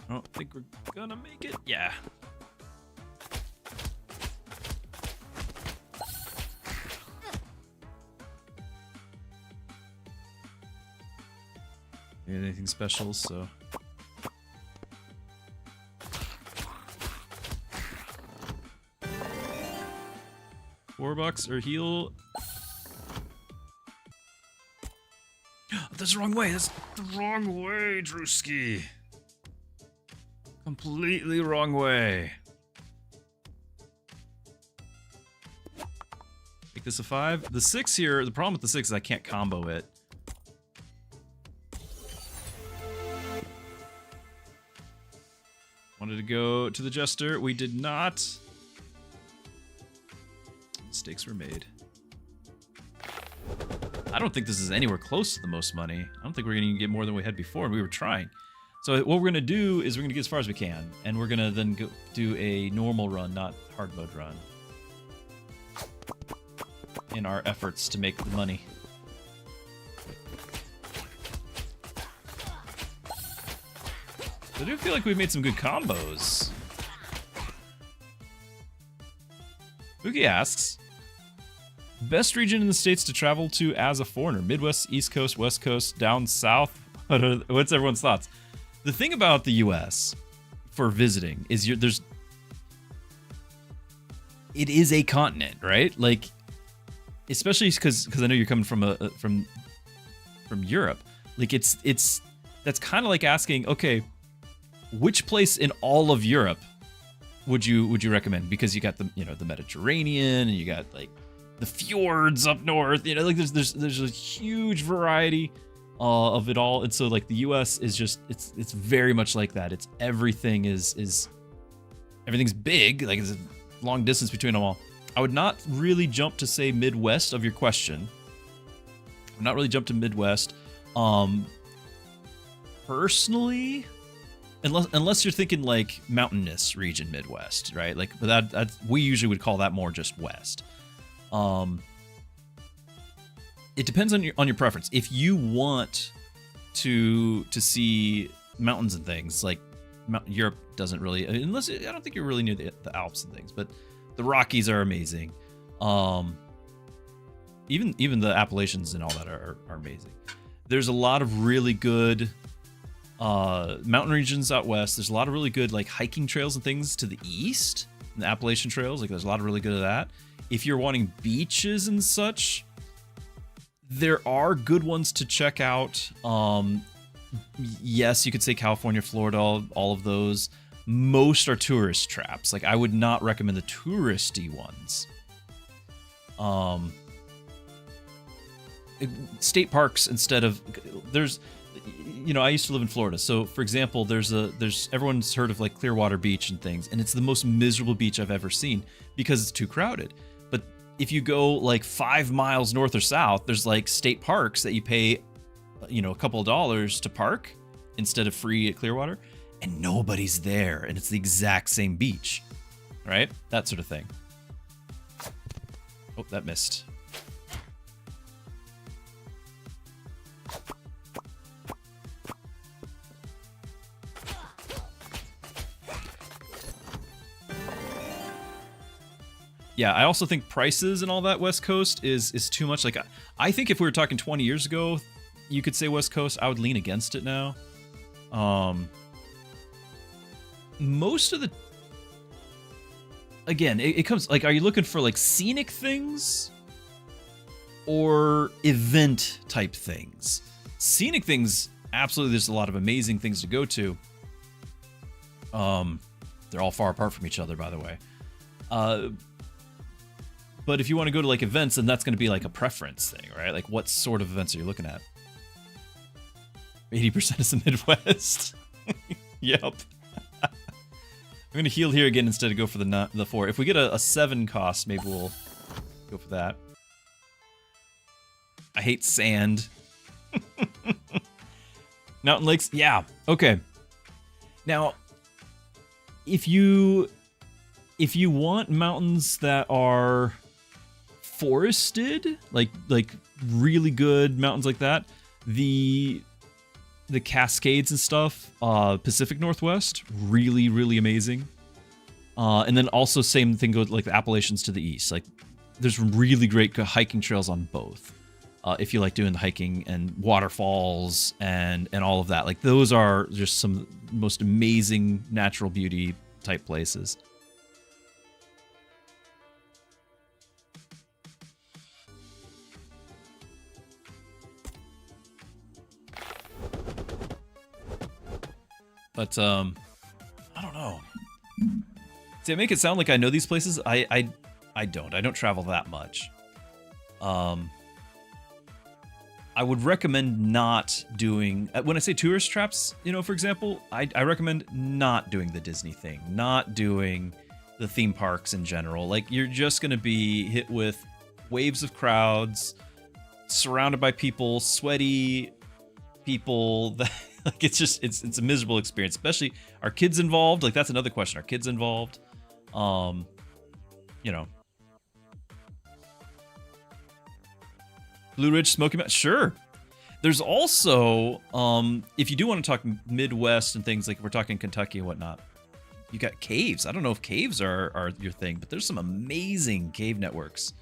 Speaker 1: I don't think we're gonna make it. Yeah. Anything special, so. $4 or heal. That's the wrong way. That's the wrong way, Druski. Completely wrong way. Make this a 5. The 6 here, the problem with the 6 is I can't combo it. Wanted to go to the Jester. We did not. Mistakes were made. I don't think this is anywhere close to the most money. I don't think we're going to get more than we had before, and we were trying. So what we're going to do is we're going to get as far as we can, and we're going to then go do a normal run, not hard mode run, in our efforts to make the money. I do feel like we've made some good combos. Boogie asks, best region in the States to travel to as a foreigner? Midwest, East Coast, West Coast, down south? What's everyone's thoughts? The thing about the US for visiting is it is a continent, right? Like, especially because I know you're coming from Europe. Like that's kind of like asking, okay, which place in all of Europe would you recommend? Because you got the Mediterranean, and you got like the fjords up north. Like there's a huge variety of it all, and so like the U.S. is just it's very much like that. It's everything's big. Like it's a long distance between them all. I would not really jump to say Midwest of your question. I would not really jump to Midwest. Personally. Unless you're thinking like mountainous region Midwest, right? Like, but that we usually would call that more just West. It depends on your preference. If you want to see mountains and things, like Europe doesn't really, unless I don't think you're really near the Alps and things, but the Rockies are amazing. Even the Appalachians and all that are amazing. There's a lot of really good mountain regions out west. There's a lot of really good like hiking trails and things to the east, and the Appalachian trails. Like there's a lot of really good of that. If you're wanting beaches and such, there are good ones to check out. Yes, you could say California, Florida, all of those. Most are tourist traps. Like I would not recommend the touristy ones. State parks instead of there's. I used to live in Florida. So, for example, there's everyone's heard of like Clearwater Beach and things, and it's the most miserable beach I've ever seen because it's too crowded. But if you go like 5 miles north or south, there's like state parks that you pay, a couple of dollars to park instead of free at Clearwater, and nobody's there, and it's the exact same beach, right? That sort of thing. Oh, that missed. Yeah, I also think prices and all that West Coast is too much. Like, I think if we were talking 20 years ago, you could say West Coast. I would lean against it now. Most of the... Again, it comes... Like, are you looking for, like, scenic things? Or event-type things? Scenic things, absolutely, there's a lot of amazing things to go to. They're all far apart from each other, by the way. But if you want to go to like events, then that's going to be like a preference thing, right? Like what sort of events are you looking at? 80% is the Midwest. Yep. I'm going to heal here again instead of go for the 4. If we get a 7 cost, maybe we'll go for that. I hate sand. Mountain lakes, yeah. Okay. Now, if you want mountains that are forested, like really good mountains like that, the the Cascades and stuff, Pacific Northwest, really, really amazing. And then also same thing goes like the Appalachians to the east. Like there's really great hiking trails on both. If you like doing the hiking and waterfalls and all of that. Like those are just some most amazing natural beauty type places. But I don't know. See, I make it sound like I know these places. I don't. I don't travel that much. I would recommend not doing, when I say tourist traps, you know, for example, I recommend not doing the Disney thing, not doing the theme parks in general. Like you're just going to be hit with waves of crowds, surrounded by people, sweaty people that like it's just it's a miserable experience, especially are kids involved? Like that's another question. Are kids involved? You know. Blue Ridge Smoky Mountain, sure. There's also if you do want to talk Midwest and things like if we're talking Kentucky and whatnot, you got caves. I don't know if caves are your thing, but there's some amazing cave networks.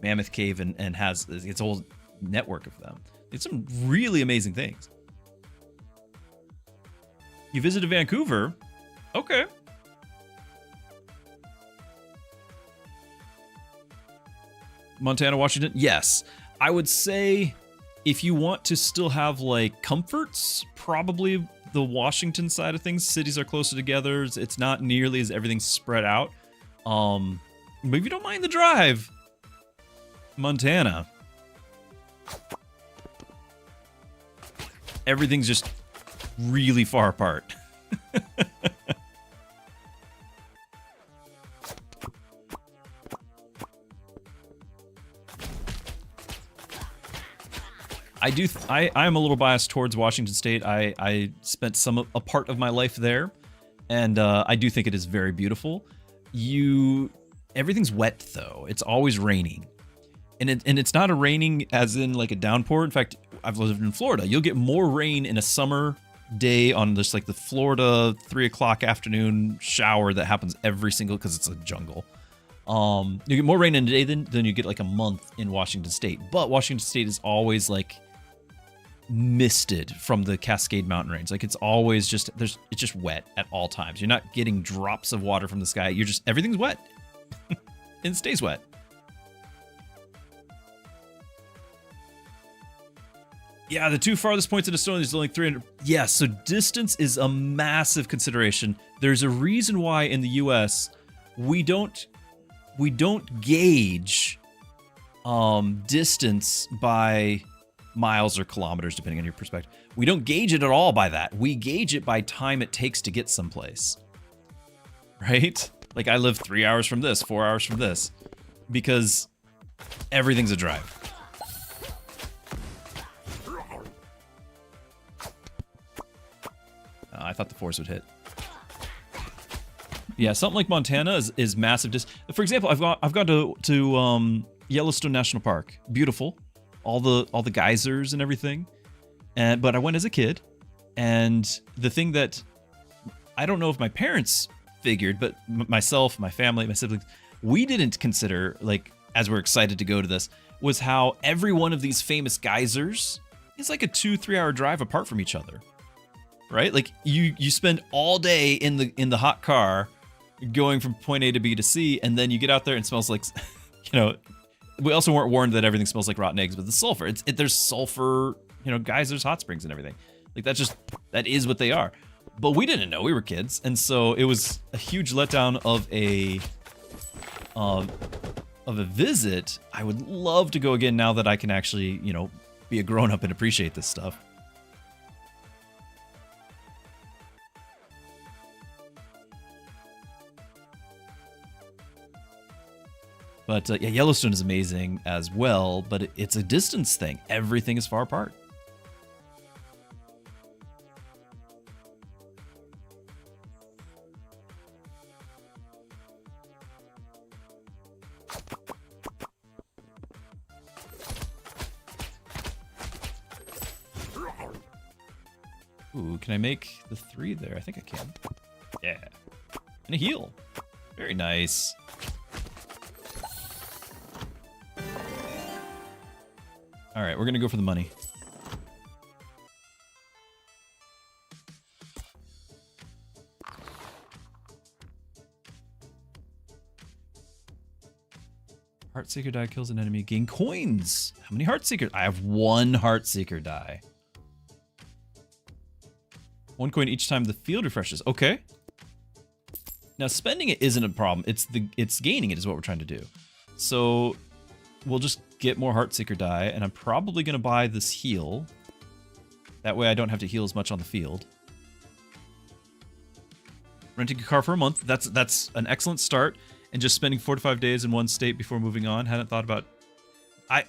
Speaker 1: Mammoth Cave and has its whole network of them. It's some really amazing things. You visited Vancouver? Okay. Montana, Washington? Yes. I would say if you want to still have like comforts, probably the Washington side of things. Cities are closer together. It's not nearly as everything's spread out. But if you don't mind the drive, Montana. Everything's just really far apart. I'm a little biased towards Washington State. I spent a part of my life there, and I do think it is very beautiful. Everything's wet though. It's always raining. And it's not a raining as in like a downpour. In fact, I've lived in Florida. You'll get more rain in a summer day on just like the Florida 3 o'clock afternoon shower that happens every single, because it's a jungle. You get more rain in a day than you get like a month in Washington State. But Washington State is always like misted from the Cascade Mountain Range. Like it's always just it's just wet at all times. You're not getting drops of water from the sky. Everything's wet. And it stays wet. Yeah, the two farthest points in Estonia is only 300. Yeah, so distance is a massive consideration. There's a reason why in the US we don't gauge distance by miles or kilometers, depending on your perspective. We don't gauge it at all by that. We gauge it by time it takes to get someplace. Right? Like I live 3 hours from this, 4 hours from this, because everything's a drive. I thought the force would hit. Yeah, something like Montana is massive. For example, I've gone to Yellowstone National Park. Beautiful, all the geysers and everything. But I went as a kid, and the thing that I don't know if my parents figured, but myself, my family, my siblings, we didn't consider, like as we're excited to go to this, was how every one of these famous geysers is like a 2-3 hour drive apart from each other. Right? Like you spend all day in the hot car going from point A to B to C, and then you get out there and it smells like, you know, we also weren't warned that everything smells like rotten eggs, but the sulfur, there's sulfur, you know, geysers, hot springs and everything. Like that is what they are. But we didn't know, we were kids. And so it was a huge letdown of a visit. I would love to go again now that I can actually, you know, be a grown up and appreciate this stuff. But yeah, Yellowstone is amazing as well, but it's a distance thing. Everything is far apart. Ooh, can I make the 3 there? I think I can. Yeah. And a heal. Very nice. All right, we're gonna go for the money. Heartseeker die kills an enemy. Gain coins. How many Heartseekers? I have 1 Heartseeker die. 1 coin each time the field refreshes. Okay. Now spending it isn't a problem. It's gaining it is what we're trying to do. So we'll just get more Heartseeker die, and I'm probably gonna buy this heal. That way I don't have to heal as much on the field. Renting a car for a month. That's an excellent start. And just spending 4 to 5 days in one state before moving on. Hadn't thought about...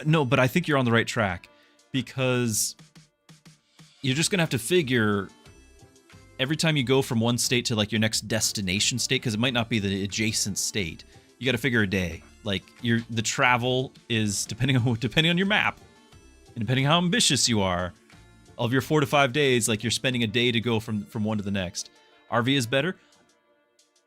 Speaker 1: No, but I think you're on the right track. Because you're just going to have to figure... Every time you go from one state to like your next destination state, because it might not be the adjacent state, you got to figure a day. Like the travel is depending on your map, and depending how ambitious you are, of your 4 to 5 days, like you're spending a day to go from one to the next. RV is better.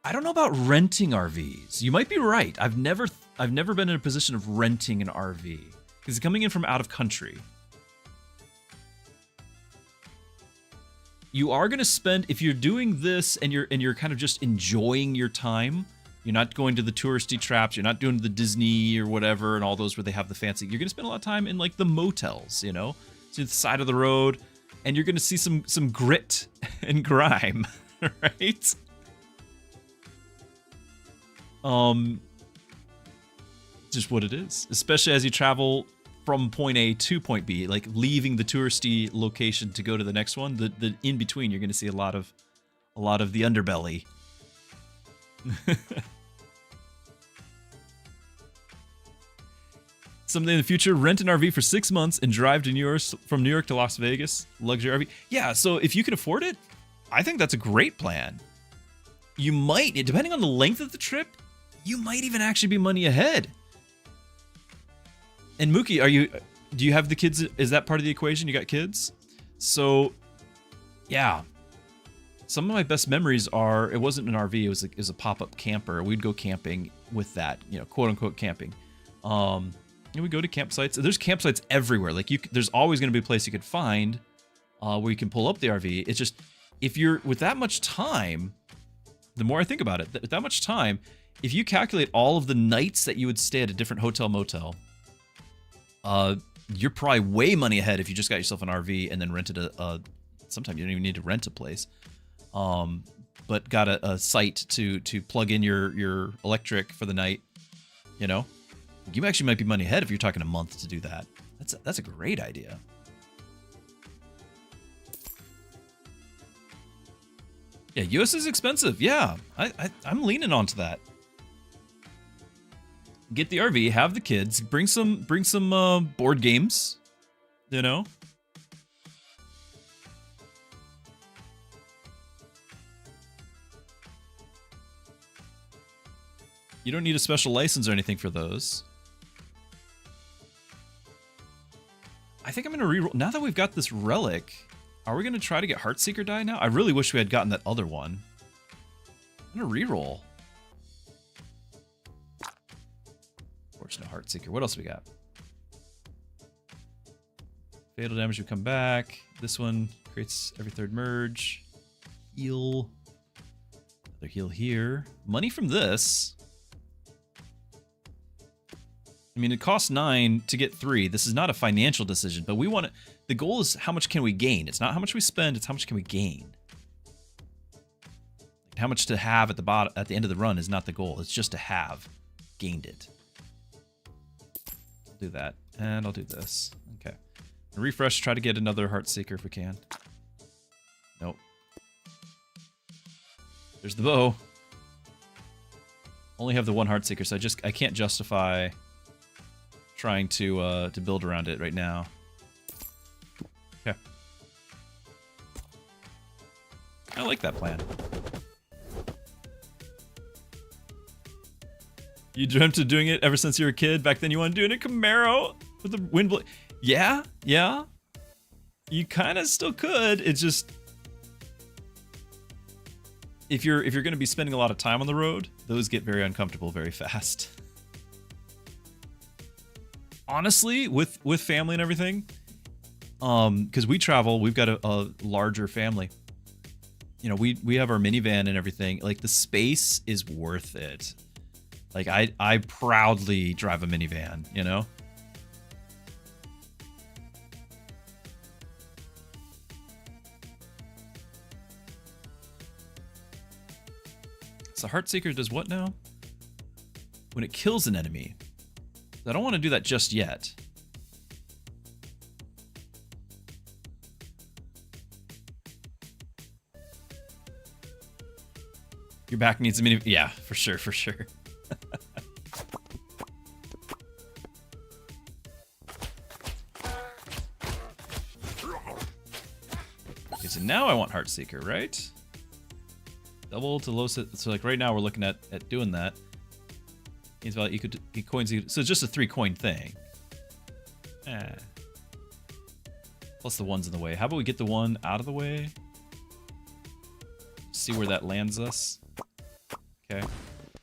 Speaker 1: I don't know about renting RVs. You might be right. I've never been in a position of renting an RV because it's coming in from out of country. You are going to spend, if you're doing this and you're kind of just enjoying your time, you're not going to the touristy traps, you're not doing the Disney or whatever and all those where they have the fancy, you're going to spend a lot of time in like the motels, you know, to the side of the road, and you're going to see some grit and grime, right? Just what it is, especially as you travel from point A to point B, like leaving the touristy location to go to the next one. The in between, you're going to see a lot of the underbelly. Someday in the future, rent an RV for 6 months and drive to from New York to Las Vegas. Luxury RV. Yeah, so if you can afford it, I think that's a great plan. You might, depending on the length of the trip, you might even actually be money ahead. And Mookie, do you have the kids? Is that part of the equation? You got kids? So, yeah. Some of my best memories are, it wasn't an RV, it was a pop-up camper. We'd go camping with that, you know, quote-unquote camping. And we go to campsites. There's campsites everywhere. Like, there's always going to be a place you could find where you can pull up the RV. It's just, if you're, with that much time, the more I think about it, with that much time, if you calculate all of the nights that you would stay at a different hotel, motel, you're probably way money ahead if you just got yourself an RV and then rented sometimes you don't even need to rent a place, but got a site to plug in your electric for the night. You know, you actually might be money ahead if you're talking a month to do that. That's a great idea. Yeah, US is expensive. Yeah, I'm leaning onto that. Get the RV, have the kids, bring some board games, you know. You don't need a special license or anything for those. I think I'm gonna reroll. Now that we've got this relic, are we gonna try to get Heartseeker die now? I really wish we had gotten that other one. I'm gonna reroll. Of course, no Heartseeker. What else we got? Fatal damage would come back. This one creates every third merge. Heal. Another heal here. Money from this. I mean, it costs 9 to get 3. This is not a financial decision, but we want to. The goal is how much can we gain? It's not how much we spend, it's how much can we gain. How much to have at the bottom, at the end of the run is not the goal. It's just to have gained it. I'll do that, and I'll do this. Okay. Refresh, try to get another Heartseeker if we can. Nope. There's the bow. Only have the one Heartseeker, so I can't justify trying to build around it right now. Okay. I like that plan. You dreamt of doing it ever since you were a kid? Back then you wanted to do it in a Camaro with the wind blow. Yeah, yeah. You kind of still could. It's just, if you're going to be spending a lot of time on the road, those get very uncomfortable very fast. Honestly, with family and everything, because we travel, we've got a larger family. You know, we have our minivan and everything. Like, the space is worth it. Like, I proudly drive a minivan, you know? So Heartseeker does what now? When it kills an enemy. I don't want to do that just yet. Your back needs a mini. Yeah, for sure, for sure. Okay, so now I want Heartseeker, right? Double to low set. So like right now we're looking at doing that. Means value you could get coins. So it's just a 3-coin thing. Plus the one's in the way. How about we get the one out of the way? See where that lands us. Okay.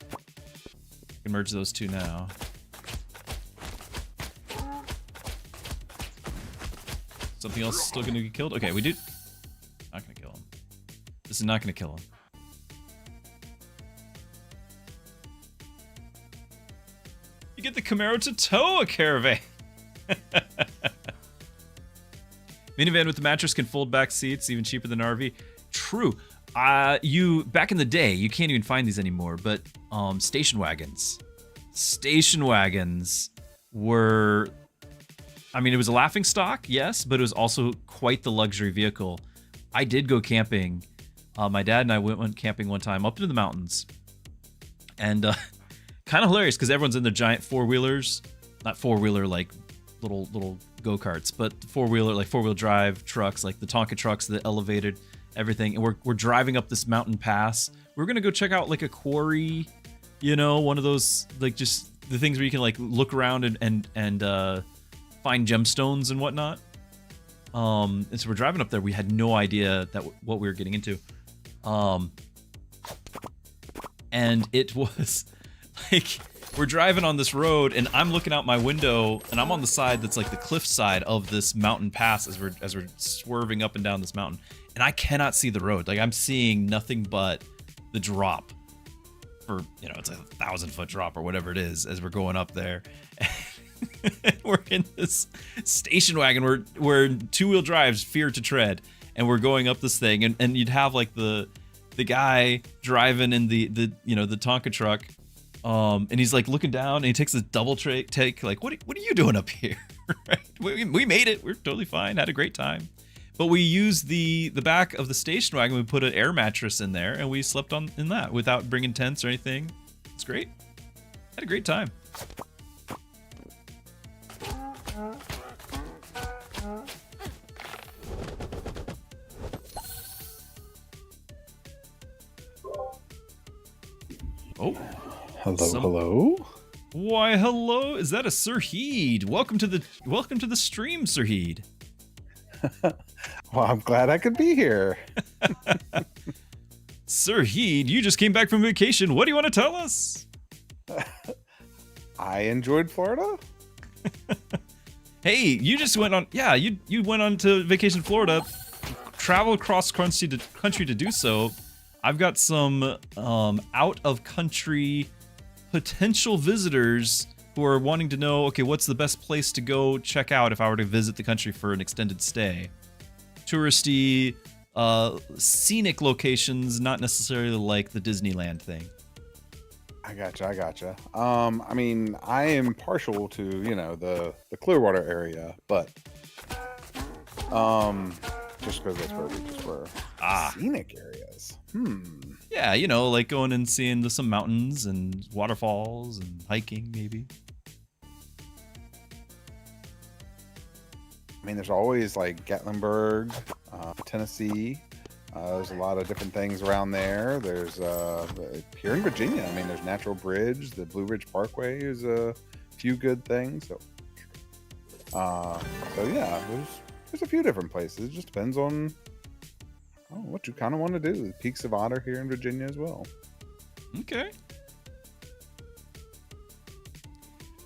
Speaker 1: We can merge those two now. Something else still gonna get killed? Okay, we do. Not gonna kill him. This is not gonna kill him. You get the Camaro to tow a caravan. Minivan with the mattress can fold back seats, even cheaper than RV. True. You back in the day, you can't even find these anymore, but station wagons. Station wagons were, I mean, it was a laughing stock, yes, but it was also quite the luxury vehicle. I did go camping. My dad and I went camping one time up into the mountains. And kind of hilarious because everyone's in their giant four-wheelers. Not four-wheeler like little go-karts, but four-wheeler, like four-wheel drive trucks, like the Tonka trucks, the elevated, everything. And we're driving up this mountain pass. We're gonna go check out like a quarry, you know, one of those like just the things where you can like look around and find gemstones and whatnot. And so we're driving up there. We had no idea that what we were getting into. And it was like we're driving on this road and I'm looking out my window and I'm on the side that's like the cliff side of this mountain pass as we're swerving up and down this mountain, and I cannot see the road. Like I'm seeing nothing but the drop for, you know, it's a 1,000-foot drop or whatever it is as we're going up there. We're in this station wagon where two-wheel drives fear to tread, and we're going up this thing, and you'd have like the guy driving in the you know, the Tonka truck, and he's like looking down and he takes this double take like, what are you doing up here? Right? We made it. We're totally fine. Had a great time. But we used the back of the station wagon. We put an air mattress in there and we slept in that without bringing tents or anything. It's great. Had a great time. Oh.
Speaker 2: Hello.
Speaker 1: Why, hello. Is that a Sirheed? Welcome to the stream, Sirheed.
Speaker 2: Well, I'm glad I could be here.
Speaker 1: Sirheed, you just came back from vacation. What do you want to tell us?
Speaker 2: I enjoyed Florida.
Speaker 1: Hey, you just went on, yeah, you went on to vacation in Florida, traveled across country to do so. I've got some out of country potential visitors who are wanting to know, okay, what's the best place to go check out if I were to visit the country for an extended stay? Touristy, scenic locations, not necessarily like the Disneyland thing.
Speaker 2: I gotcha. I mean, I am partial to, you know, the Clearwater area, but just because that's where we just were. Scenic areas.
Speaker 1: Yeah, you know, like going and seeing some mountains and waterfalls and hiking, maybe.
Speaker 2: I mean, there's always like Gatlinburg, Tennessee. There's a lot of different things around there. There's here in Virginia, I mean, there's Natural Bridge, the Blue Ridge Parkway is a few good things. So yeah, there's a few different places. It just depends on what you kind of want to do. The Peaks of Otter here in Virginia as well.
Speaker 1: Okay.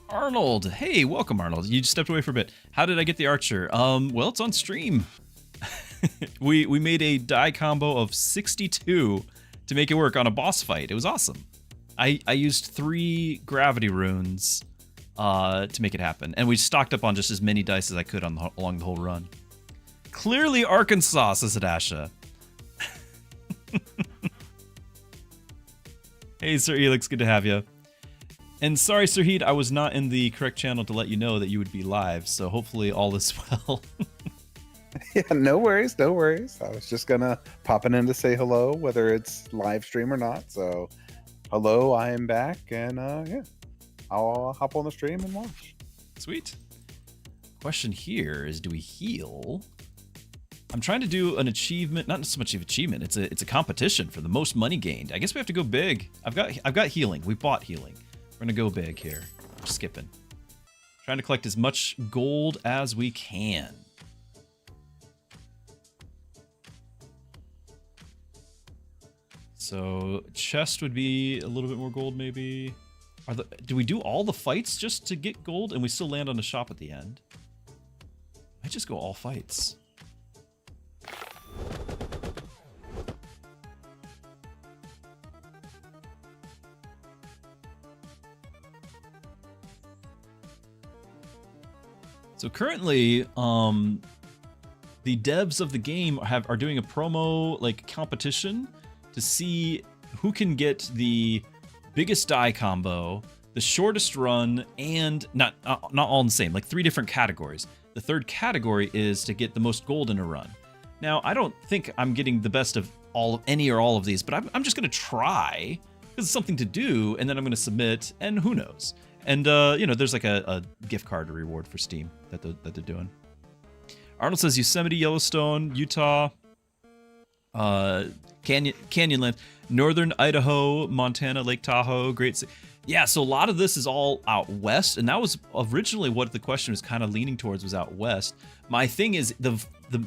Speaker 1: Arnold, hey, welcome, Arnold. You just stepped away for a bit. How did I get the archer? Well, it's on stream. we made a die combo of 62 to make it work on a boss fight. It was awesome. I used 3 gravity runes to make it happen, and we stocked up on just as many dice as I could along the whole run. Clearly Arkansas, says Adasha. Hey, Sir Elix, good to have you. And sorry, Sir Heed, I was not in the correct channel to let you know that you would be live, so hopefully all is well.
Speaker 2: Yeah, no worries, no worries. I was just gonna popping in to say hello, whether it's live stream or not. So, hello, I am back, and yeah, I'll hop on the stream and watch.
Speaker 1: Sweet. Question here is, do we heal? I'm trying to do an achievement, not so much of achievement. It's a competition for the most money gained. I guess we have to go big. I've got healing. We bought healing. We're gonna go big here. Skipping. Trying to collect as much gold as we can. So chest would be a little bit more gold, maybe. Do we do all the fights just to get gold, and we still land on the shop at the end? I just go all fights. So currently, the devs of the game are doing a promo like competition to see who can get the biggest die combo, the shortest run, and not all in the same, like 3 different categories. The third category is to get the most gold in a run. Now, I don't think I'm getting the best of any or all of these, but I'm just gonna try because it's something to do, and then I'm gonna submit, and who knows. And, you know, there's like a gift card reward for Steam that they're doing. Arnold says Yosemite, Yellowstone, Utah, Canyonland, Northern Idaho, Montana, Lake Tahoe, yeah, so a lot of this is all out west, and that was originally what the question was kind of leaning towards, was out west. My thing is,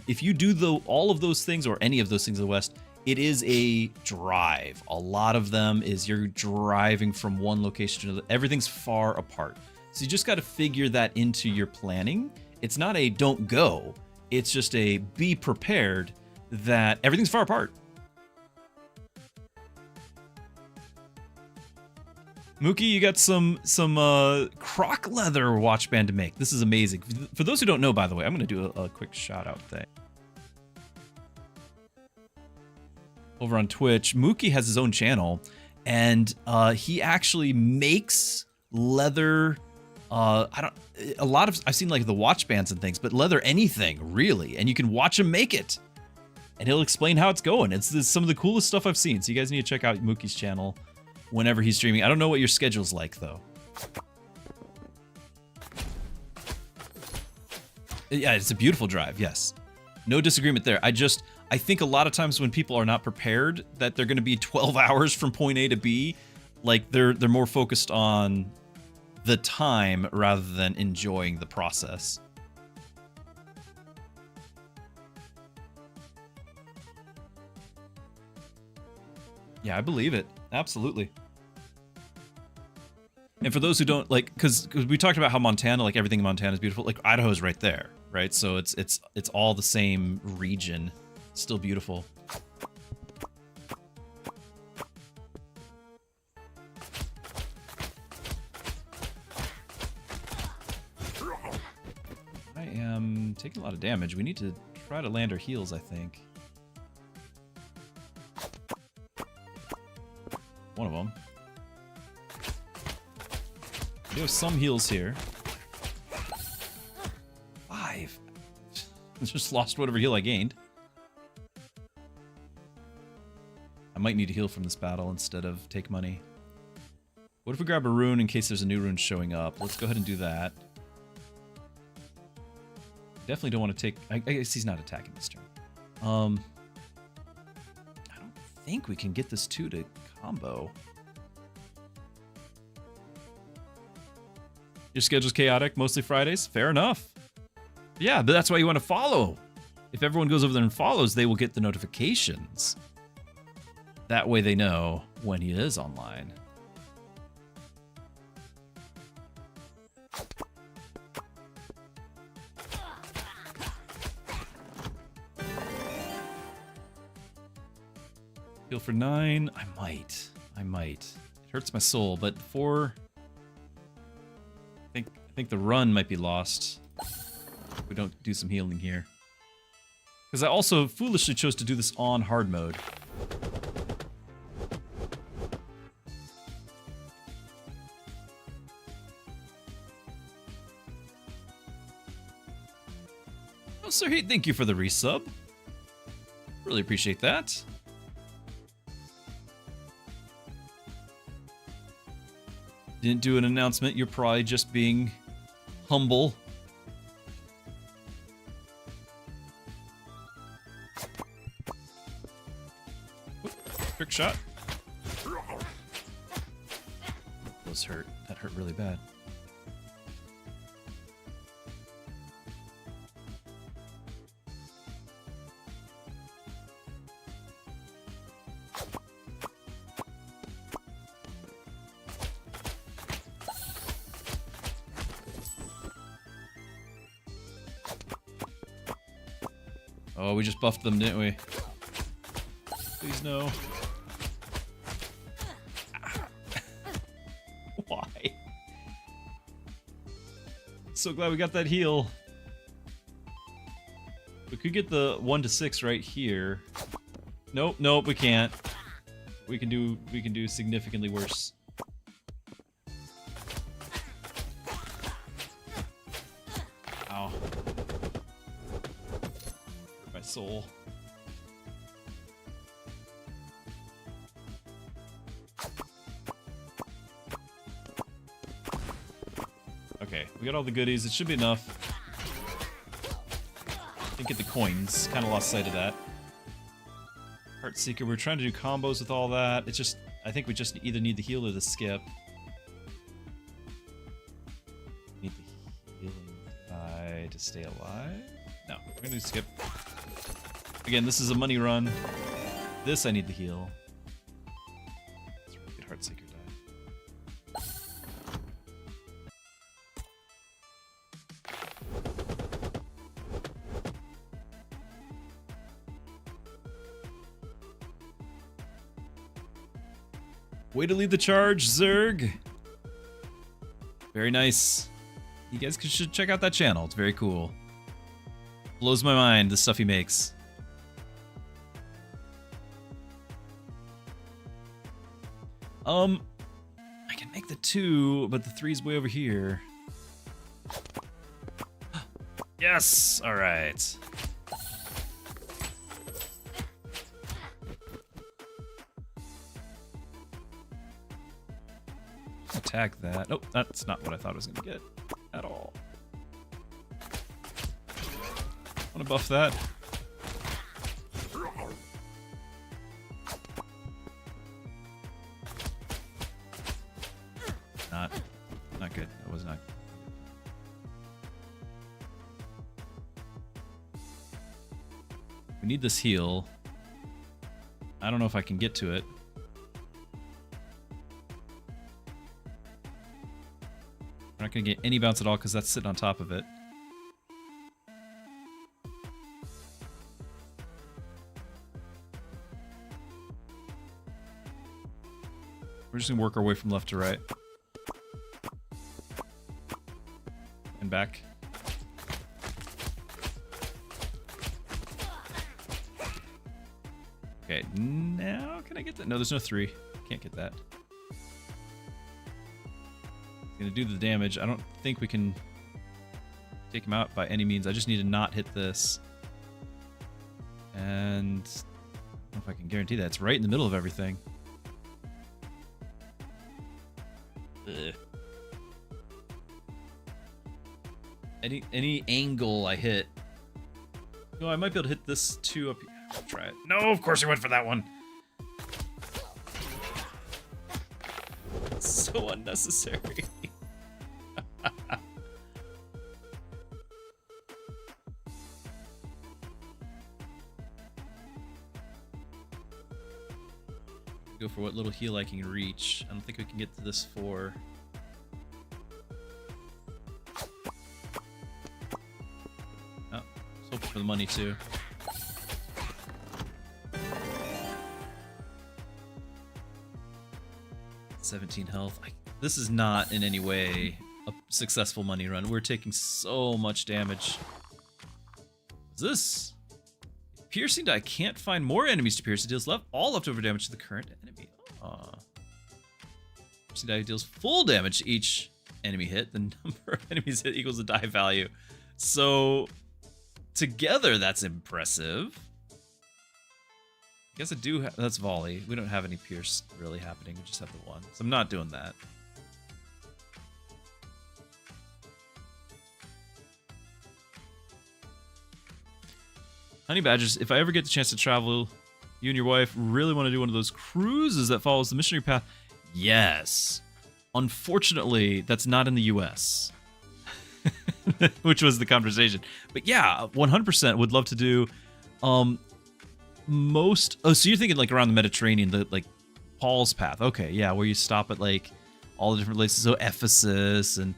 Speaker 1: if you do all of those things, or any of those things in the west, it is a drive. A lot of them is you're driving from one location to another. Everything's far apart. So you just got to figure that into your planning. It's not a don't go. It's just a be prepared that everything's far apart. Mookie, you got some croc leather watch band to make. This is amazing. For those who don't know, by the way, I'm going to do a quick shout out thing. Over on Twitch, Mookie has his own channel, and he actually makes leather. I've seen like the watch bands and things, but leather anything really, and you can watch him make it, and he'll explain how it's going. It's some of the coolest stuff I've seen. So you guys need to check out Mookie's channel whenever he's streaming. I don't know what your schedule's like though. Yeah, it's a beautiful drive. Yes, no disagreement there. I think a lot of times when people are not prepared that they're going to be 12 hours from point A to B, like they're more focused on the time rather than enjoying the process. Yeah, I believe it. Absolutely. And for those who don't like, because we talked about how Montana, like everything in Montana is beautiful. Like Idaho's right there, right? So it's all the same region. Still beautiful. I am taking a lot of damage. We need to try to land our heals, I think. One of them. We do have some heals here. 5. Just lost whatever heal I gained. I might need to heal from this battle instead of take money. What if we grab a rune in case there's a new rune showing up? Let's go ahead and do that. Definitely don't want to take... I guess he's not attacking this turn. I don't think we can get this 2 to combo. Your schedule's chaotic, mostly Fridays? Fair enough. Yeah, but that's why you want to follow. if everyone goes over there and follows, they will get the notifications. That way they know when he is online. Heal for 9. I might. It hurts my soul, but 4. I think the run might be lost if we don't do some healing here. Because I also foolishly chose to do this on hard mode. Oh, Sir Heat, thank you for the resub. Really appreciate that. Didn't do an announcement. You're probably just being humble. Trick shot. Those hurt. That hurt really bad. Oh, we just buffed them, didn't we? Please no. Why? So glad we got that heal. We could get the 1 to 6 right here. Nope, nope, we can't. We can do significantly worse. Ow. Hurt my soul. Okay, we got all the goodies. It should be enough. Didn't get the coins. Kind of lost sight of that. Heartseeker. We're trying to do combos with all that. It's just, I think we just either need the heal or the skip. Need the healing die to stay alive? No, we're gonna do skip. Again, this is a money run. This I need the heal. Let's really get Heartseeker die. Way to lead the charge, Zerg. Very nice. You guys should check out that channel. It's very cool. Blows my mind, the stuff he makes. I can make the 2, but the 3's way over here. Yes! Alright. Attack that. Oh, that's not what I thought I was going to get at all. Want to buff that? Not good. That was not. We need this heal. I don't know if I can get to it. We're not going to get any bounce at all because that's sitting on top of it. We're just going to work our way from left to right. And back. Okay, now can I get that? No, there's no 3. Can't get that. Gonna do the damage. I don't think we can take him out by any means. I just need to not hit this. And I don't know if I can guarantee that. It's right in the middle of everything. Ugh. Any angle I hit. No, I might be able to hit this 2 up here. I'll try it. No, of course you went for that one. So unnecessary. for what little heal I can reach. I don't think we can get to this 4. Oh, I was hoping for the money too. $17 health. This is not in any way a successful money run. We're taking so much damage. What's this? Piercing die can't find more enemies to pierce. It deals all leftover damage to the current enemy. Piercing die deals full damage to each enemy hit. The number of enemies hit equals the die value. So together, that's impressive. I guess I do. That's volley. We don't have any pierce really happening. We just have the one. So I'm not doing that. Honey Badgers, if I ever get the chance to travel, you and your wife really want to do one of those cruises that follows the missionary path? Yes. Unfortunately, that's not in the US. Which was the conversation. But yeah, 100% would love to do most... Oh, so you're thinking like around the Mediterranean, the like Paul's Path. Okay, yeah, where you stop at like all the different places. So Ephesus and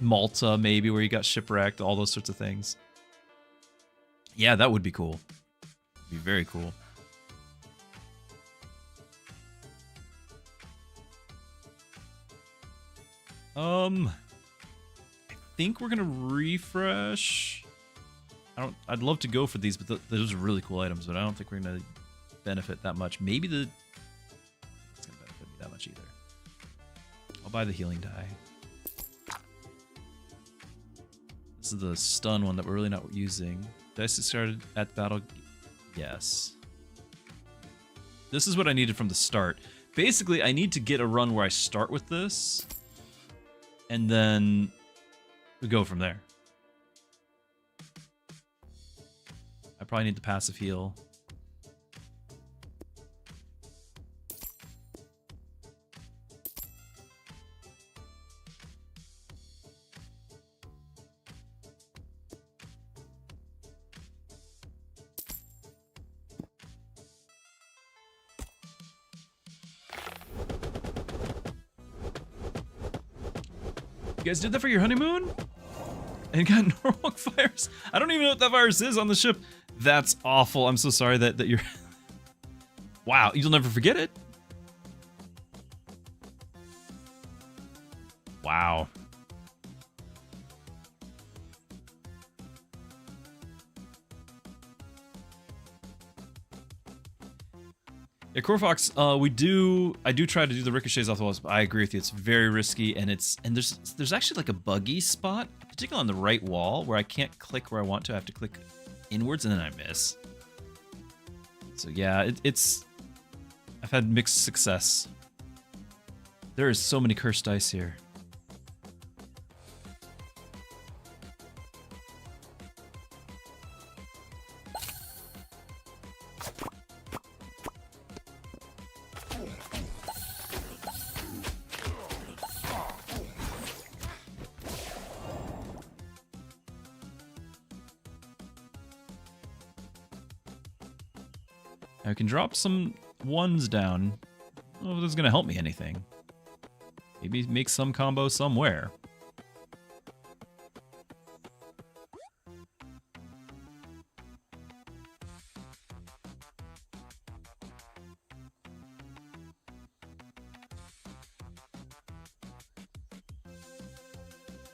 Speaker 1: Malta maybe, where you got shipwrecked, all those sorts of things. Yeah, that would be cool. Be very cool. I think we're gonna refresh. I'd love to go for these, but those are really cool items, but I don't think we're gonna benefit that much. Maybe it's gonna benefit me that much either. I'll buy the healing die. This is the stun one that we're really not using. Dice discarded at battle. Yes. This is what I needed from the start. Basically, I need to get a run where I start with this, and then we go from there. I probably need the passive heal. You guys did that for your honeymoon? And got Norwalk virus? I don't even know what that virus is on the ship. That's awful. I'm so sorry that you're... Wow, you'll never forget it. Wow. Yeah, Corfox, I do try to do the ricochets off the walls, but I agree with you. It's very risky, and there's actually like a buggy spot, particularly on the right wall, where I can't click where I want to. I have to click inwards, and then I miss. So yeah, I've had mixed success. There is so many cursed dice here. I can drop some ones down. Oh, this is gonna help me anything. Maybe make some combo somewhere.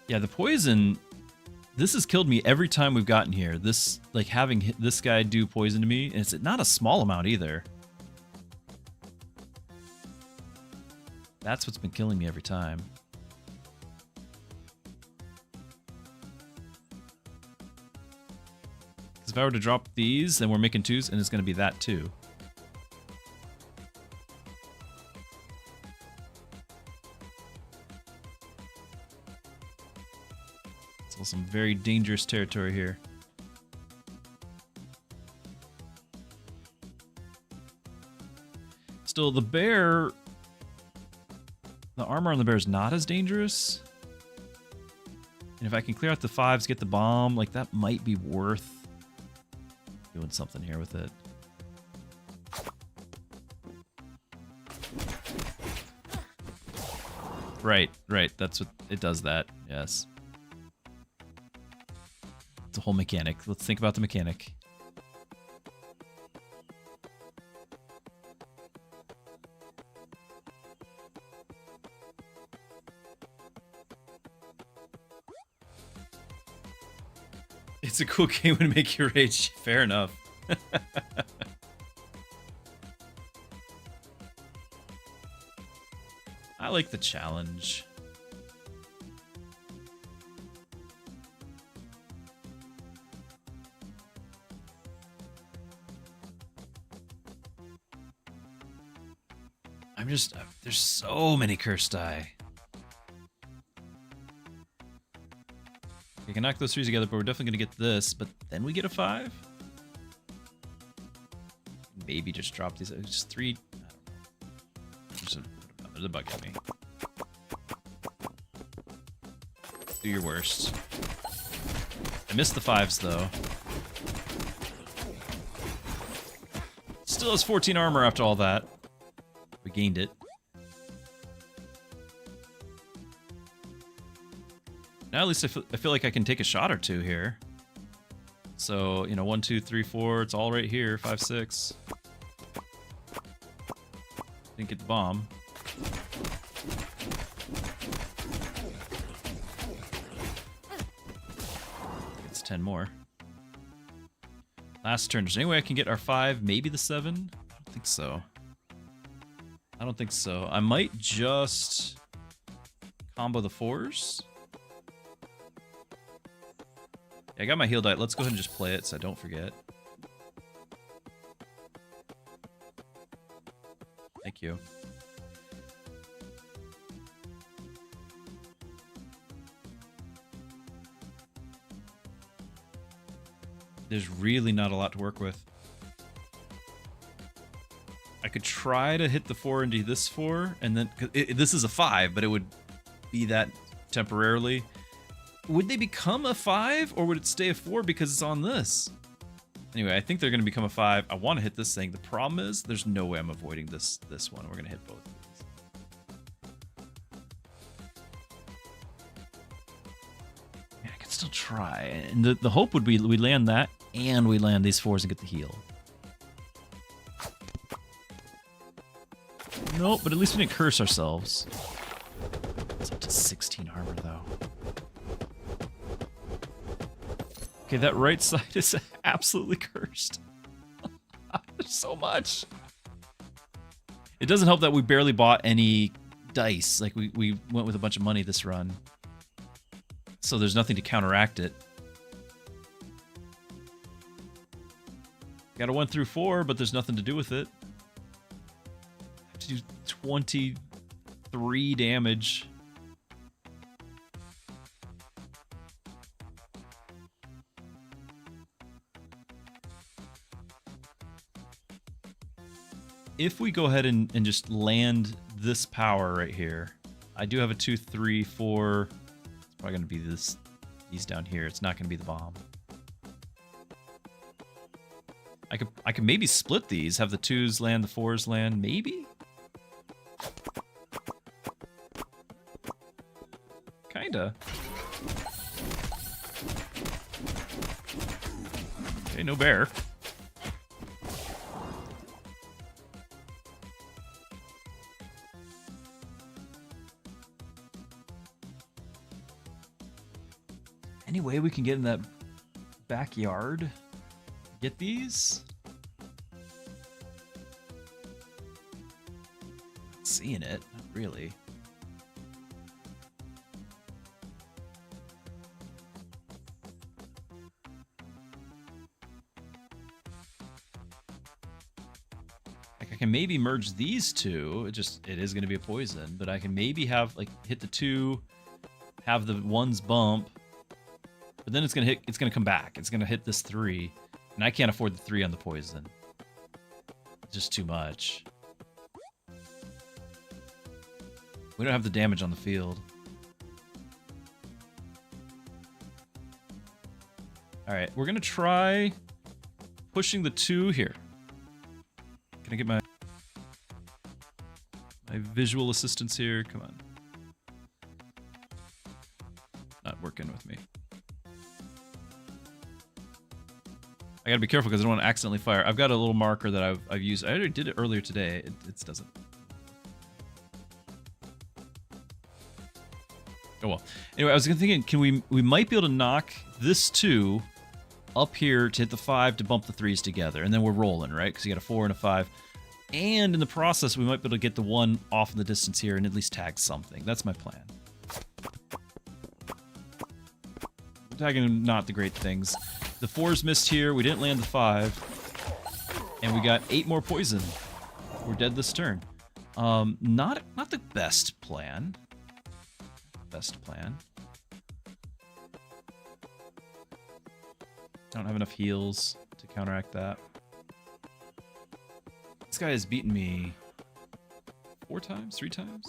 Speaker 1: Yeah, the poison, this has killed me every time we've gotten here. This, like, having this guy do poison to me, and it's not a small amount either. That's what's been killing me every time. Because if I were to drop these, then we're making twos, and it's going to be that too. Some very dangerous territory here. Still, the bear... The armor on the bear is not as dangerous. And if I can clear out the 5s, get the bomb, like, that might be worth doing something here with it. Right, right. That's what it does. That yes. It's a whole mechanic. Let's think about the mechanic. It's a cool game to make you rage. Fair enough. I like the challenge. There's so many cursed die. We can knock those threes together, but we're definitely gonna get this, but then we get a 5? Maybe just drop these, just 3, I don't know. Just there's a bug at me. Do your worst. I missed the 5s though. Still has 14 armor after all that. We gained it. Now at least I feel like I can take a shot or two here. So, you know, 1, 2, 3, 4, it's all right here. 5, 6. Didn't get the bomb. It's 10 more. Last turn. Is there any way I can get our 5, maybe the 7? I don't think so. I don't think so. I might just combo the 4s. I got my heal die. Let's go ahead and just play it so I don't forget. Thank you. There's really not a lot to work with. I could try to hit the 4 into this 4, and then this is a 5, but it would be that temporarily. Would they become a 5, or would it stay a 4 because it's on this? Anyway, I think they're going to become a 5. I want to hit this thing. The problem is, there's no way I'm avoiding this one. We're going to hit both of these. Yeah, I could still try. And the hope would be we land that, and we land these 4s and get the heal. Nope, but at least we didn't curse ourselves. It's up to 16 armor, though. Okay, that right side is absolutely cursed. There's so much. It doesn't help that we barely bought any dice. Like, we went with a bunch of money this run. So there's nothing to counteract it. Got a 1 through 4, but there's nothing to do with it. I have to do 23 damage. If we go ahead and just land this power right here, I do have a 2, 3, 4. It's probably going to be these down here. It's not going to be the bomb. I could maybe split these, have the 2s land, the 4s land, maybe? Kinda. Okay, no bear. Any way we can get in that backyard? Get these? Not seeing it, not really. Like I can maybe merge these two. It is going to be a poison, but I can maybe have like hit the 2, have the 1s bump. But then it's gonna come back. It's gonna hit this 3. And I can't afford the 3 on the poison. It's just too much. We don't have the damage on the field. Alright, we're gonna try pushing the 2 here. Can I get my visual assistance here? Come on. working with me. I gotta be careful because I don't want to accidentally fire. I've got a little marker that I've used. I already did it earlier today. It doesn't. Oh well. Anyway, I was thinking, we might be able to knock this 2 up here to hit the 5 to bump the 3s together, and then we're rolling, right? Because you got a 4 and a 5. And in the process, we might be able to get the 1 off in the distance here and at least tag something. That's my plan. Tagging not the great things. The 4's missed here. We didn't land the 5. And we got 8 more poison. We're dead this turn. Not the best plan. Best plan. I don't have enough heals to counteract that. This guy has beaten me 4 times, 3 times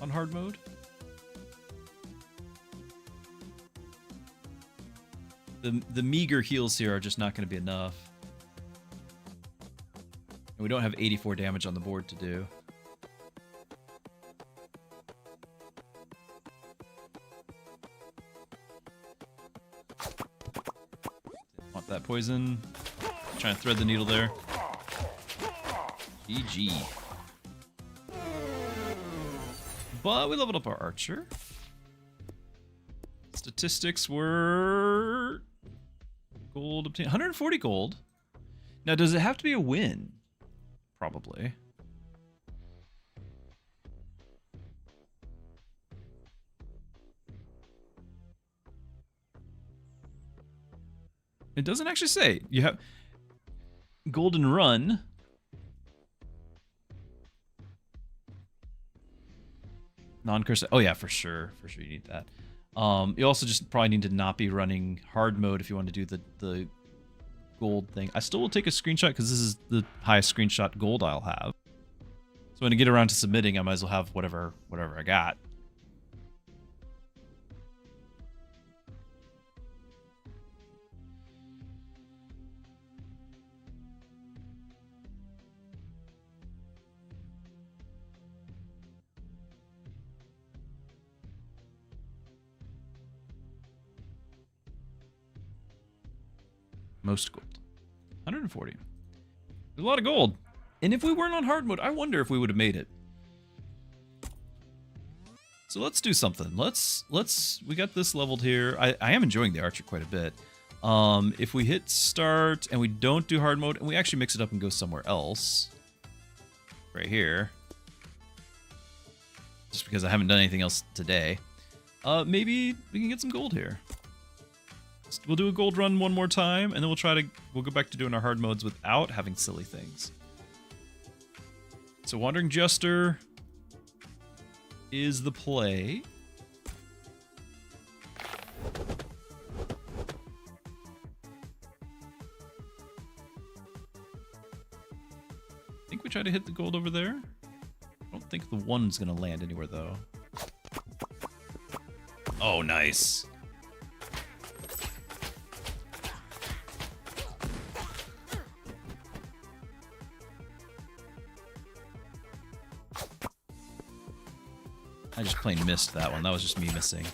Speaker 1: on hard mode. The meager heals here are just not going to be enough. And we don't have 84 damage on the board to do. Want that poison. Trying to thread the needle there. GG. But we leveled up our archer. Statistics were gold obtained. 140 gold. Now, does it have to be a win? Probably. It doesn't actually say. You have golden run. Non-curse. Oh yeah, for sure. For sure you need that. You also just probably need to not be running hard mode if you want to do the gold thing. I still will take a screenshot because this is the highest screenshot gold I'll have. So when I get around to submitting, I might as well have whatever I got. Most gold. 140. There's a lot of gold. And if we weren't on hard mode, I wonder if we would have made it. So let's do something. We got this leveled here. I am enjoying the archer quite a bit. If we hit start and we don't do hard mode and we actually mix it up and go somewhere else. Right here. Just because I haven't done anything else today. Maybe we can get some gold here. We'll do a gold run one more time, and then we'll go back to doing our hard modes without having silly things. So Wandering Jester is the play. I think we try to hit the gold over there. I don't think the one's gonna land anywhere though. Oh, nice. I just plain missed that one. That was just me missing.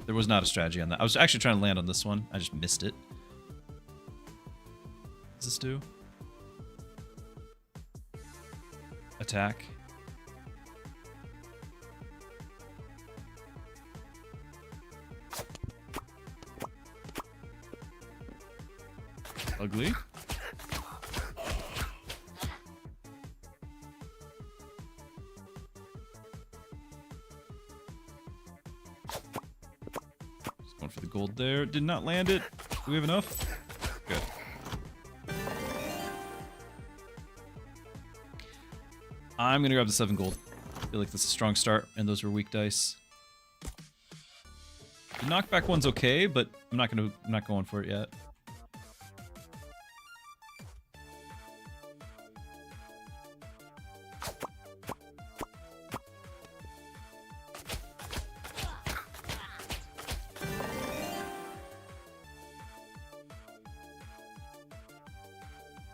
Speaker 1: There was not a strategy on that. I was actually trying to land on this one. I just missed it. What does this do? Attack. Ugly. Going for the gold there. Did not land it. Do we have enough? Good. I'm gonna grab the 7 gold. I feel like that's a strong start, and those were weak dice. The knockback one's okay, but I'm not going for it yet.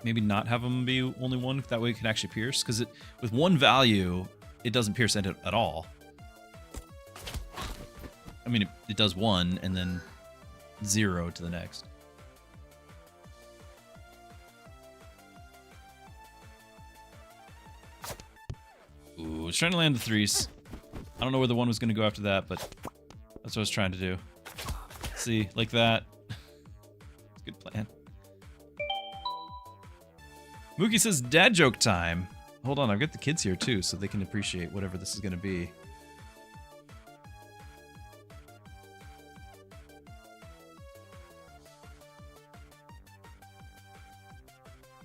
Speaker 1: Maybe not have them be only one, that way it can actually pierce. Because with one value, it doesn't pierce at all. I mean, it does 1 and then 0 to the next. Ooh, it's trying to land the 3s. I don't know where the 1 was going to go after that, but that's what I was trying to do. See, like that. It's a good plan. Mookie says, dad joke time. Hold on, I've got the kids here too, so they can appreciate whatever this is going to be.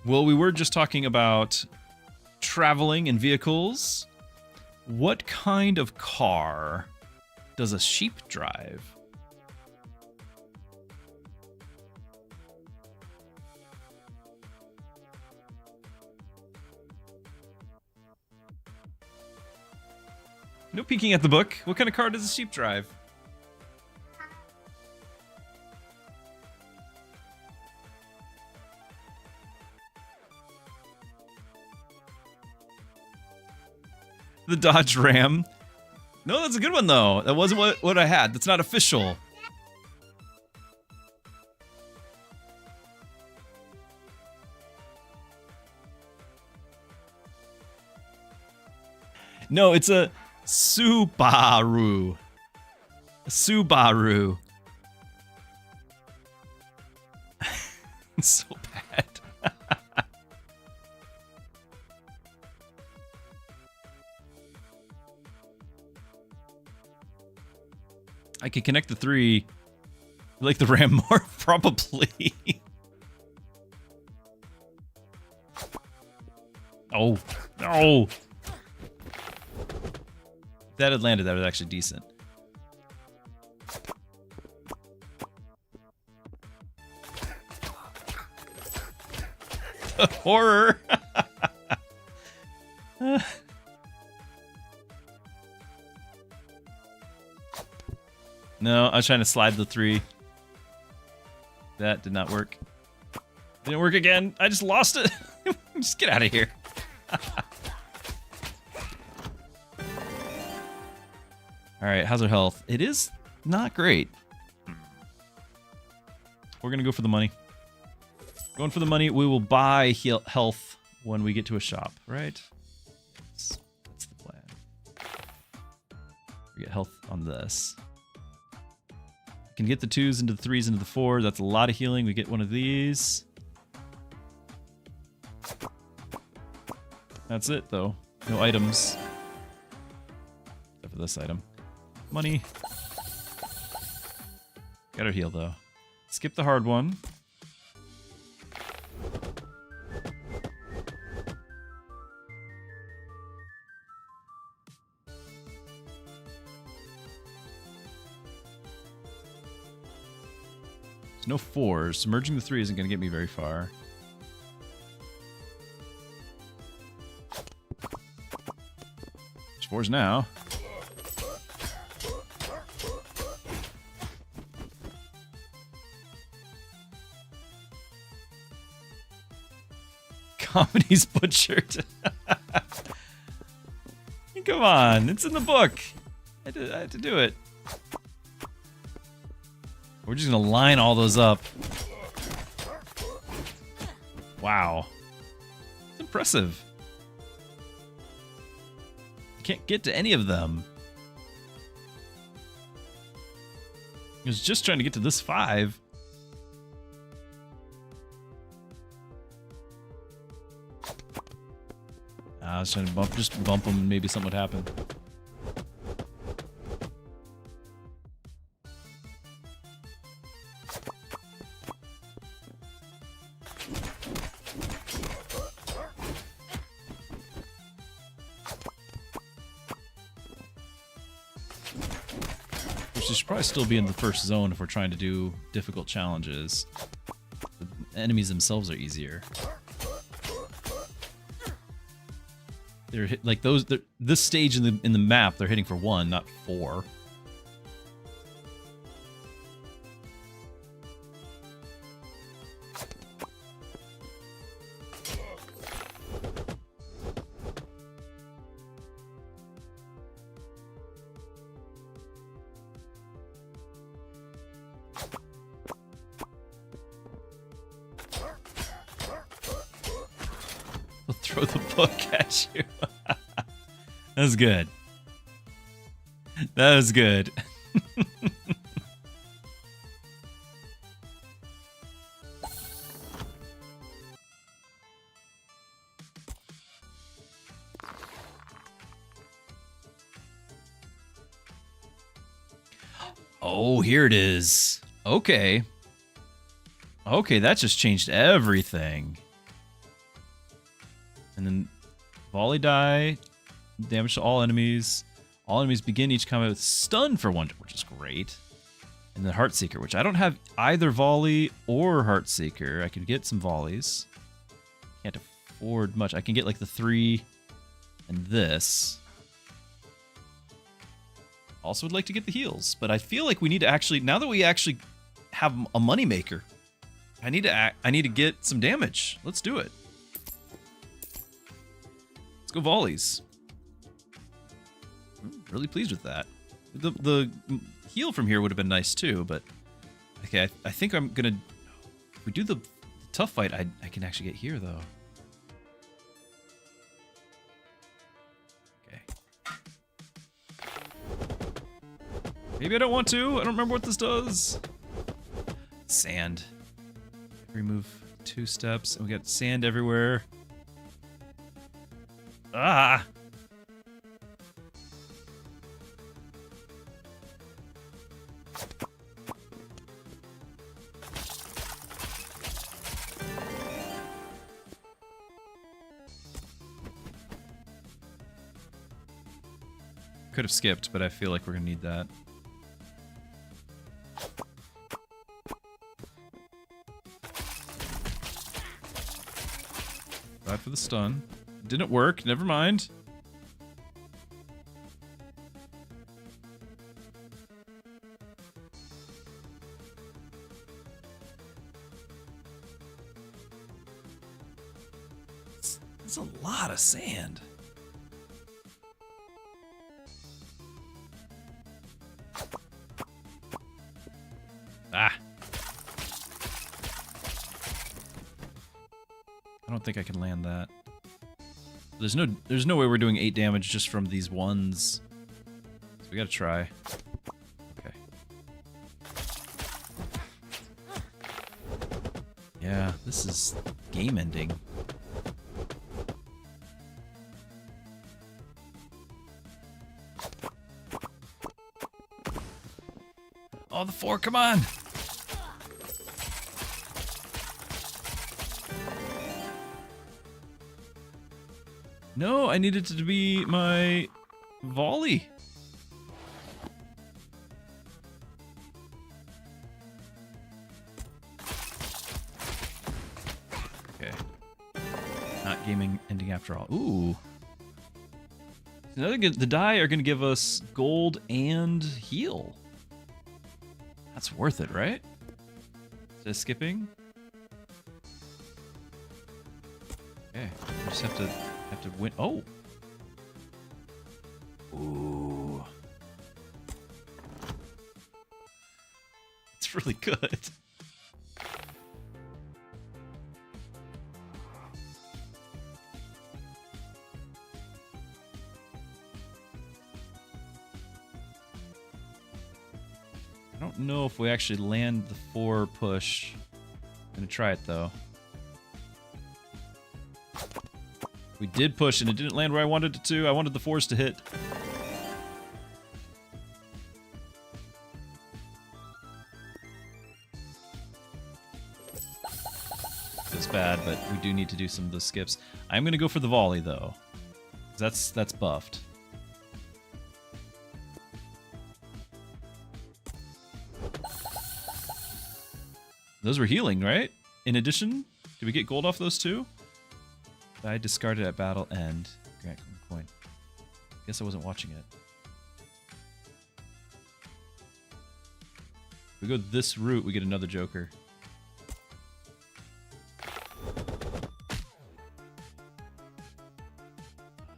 Speaker 1: Well, we were just talking about traveling in vehicles. What kind of car does a sheep drive? No peeking at the book. What kind of car does a sheep drive? The Dodge Ram. No, that's a good one, though. That wasn't what I had. That's not official. No, it's a Subaru. A Subaru. It's so bad. I could connect the 3. You like the Ram more? Probably. Oh. No. If that had landed, that was actually decent. The horror. No, I was trying to slide the 3. That did not work. Didn't work again. I just lost it. Just get out of here. Alright, how's our health? It is not great. We're gonna go for the money. Going for the money. We will buy health when we get to a shop, right? That's the plan. We get health on this. Can get the 2s into the 3s into the 4. That's a lot of healing. We get one of these. That's it, though. No items. Except for this item. Money. Gotta heal, though. Skip the hard one. No 4s. Merging the 3 isn't going to get me very far. There's 4s now. Comedy's butchered. Come on, it's in the book. I had to do it. We're just gonna line all those up. Wow. It's impressive. You can't get to any of them. I was just trying to get to this 5. I was trying to just bump them and maybe something would happen. We should probably still be in the first zone if we're trying to do difficult challenges. The enemies themselves are easier. They're like those. This stage in the map, they're hitting for 1, not 4. throw the book at you. That was good. That was good. Oh, here it is. Okay. Okay, that just changed everything. And then volley die, damage to all enemies. All enemies begin each combat with stun for 1, which is great. And then Heartseeker, which I don't have either volley or Heartseeker. I can get some volleys. Can't afford much. I can get like the 3 and this. Also would like to get the heals, but I feel like we need to actually, now that we actually have a moneymaker, I need to get some damage. Let's do it. Let's go volleys. I'm really pleased with that. The heal from here would have been nice too, but okay, I think I'm gonna, if we do the tough fight, I can actually get here though. Maybe I don't want to. I don't remember what this does. Sand. Remove 2 steps, and we got sand everywhere. Ah! Could have skipped, but I feel like we're gonna need that. For the stun. Didn't work. Never mind. It's a lot of sand. Ah. I don't think I can land that. There's no way we're doing 8 damage just from these ones. So we gotta try. Okay. Yeah, this is game ending. Oh, the 4, come on! No, I needed it to be my volley. Okay. Not gaming ending after all. Ooh. Another good, the die are going to give us gold and heal. That's worth it, right? Is it skipping? Okay. We just have to win. Oh. Ooh. It's really good. I don't know if we actually land the 4 push. I'm gonna try it though. We did push and it didn't land where I wanted it to. I wanted the 4s to hit. Feels bad, but we do need to do some of the skips. I'm gonna go for the volley though. That's buffed. Those were healing, right? In addition, did we get gold off those too? I discarded at battle end. Grant coin. Guess I wasn't watching it. If we go this route, we get another Joker.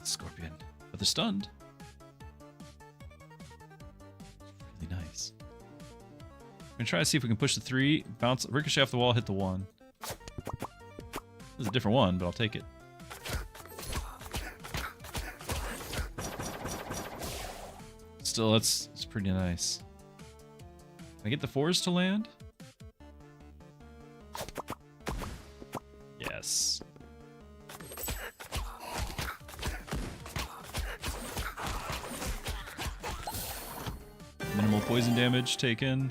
Speaker 1: Scorpion. But they're stunned. Really nice. I'm gonna try to see if we can push the 3, bounce, ricochet off the wall, hit the 1. This is a different one, but I'll take it. still, it's pretty nice. Can I get the 4s to land? Yes. Minimal poison damage taken.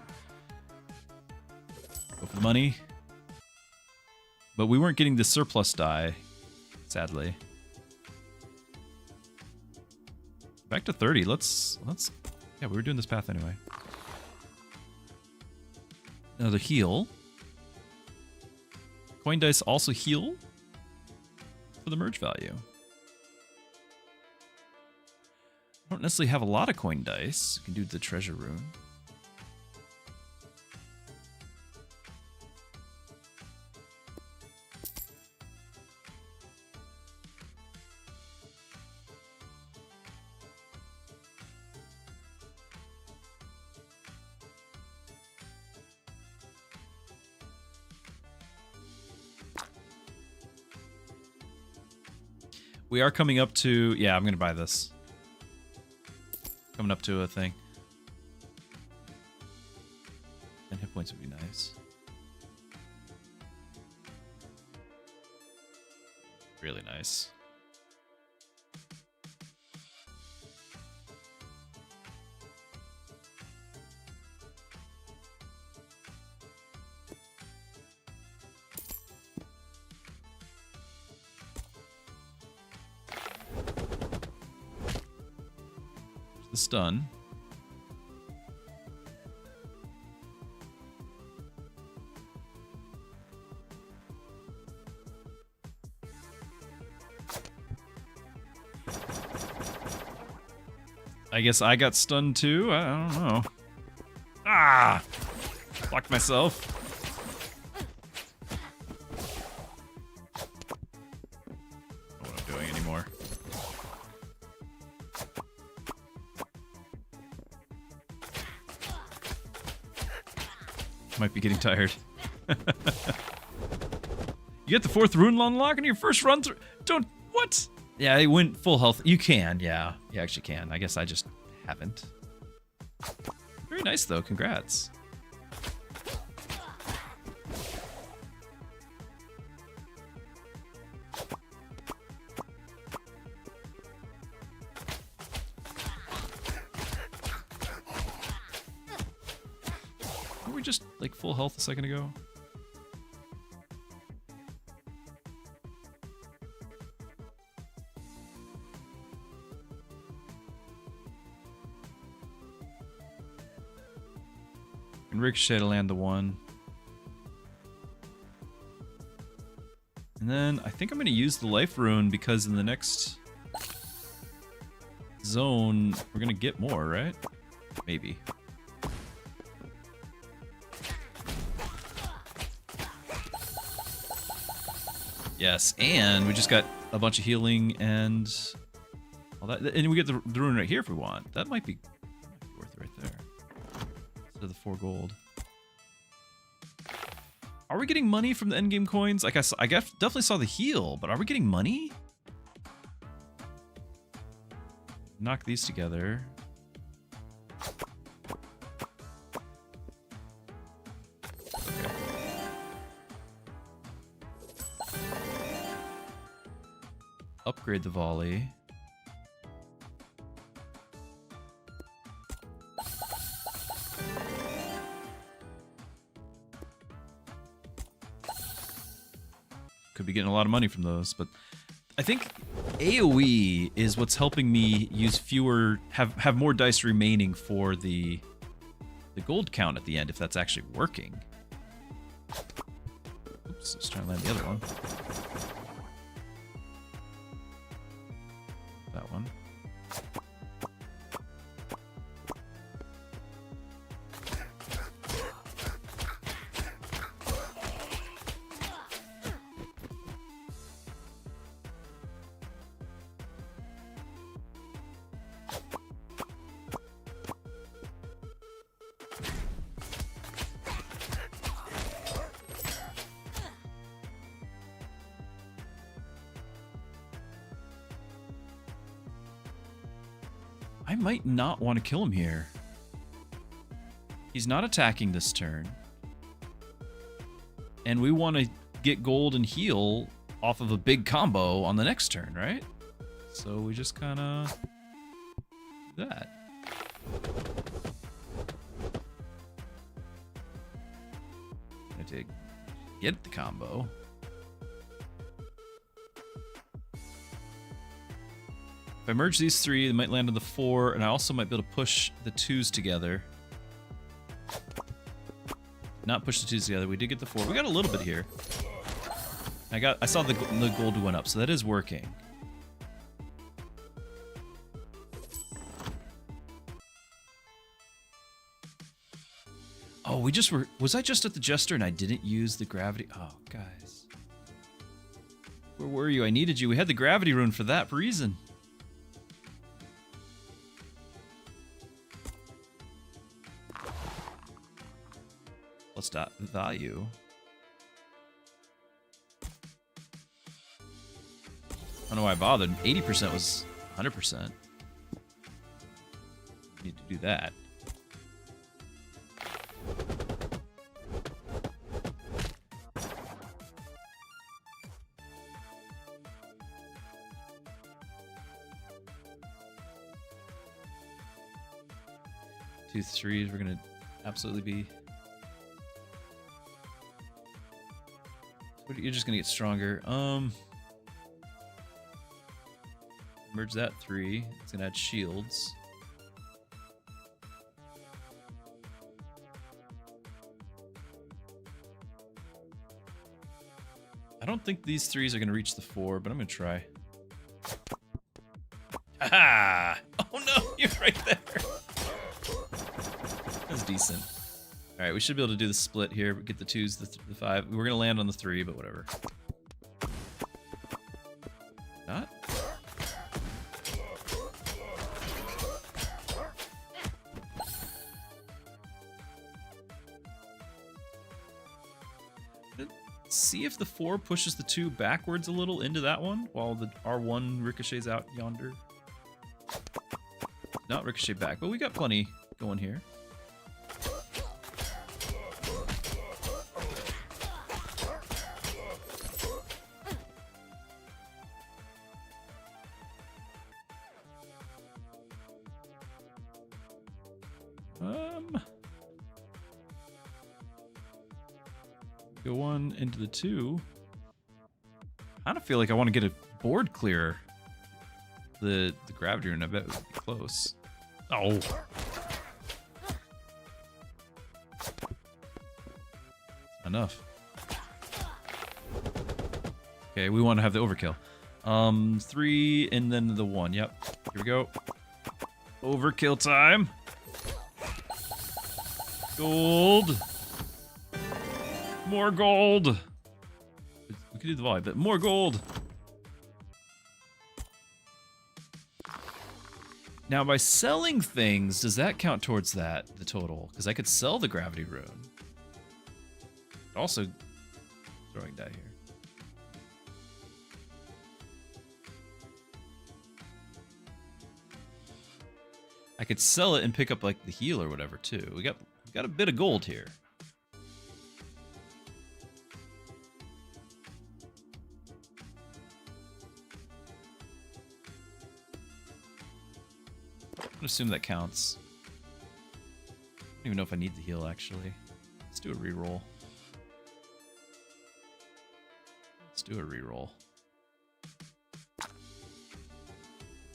Speaker 1: Go for the money. But we weren't getting the surplus die, sadly. Back to 30. Let's yeah, we were doing this path anyway. Another heal. Coin dice also heal for the merge value. I don't necessarily have a lot of coin dice. You can do the treasure rune. We are coming up to... Yeah, I'm going to buy this. Coming up to a thing. 10 hit points would be nice. Really nice. The stun. I guess I got stunned too? I don't know. Ah! Blocked myself. I don't know what I'm doing anymore. Might be getting tired. You get the 4th rune unlock in your first run through. Don't. What? Yeah, it went full health. You can, yeah. You actually can. I guess I just haven't. Very nice, though. Congrats. Were we just, like, full health a second ago? And ricochet to land the 1. And then I think I'm going to use the life rune because in the next zone we're going to get more, right? Maybe. Yes, and we just got a bunch of healing and all that. And we get the rune right here if we want. That might be worth it right there. Instead of the 4 gold. Are we getting money from the endgame coins? Like I definitely saw the heal, but are we getting money? Knock these together. Upgrade the volley. Could be getting a lot of money from those, but I think AoE is what's helping me use fewer, have more dice remaining for the gold count at the end, if that's actually working. Oops, let's try and land the other one. That one. might not want to kill him here. He's not attacking this turn. And we want to get gold and heal off of a big combo on the next turn, right? So we just kind of do that. I take get the combo. If I merge these three, they might land on the 4, and I also might be able to push the 2s together. Not push the 2s together. We did get the 4. We got a little bit here. I saw the gold went up, so that is working. Oh, we just were... Was I just at the Jester and I didn't use the gravity? Oh, guys. Where were you? I needed you. We had the gravity rune for that reason. Plus dot value. I don't know why I bothered. 80% was 100%. Need to do that. Two threes, we're gonna absolutely be. You're just gonna get stronger. Merge that 3. It's gonna add shields. I don't think these 3s are gonna reach the 4, but I'm gonna try. Aha! Oh no, you're right there. That's decent. Alright, we should be able to do the split here, get the 2s, the 5. We're gonna land on the 3, but whatever. Not? See if the 4 pushes the 2 backwards a little into that one, while the R1 ricochets out yonder. Not ricochet back, but we got plenty going here. Go 1 into the 2. I kind of feel like I want to get a board clear. The gravity rune, I bet would be close. Oh. Enough. Okay, we want to have the overkill. 3 and then the 1. Yep. Here we go. Overkill time. Gold. More gold. We could do the volley, but more gold. Now, by selling things, does that count towards that, the total? Because I could sell the gravity rune. Also, throwing die here. I could sell it and pick up like the heal or whatever too. We got a bit of gold here. I'm gonna assume that counts. I don't even know if I need the heal actually. Let's do a reroll. Let's do a reroll.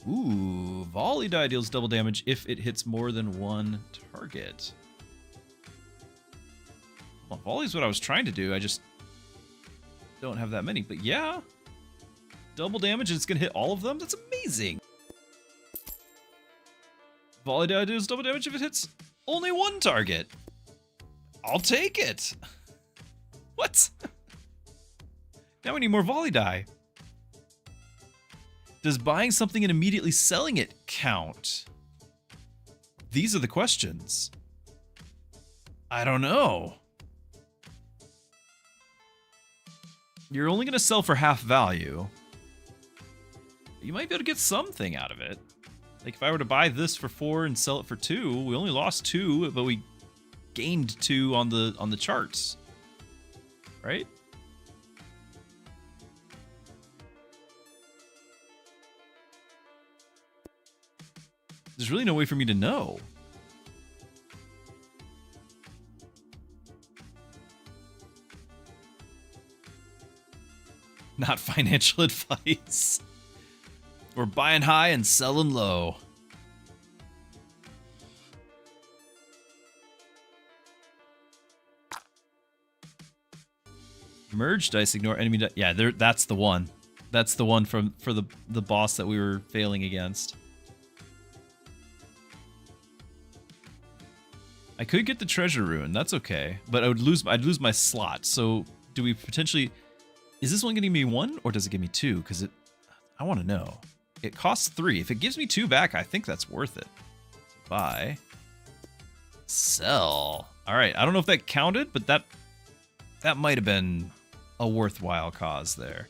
Speaker 1: Ooh, volley die deals double damage if it hits more than one target. Well, volley's what I was trying to do. I just don't have that many. But yeah, double damage and it's gonna hit all of them. That's amazing. Volley die deals double damage if it hits only one target. I'll take it. What? Now we need more volley die. Does buying something and immediately selling it count? These are the questions. I don't know. You're only going to sell for half value. You might be able to get something out of it. Like, if I were to buy this for 4 and sell it for 2, we only lost 2, but we gained 2 on the charts. Right? There's really no way for me to know. Not financial advice. We're buying high and selling low. Merge dice, ignore enemy dice. Yeah, that's the one. That's the one for the boss that we were failing against. I could get the treasure rune. That's okay, but I'd lose my slot. So do we potentially? Is this one giving me 1 or does it give me 2? Because I want to know. It costs 3. If it gives me 2 back, I think that's worth it. So buy, sell. All right. I don't know if that counted, but that might have been a worthwhile cause there.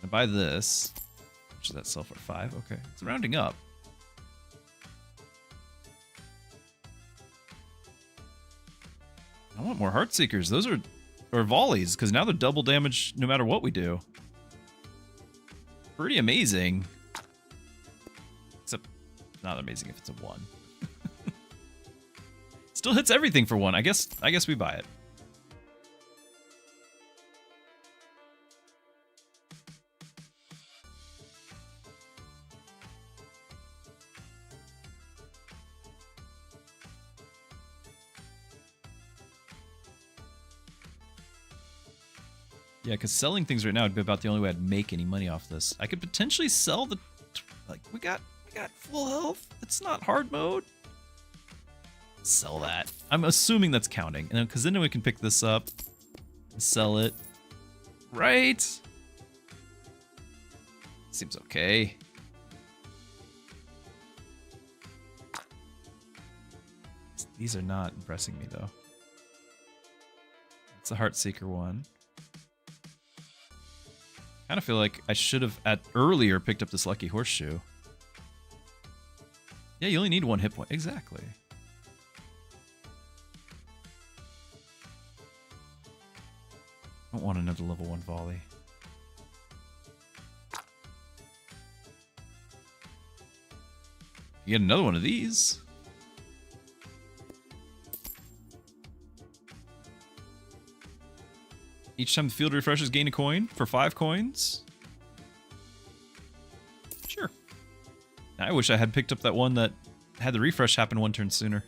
Speaker 1: I buy this. Which does that sell for 5? Okay, it's rounding up. I want more Heartseekers. Those are, or volleys, because now they're double damage no matter what we do. Pretty amazing. Except not amazing if it's a 1. Still hits everything for 1. I guess we buy it. Yeah, because selling things right now would be about the only way I'd make any money off this. I could potentially sell the... Like, we got full health. It's not hard mode. Sell that. I'm assuming that's counting. And because then we can pick this up and sell it. Right? Seems okay. These are not impressing me, though. It's a Heartseeker one. I kind of feel like I should have earlier picked up this lucky horseshoe. Yeah, you only need 1 hit point. Exactly. I don't want another level 1 volley. You get another one of these. Each time the field refreshes, gain a coin for 5 coins. Sure. I wish I had picked up that one that had the refresh happen 1 turn sooner.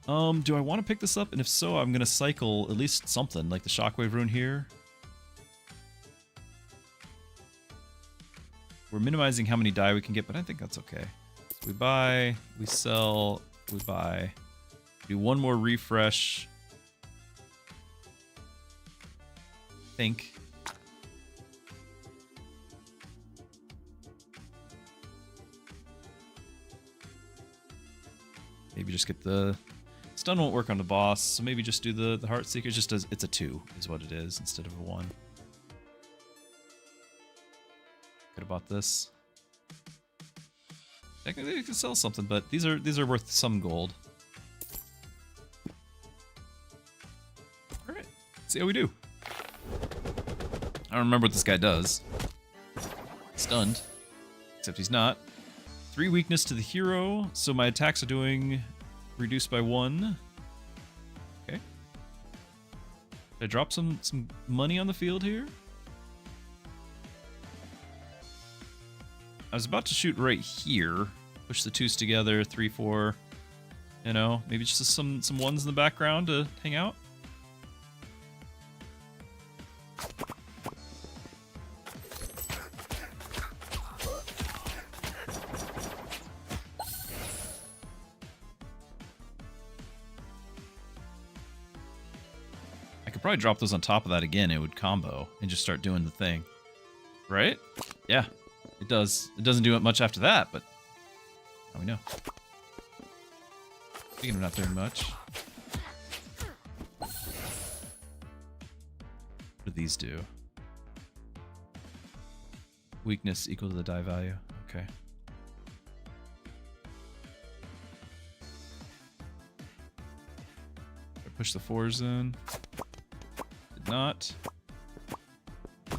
Speaker 1: Do I want to pick this up? And if so, I'm going to cycle at least something, like the Shockwave rune here. We're minimizing how many die we can get, but I think that's okay. So we buy, we sell... We buy. Do 1 more refresh. Think. Maybe just get the stun won't work on the boss, so maybe just do the Heartseeker. Just does it's a 2 is what it is instead of a 1. Could have bought this. Technically, you can sell something, but these are worth some gold. All right, see how we do. I don't remember what this guy does. Stunned, except he's not. 3 weakness to the hero, so my attacks are doing reduced by 1. Okay. Did I drop some money on the field here? I was about to shoot right here. Push the 2s together, 3, 4. You know, maybe just some 1s in the background to hang out. I could probably drop those on top of that again. It would combo and just start doing the thing. Right? Yeah. It does. It doesn't do much after that, but now we know. Speaking of not doing much. What do these do? Weakness equal to the die value. Okay. I push the 4s in. Did not.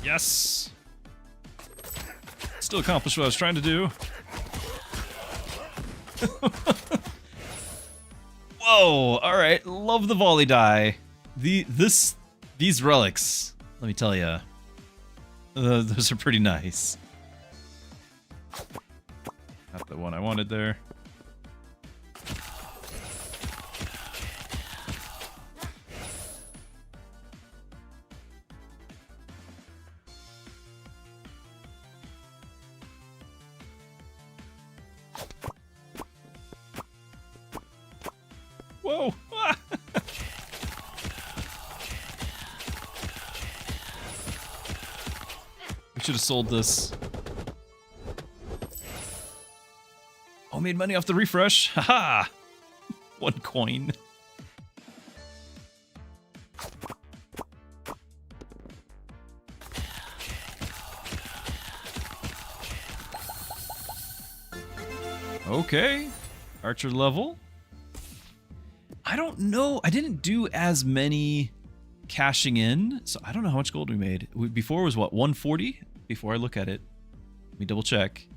Speaker 1: Yes! Still accomplished what I was trying to do. Whoa! Alright, love the volley die. These relics, let me tell you, those are pretty nice. Not the one I wanted there. Whoa! Ah. We should have sold this. Oh, made money off the refresh. Haha! 1 coin. Okay. Archer level. I don't know. I didn't do as many cashing in, so I don't know how much gold we made. Before was what, 140? Before I look at it, let me double check.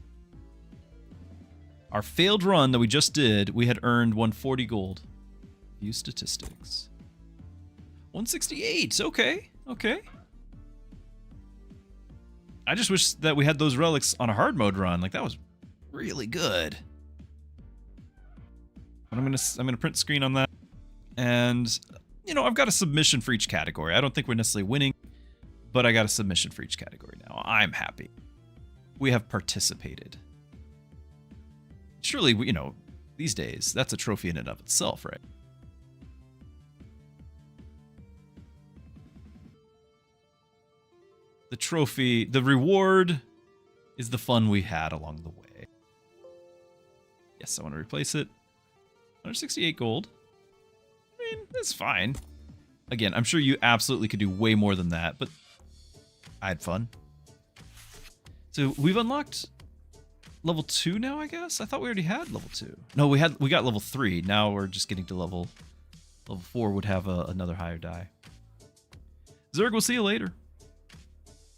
Speaker 1: Our failed run that we just did, we had earned 140 gold. View statistics. 168. Okay. Okay. I just wish that we had those relics on a hard mode run. Like, that was really good. But I'm gonna print screen on that. And, you know, I've got a submission for each category. I don't think we're necessarily winning, but I got a submission for each category now. I'm happy. We have participated. Surely, you know, these days, that's a trophy in and of itself, right? The trophy, the reward is the fun we had along the way. Yes, I want to replace it. 168 gold. I mean, that's fine. Again, I'm sure you absolutely could do way more than that, but I had fun. So we've unlocked level 2 now, I guess? I thought we already had level 2. No, we got level 3. Now we're just getting to level 4 would have another higher die. Zerg, we'll see you later.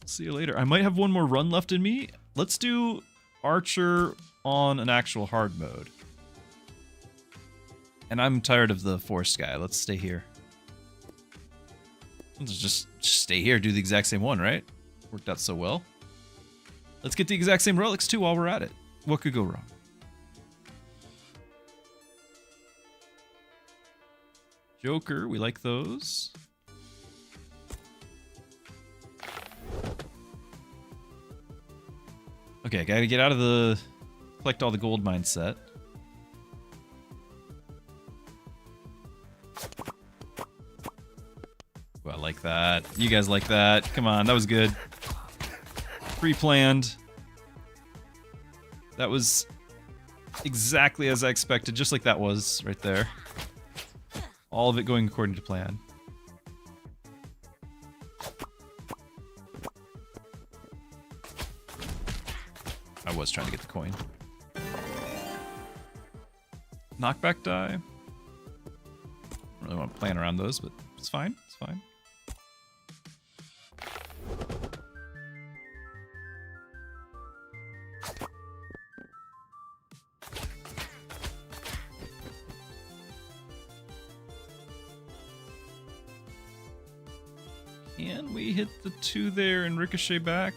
Speaker 1: See you later. I might have one more run left in me. Let's do Archer on an actual hard mode. And I'm tired of the forest guy. Let's stay here. Let's just stay here, do the exact same one, right? Worked out so well. Let's get the exact same relics too while we're at it. What could go wrong? Joker, we like those. Okay, gotta get out of the collect all the gold mindset. Ooh, I like that. You guys like that. Come on, that was good. Pre-planned. That was exactly as I expected, just like that was right there. All of it going according to plan. I was trying to get the coin. Knockback die. I don't really want to plan around those, but it's fine. It's fine. Can we hit the 2 there and ricochet back?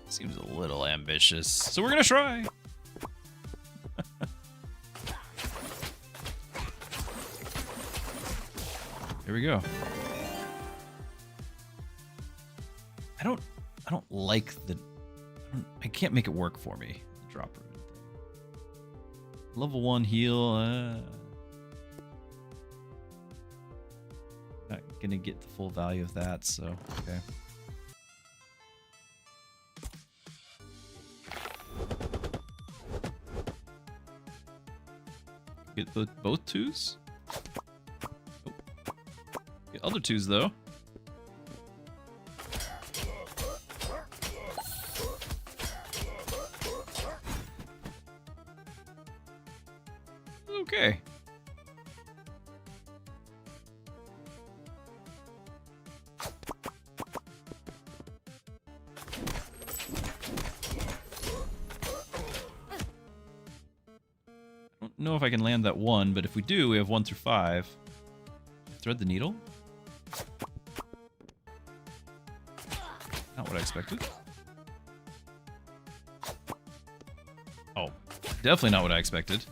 Speaker 1: Seems a little ambitious. So we're gonna try. Here we go. I don't like the... I can't make it work for me. The drop room thing. Level 1 heal. Not gonna get the full value of that, so okay. Get both Tues? Oh. Get other Tues though. okay. I don't know if I can land that one, but if we do, we have 1 through 5. Thread the needle? Not what I expected. Oh, definitely not what I expected.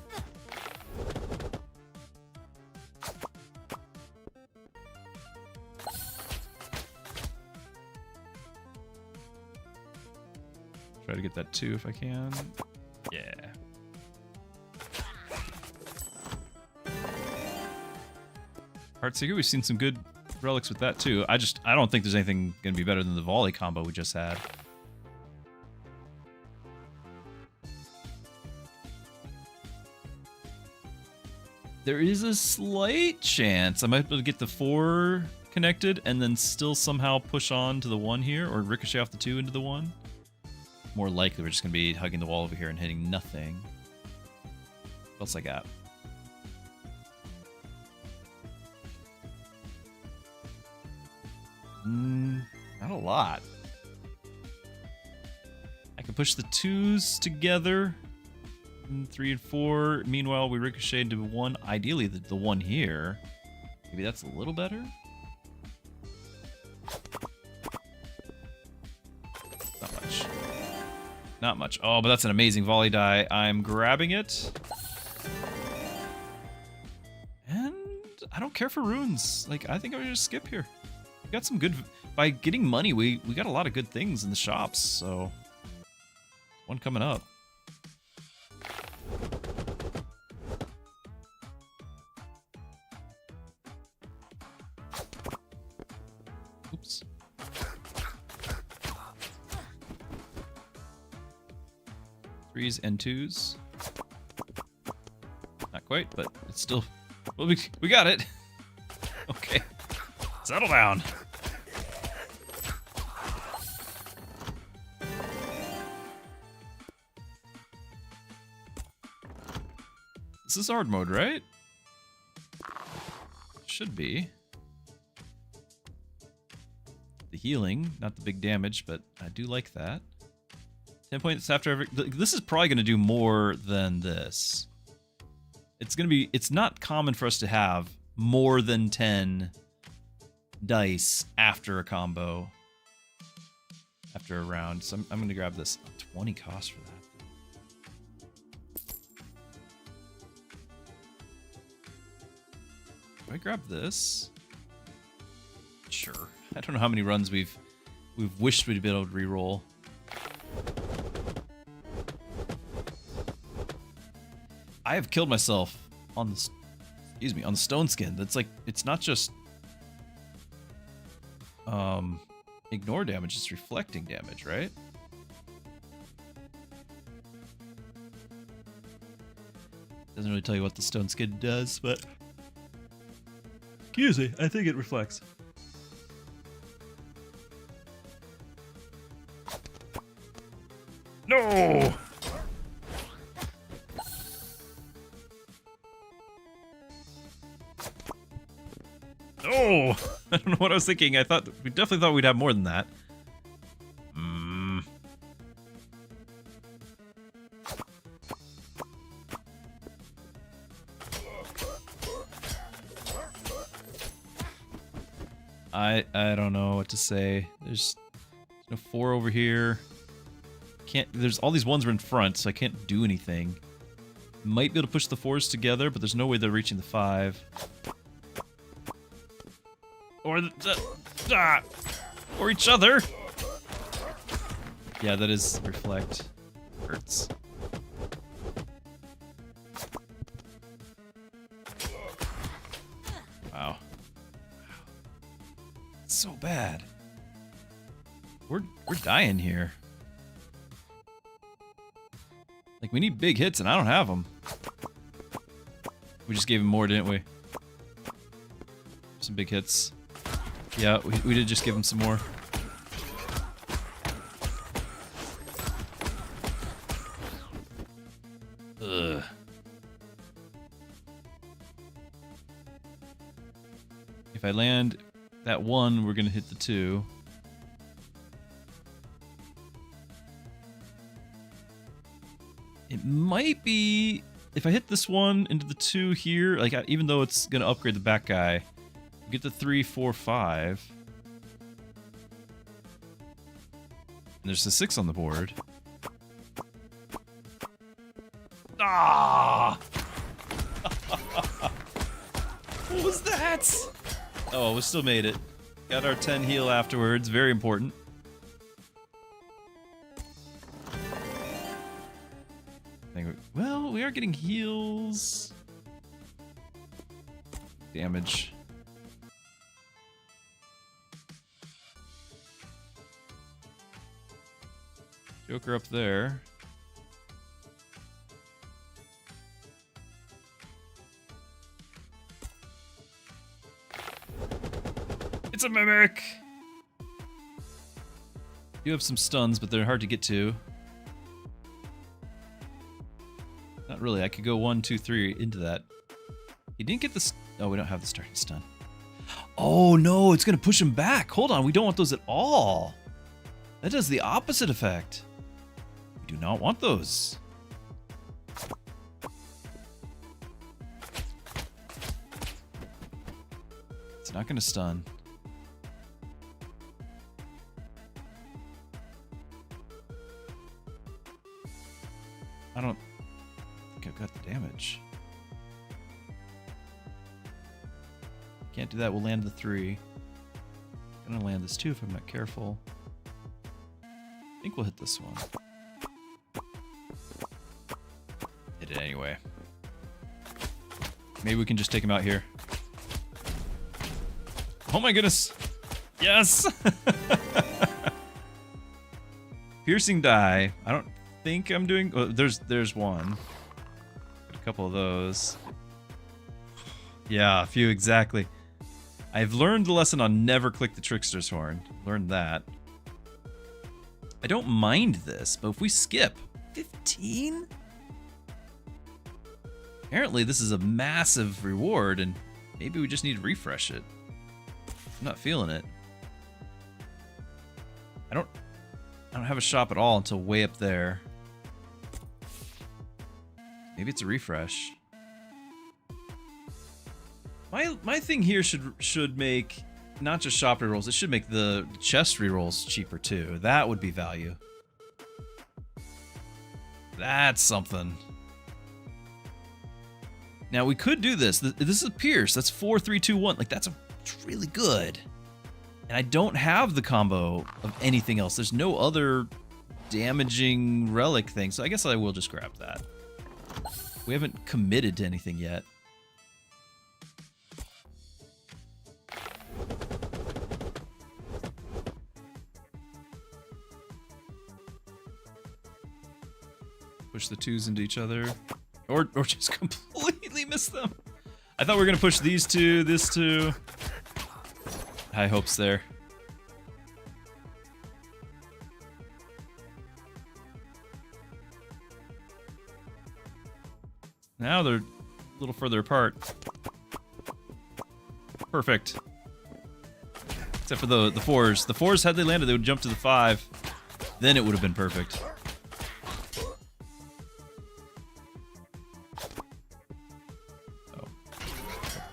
Speaker 1: Try to get that 2 if I can. Yeah. Heartseeker, we've seen some good relics with that too. I don't think there's anything gonna be better than the volley combo we just had. There is a slight chance I might be able to get the 4 connected and then still somehow push on to the 1 here, or ricochet off the 2 into the 1. More likely we're just gonna be hugging the wall over here and hitting nothing. What else I got? Not a lot. I can push the 2s together. 3 and 4. Meanwhile, we ricochet into 1. Ideally, the 1 here. Maybe that's a little better. Not much. Not much. Oh, but that's an amazing volley die. I'm grabbing it. And I don't care for runes. Like, I think I'm gonna just skip here. We got some good... By getting money, we got a lot of good things in the shops, so... One coming up. Oops. Threes and 2s. Not quite, but it's still... Well, we got it! Okay. Settle down. This is hard mode, right? Should be. The healing, not the big damage, but I do like that. 10 points after every... This is probably going to do more than this. It's going to be... It's not common for us to have more than 10 dice after a combo. After a round. So I'm going to grab this. 20 cost for that. Do I grab this? Sure. I don't know how many runs we've wished we'd be able to reroll. I have killed myself on the, on the stone skin. That's like, it's not just ignore damage, it's reflecting damage, right? Doesn't really tell you what the stone skin does, but excuse me, I think it reflects. No! No! I don't know what I was thinking. We definitely thought we'd have more than that. I don't know what to say. There's no 4 over here. There's all these 1s are in front, so I can't do anything. Might be able to push the 4s together, but there's no way they're reaching the 5. Or or each other. Yeah, that is reflect. Hurts. Wow. It's so bad. We're dying here. Like, we need big hits, and I don't have them. We just gave him more, didn't we? Some big hits. Yeah, we did just give him some more. Ugh. If I land that 1, we're going to hit the 2. It might be... If I hit this 1 into the 2 here, like even though it's going to upgrade the back guy, get the 3, 4, 5. And there's a 6 on the board. Ah! What was that? Oh, we still made it. Got our 10 heal afterwards. Very important. Well, we are getting heals. Damage. Joker up there. It's a mimic! You have some stuns, but they're hard to get to. Not really. I could go 1, 2, 3 into that. He didn't get the... Oh, we don't have the starting stun. Oh, no. It's going to push him back. Hold on. We don't want those at all. That does the opposite effect. We do not want those. It's not going to stun. I don't think I've got the damage. Can't do that. We'll land the 3. I'm gonna land this 2 if I'm not careful. I think we'll hit this one. Hit it anyway. Maybe we can just take him out here. Oh my goodness! Yes! Piercing die. I don't think I'm doing... Oh, there's one. Got a couple of those. Yeah, a few exactly. I've learned the lesson on never click the Trickster's Horn. Learned that. I don't mind this, but if we skip 15? Apparently this is a massive reward, and maybe we just need to refresh it. I'm not feeling it. I don't have a shop at all until way up there. Maybe it's a refresh. My thing here should make not just shop rerolls, it should make the chest rerolls cheaper too. That would be value. That's something. Now we could do this. This is a Pierce. That's 4, 3, 2, 1. Like that's really good. And I don't have the combo of anything else. There's no other damaging relic thing, so I guess I will just grab that. We haven't committed to anything yet. Push the 2s into each other. Or just completely miss them. I thought we were going to push these 2, this 2. High hopes there. Now they're a little further apart. Perfect. Except for the 4s. The 4s, had they landed, they would jump to the 5. Then it would have been perfect. Oh.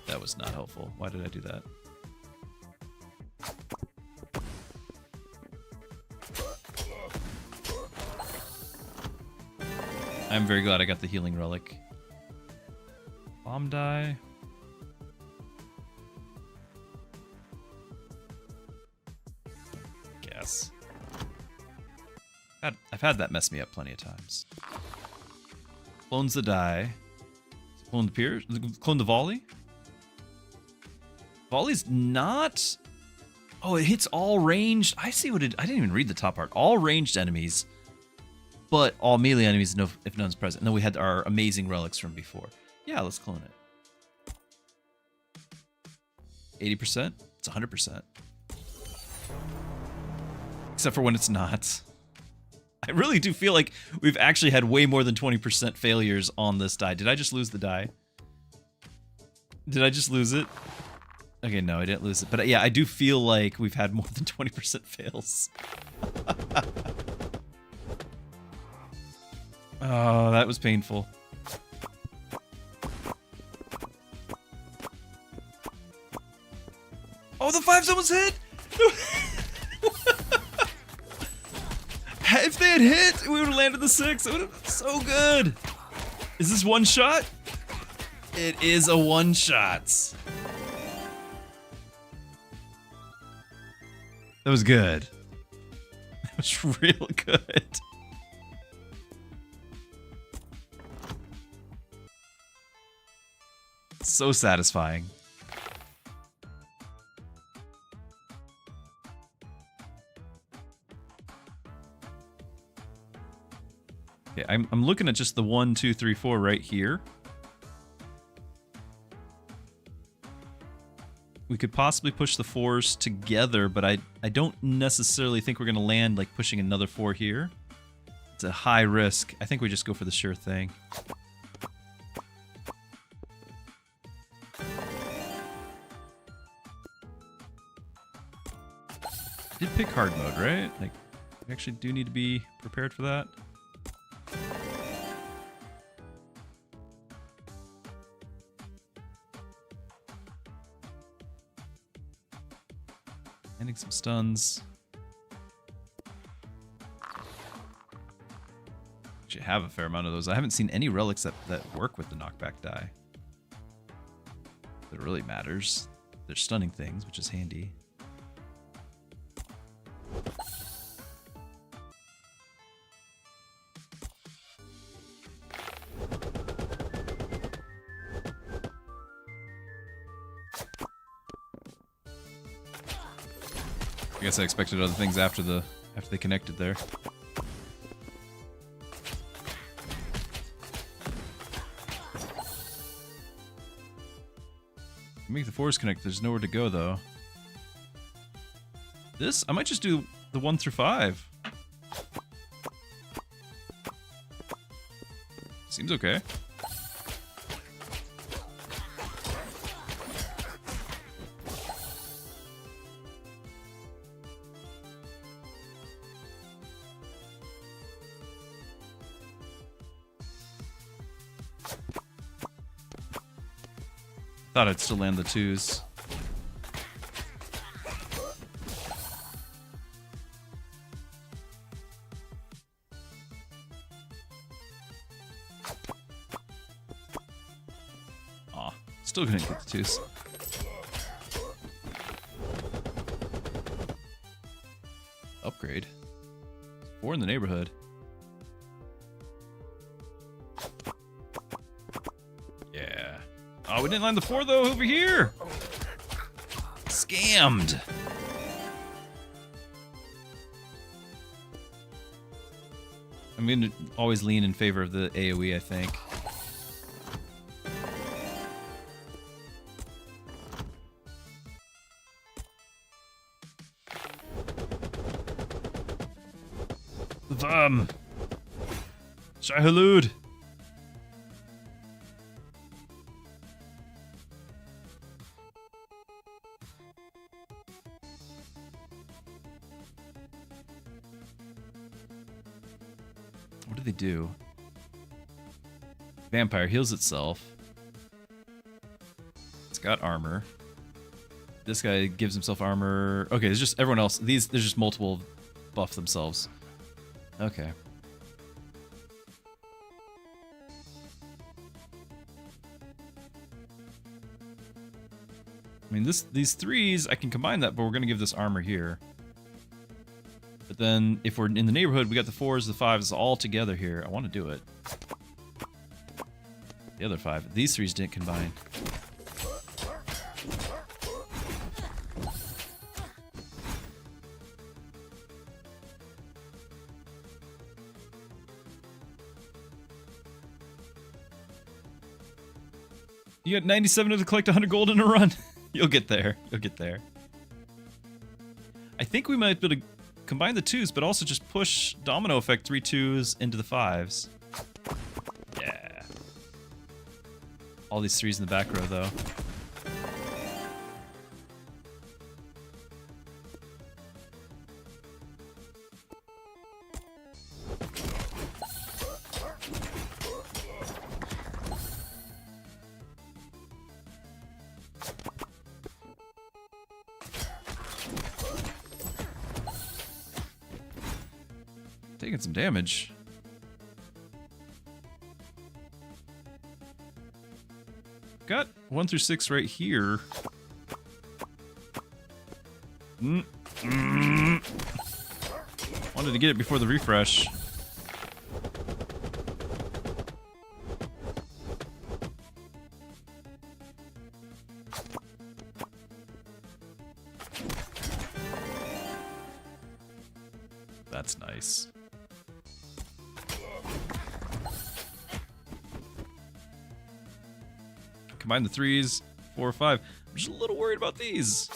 Speaker 1: That was not helpful. Why did I do that? I'm very glad I got the healing relic. Bomb die. Guess. I've had that mess me up plenty of times. Clones the die. Clone the Pierce. Clone the volley. Volley's not. Oh, it hits all ranged. I see what it. I didn't even read the top part. All ranged enemies, but all melee enemies if none's present. And then we had our amazing relics from before. Yeah, let's clone it. 80%? It's 100%. Except for when it's not. I really do feel like we've actually had way more than 20% failures on this die. Did I just lose the die? Did I just lose it? Okay, no, I didn't lose it. But yeah, I do feel like we've had more than 20% fails. Oh, that was painful. Oh, the 5's almost hit! If they had hit, we would have landed the 6. It would have been so good. Is this one shot? It is a one shot. That was good. That was real good. So satisfying. Okay, I'm looking at just the 1, 2, 3, 4 right here. We could possibly push the 4s together, but I don't necessarily think we're going to land like pushing another 4 here. It's a high risk. I think we just go for the sure thing. I did pick hard mode, right? Like, we actually do need to be prepared for that. Ending some stuns. Actually have a fair amount of those. I haven't seen any relics that work with the knockback die. That really matters. They're stunning things, which is handy. I guess I expected other things after they connected there. Make the 4s connect. There's nowhere to go though. This I might just do the 1 through 5. Seems okay. Thought I'd still land the 2s. Aw, still gonna get the 2s. Upgrade. 4 in the neighborhood. Oh, we didn't land the 4 though over here. Scammed. I'm gonna always lean in favor of the AoE, I think. Shai Hulud. What do they do? Vampire heals itself. It's got armor. This guy gives himself armor. Okay, there's just everyone else. There's just multiple buff themselves. Okay. I mean, these 3s, I can combine that, but we're going to give this armor here. But then, if we're in the neighborhood, we got the 4s, the 5s all together here. I want to do it. The other 5. These 3s didn't combine. You got 97 to collect 100 gold in a run. You'll get there. You'll get there. I think we might be able to combine the 2s, but also just push domino effect 3 2s into the 5s. Yeah. All these 3s in the back row, though. Taking some damage. Got 1 through 6 right here. Wanted to get it before the refresh. That's nice. Combine the 3s, 4 or 5. I'm just a little worried about these.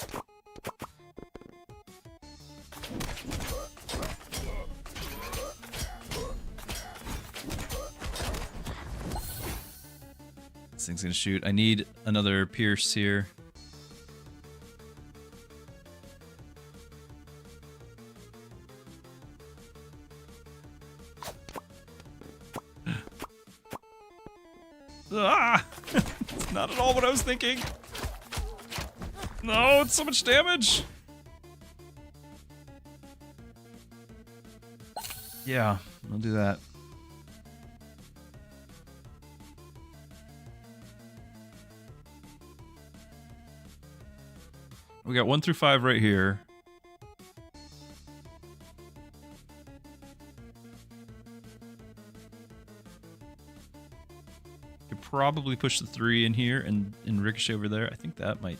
Speaker 1: This thing's gonna shoot. I need another pierce here. Ah! It's not at all what I was thinking. No, it's so much damage. Yeah, I'll do that. We got 1 through 5 right here. Could probably push the 3 in here and ricochet over there. I think that might.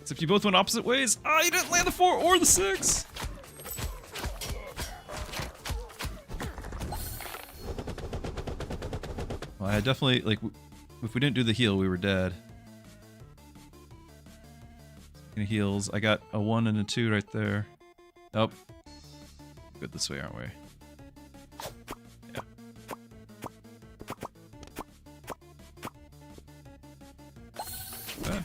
Speaker 1: Except you both went opposite ways. Ah, you didn't land the 4 or the 6. Well, I definitely, like, if we didn't do the heal, we were dead. Speaking of heals, I got a 1 and a 2 right there. Nope. Good this way, aren't we? Yeah. Okay.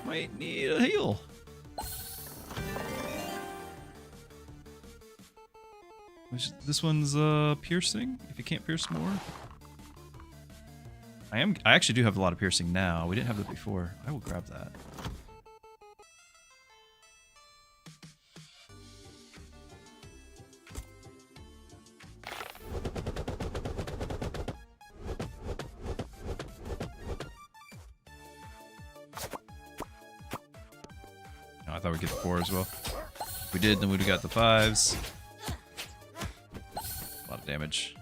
Speaker 1: Might need a heal. This one's piercing. If you can't pierce more, I actually do have a lot of piercing now. We didn't have that before. I will grab that. Oh, I thought we'd get the 4 as well. If we did, then we'd have got the 5s. Damage.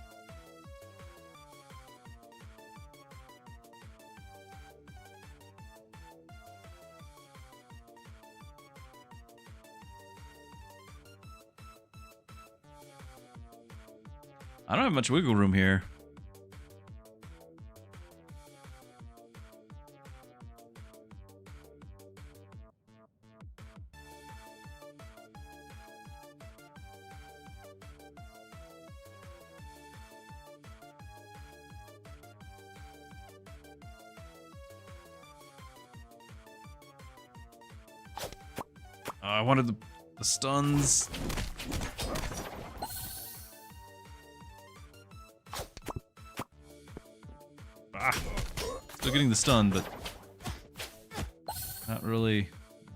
Speaker 1: I don't have much wiggle room here. I wanted the stuns. Ah, still getting the stun, but not really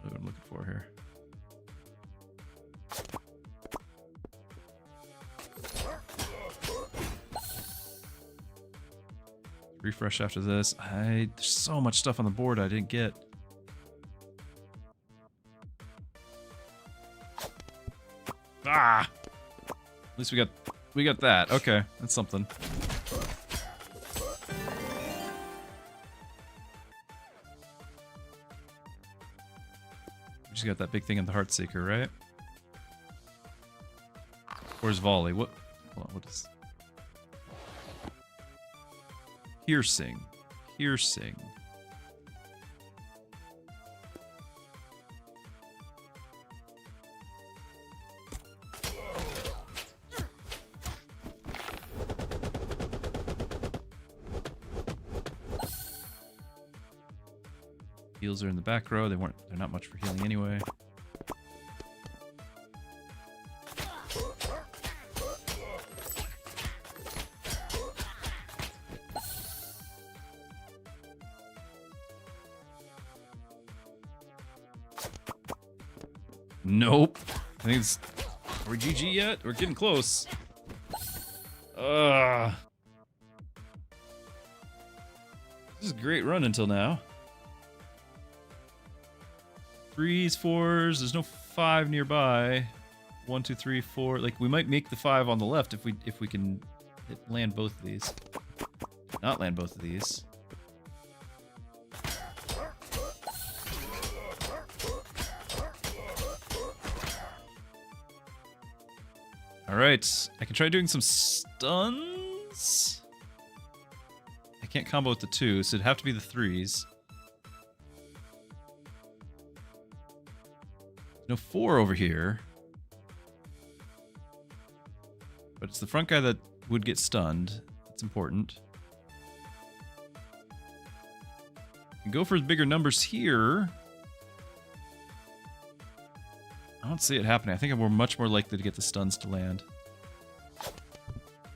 Speaker 1: what I'm looking for here. Refresh after this. There's so much stuff on the board I didn't get. Ah! At least we got that. Okay, that's something. We just got that big thing in the Heartseeker, right? Where's volley? What? Hold on, what is? Piercing. Piercing. Heals are in the back row. They're not much for healing anyway. Nope. I think it's... Are we GG yet? We're getting close. Ugh. This is a great run until now. 3s, 4s. There's no 5 nearby. 1, 2, 3, 4. Like, we might make the 5 on the left if we can land both of these. Not land both of these. Alright, I can try doing some stuns. I can't combo with the 2, so it'd have to be the 3s. No 4 over here. But it's the front guy that would get stunned. That's important. You can go for bigger numbers here. I don't see it happening. I think we're much more likely to get the stuns to land.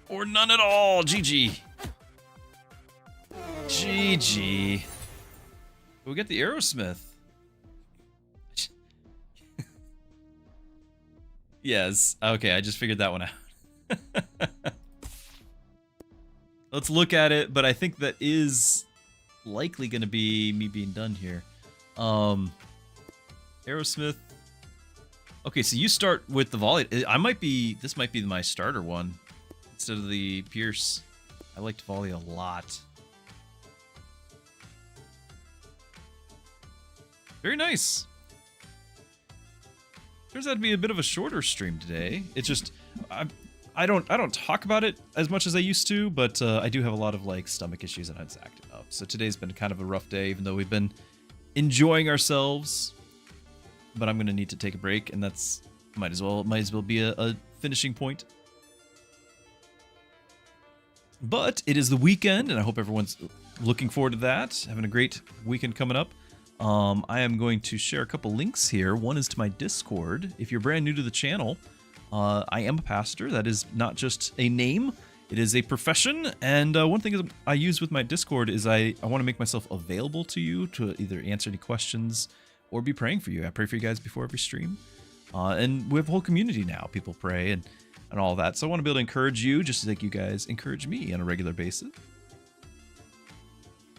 Speaker 1: Or none at all. GG. GG. We get the Aerosmith. Yes. Okay, I just figured that one out. Let's look at it, but I think that is likely going to be me being done here. Aerosmith. Okay, so you start with the volley. This might be my starter one instead of the Pierce. I liked volley a lot. Very nice. Turns out to be a bit of a shorter stream today. It's just I don't talk about it as much as I used to, but I do have a lot of like stomach issues and it's acting up. So today's been kind of a rough day, even though we've been enjoying ourselves. But I'm gonna need to take a break, and that's might as well be a finishing point. But it is the weekend, and I hope everyone's looking forward to that. Having a great weekend coming up. I am going to share a couple links here. One is to my Discord. If you're brand new to the channel, I am a pastor. That is not just a name. It is a profession. And one thing I use with my Discord is I want to make myself available to you to either answer any questions or be praying for you. I pray for you guys before every stream. And we have a whole community now. People pray and all that. So I want to be able to encourage you just like you guys encourage me on a regular basis.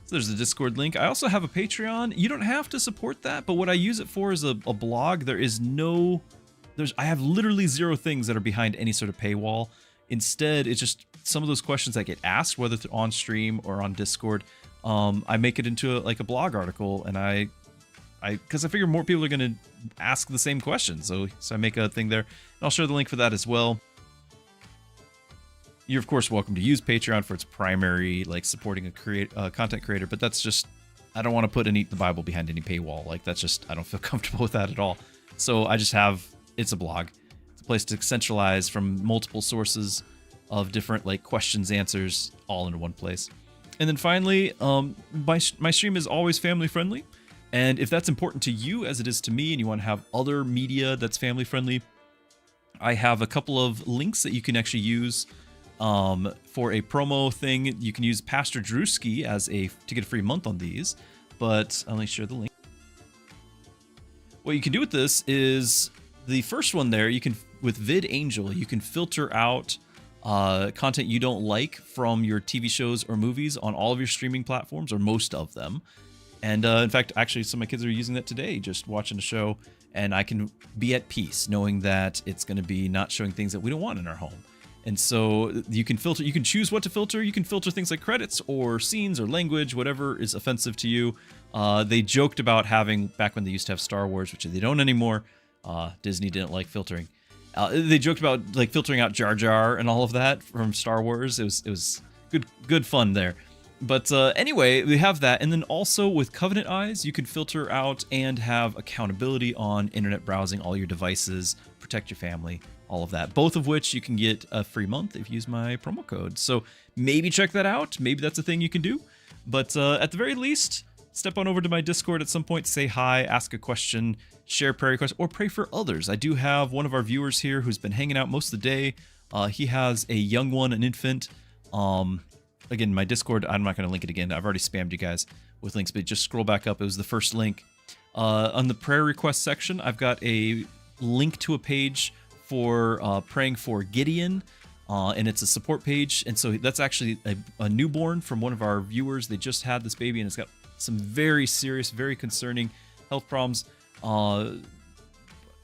Speaker 1: So there's the Discord link. I also have a Patreon. You don't have to support that, but what I use it for is a blog. I have literally 0 things that are behind any sort of paywall. Instead, it's just some of those questions that get asked, whether it's on stream or on Discord. I make it into a blog article, and because I figure more people are going to ask the same questions, so I make a thing there. And I'll share the link for that as well. You're of course welcome to use Patreon for its primary, like supporting a content creator, but that's just, I don't want to put the Bible behind any paywall. Like that's just, I don't feel comfortable with that at all. So I just have, it's a blog. It's a place to centralize from multiple sources of different like questions, answers, all into one place. And then finally, my stream is always family friendly. And if that's important to you as it is to me and you want to have other media that's family friendly, I have a couple of links that you can actually use for a promo thing. You can use Pastor Druski to get a free month on these, but I'll only share the link. What you can do with this is the first one there, with VidAngel, you can filter out content you don't like from your TV shows or movies on all of your streaming platforms, or most of them. And in fact, actually, some of my kids are using that today, just watching a show, and I can be at peace knowing that it's going to be not showing things that we don't want in our home. And so you can filter, you can choose what to filter. You can filter things like credits or scenes or language, whatever is offensive to you. They joked about having, back when they used to have Star Wars, which they don't anymore. Disney didn't like filtering. They joked about like filtering out Jar Jar and all of that from Star Wars. It was good fun there. But anyway, we have that. And then also with Covenant Eyes, you can filter out and have accountability on internet browsing, all your devices, protect your family, all of that. Both of which you can get a free month if you use my promo code. So maybe check that out. Maybe that's a thing you can do. But at the very least, step on over to my Discord at some point, say hi, ask a question, share prayer requests, or pray for others. I do have one of our viewers here who's been hanging out most of the day. He has a young one, an infant. Again, my Discord, I'm not going to link it again. I've already spammed you guys with links, but just scroll back up. It was the first link. On the prayer request section, I've got a link to a page for praying for Gideon, and it's a support page. And so that's actually a newborn from one of our viewers. They just had this baby, and it's got some very serious, very concerning health problems.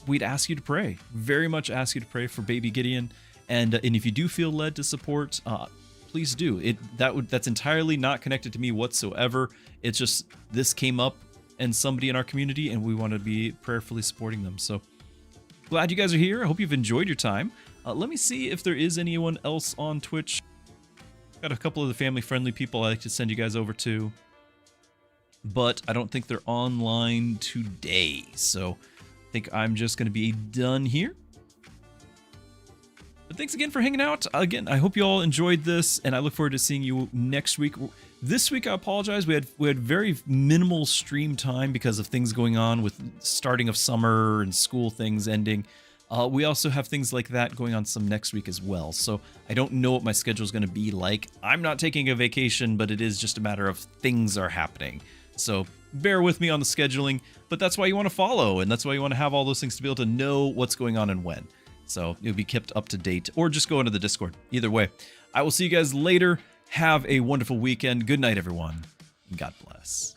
Speaker 1: We'd ask you to pray, very much ask you to pray for baby Gideon. And if you do feel led to support, please do. That's entirely not connected to me whatsoever. It's just this came up and somebody in our community, and we want to be prayerfully supporting them. So glad you guys are here. I hope you've enjoyed your time. Let me see if there is anyone else on Twitch. Got a couple of the family-friendly people I like to send you guys over to, but I don't think they're online today. So I think I'm just going to be done here. But thanks again for hanging out. Again, I hope you all enjoyed this, and I look forward to seeing you next week. This week, I apologize. We had very minimal stream time because of things going on with starting of summer and school things ending. We also have things like that going on some next week as well. So I don't know what my schedule is going to be like. I'm not taking a vacation, but it is just a matter of things are happening. So bear with me on the scheduling, but that's why you want to follow, and that's why you want to have all those things to be able to know what's going on and when. So you'll be kept up to date, or just go into the Discord. Either way, I will see you guys later. Have a wonderful weekend. Good night, everyone. God bless.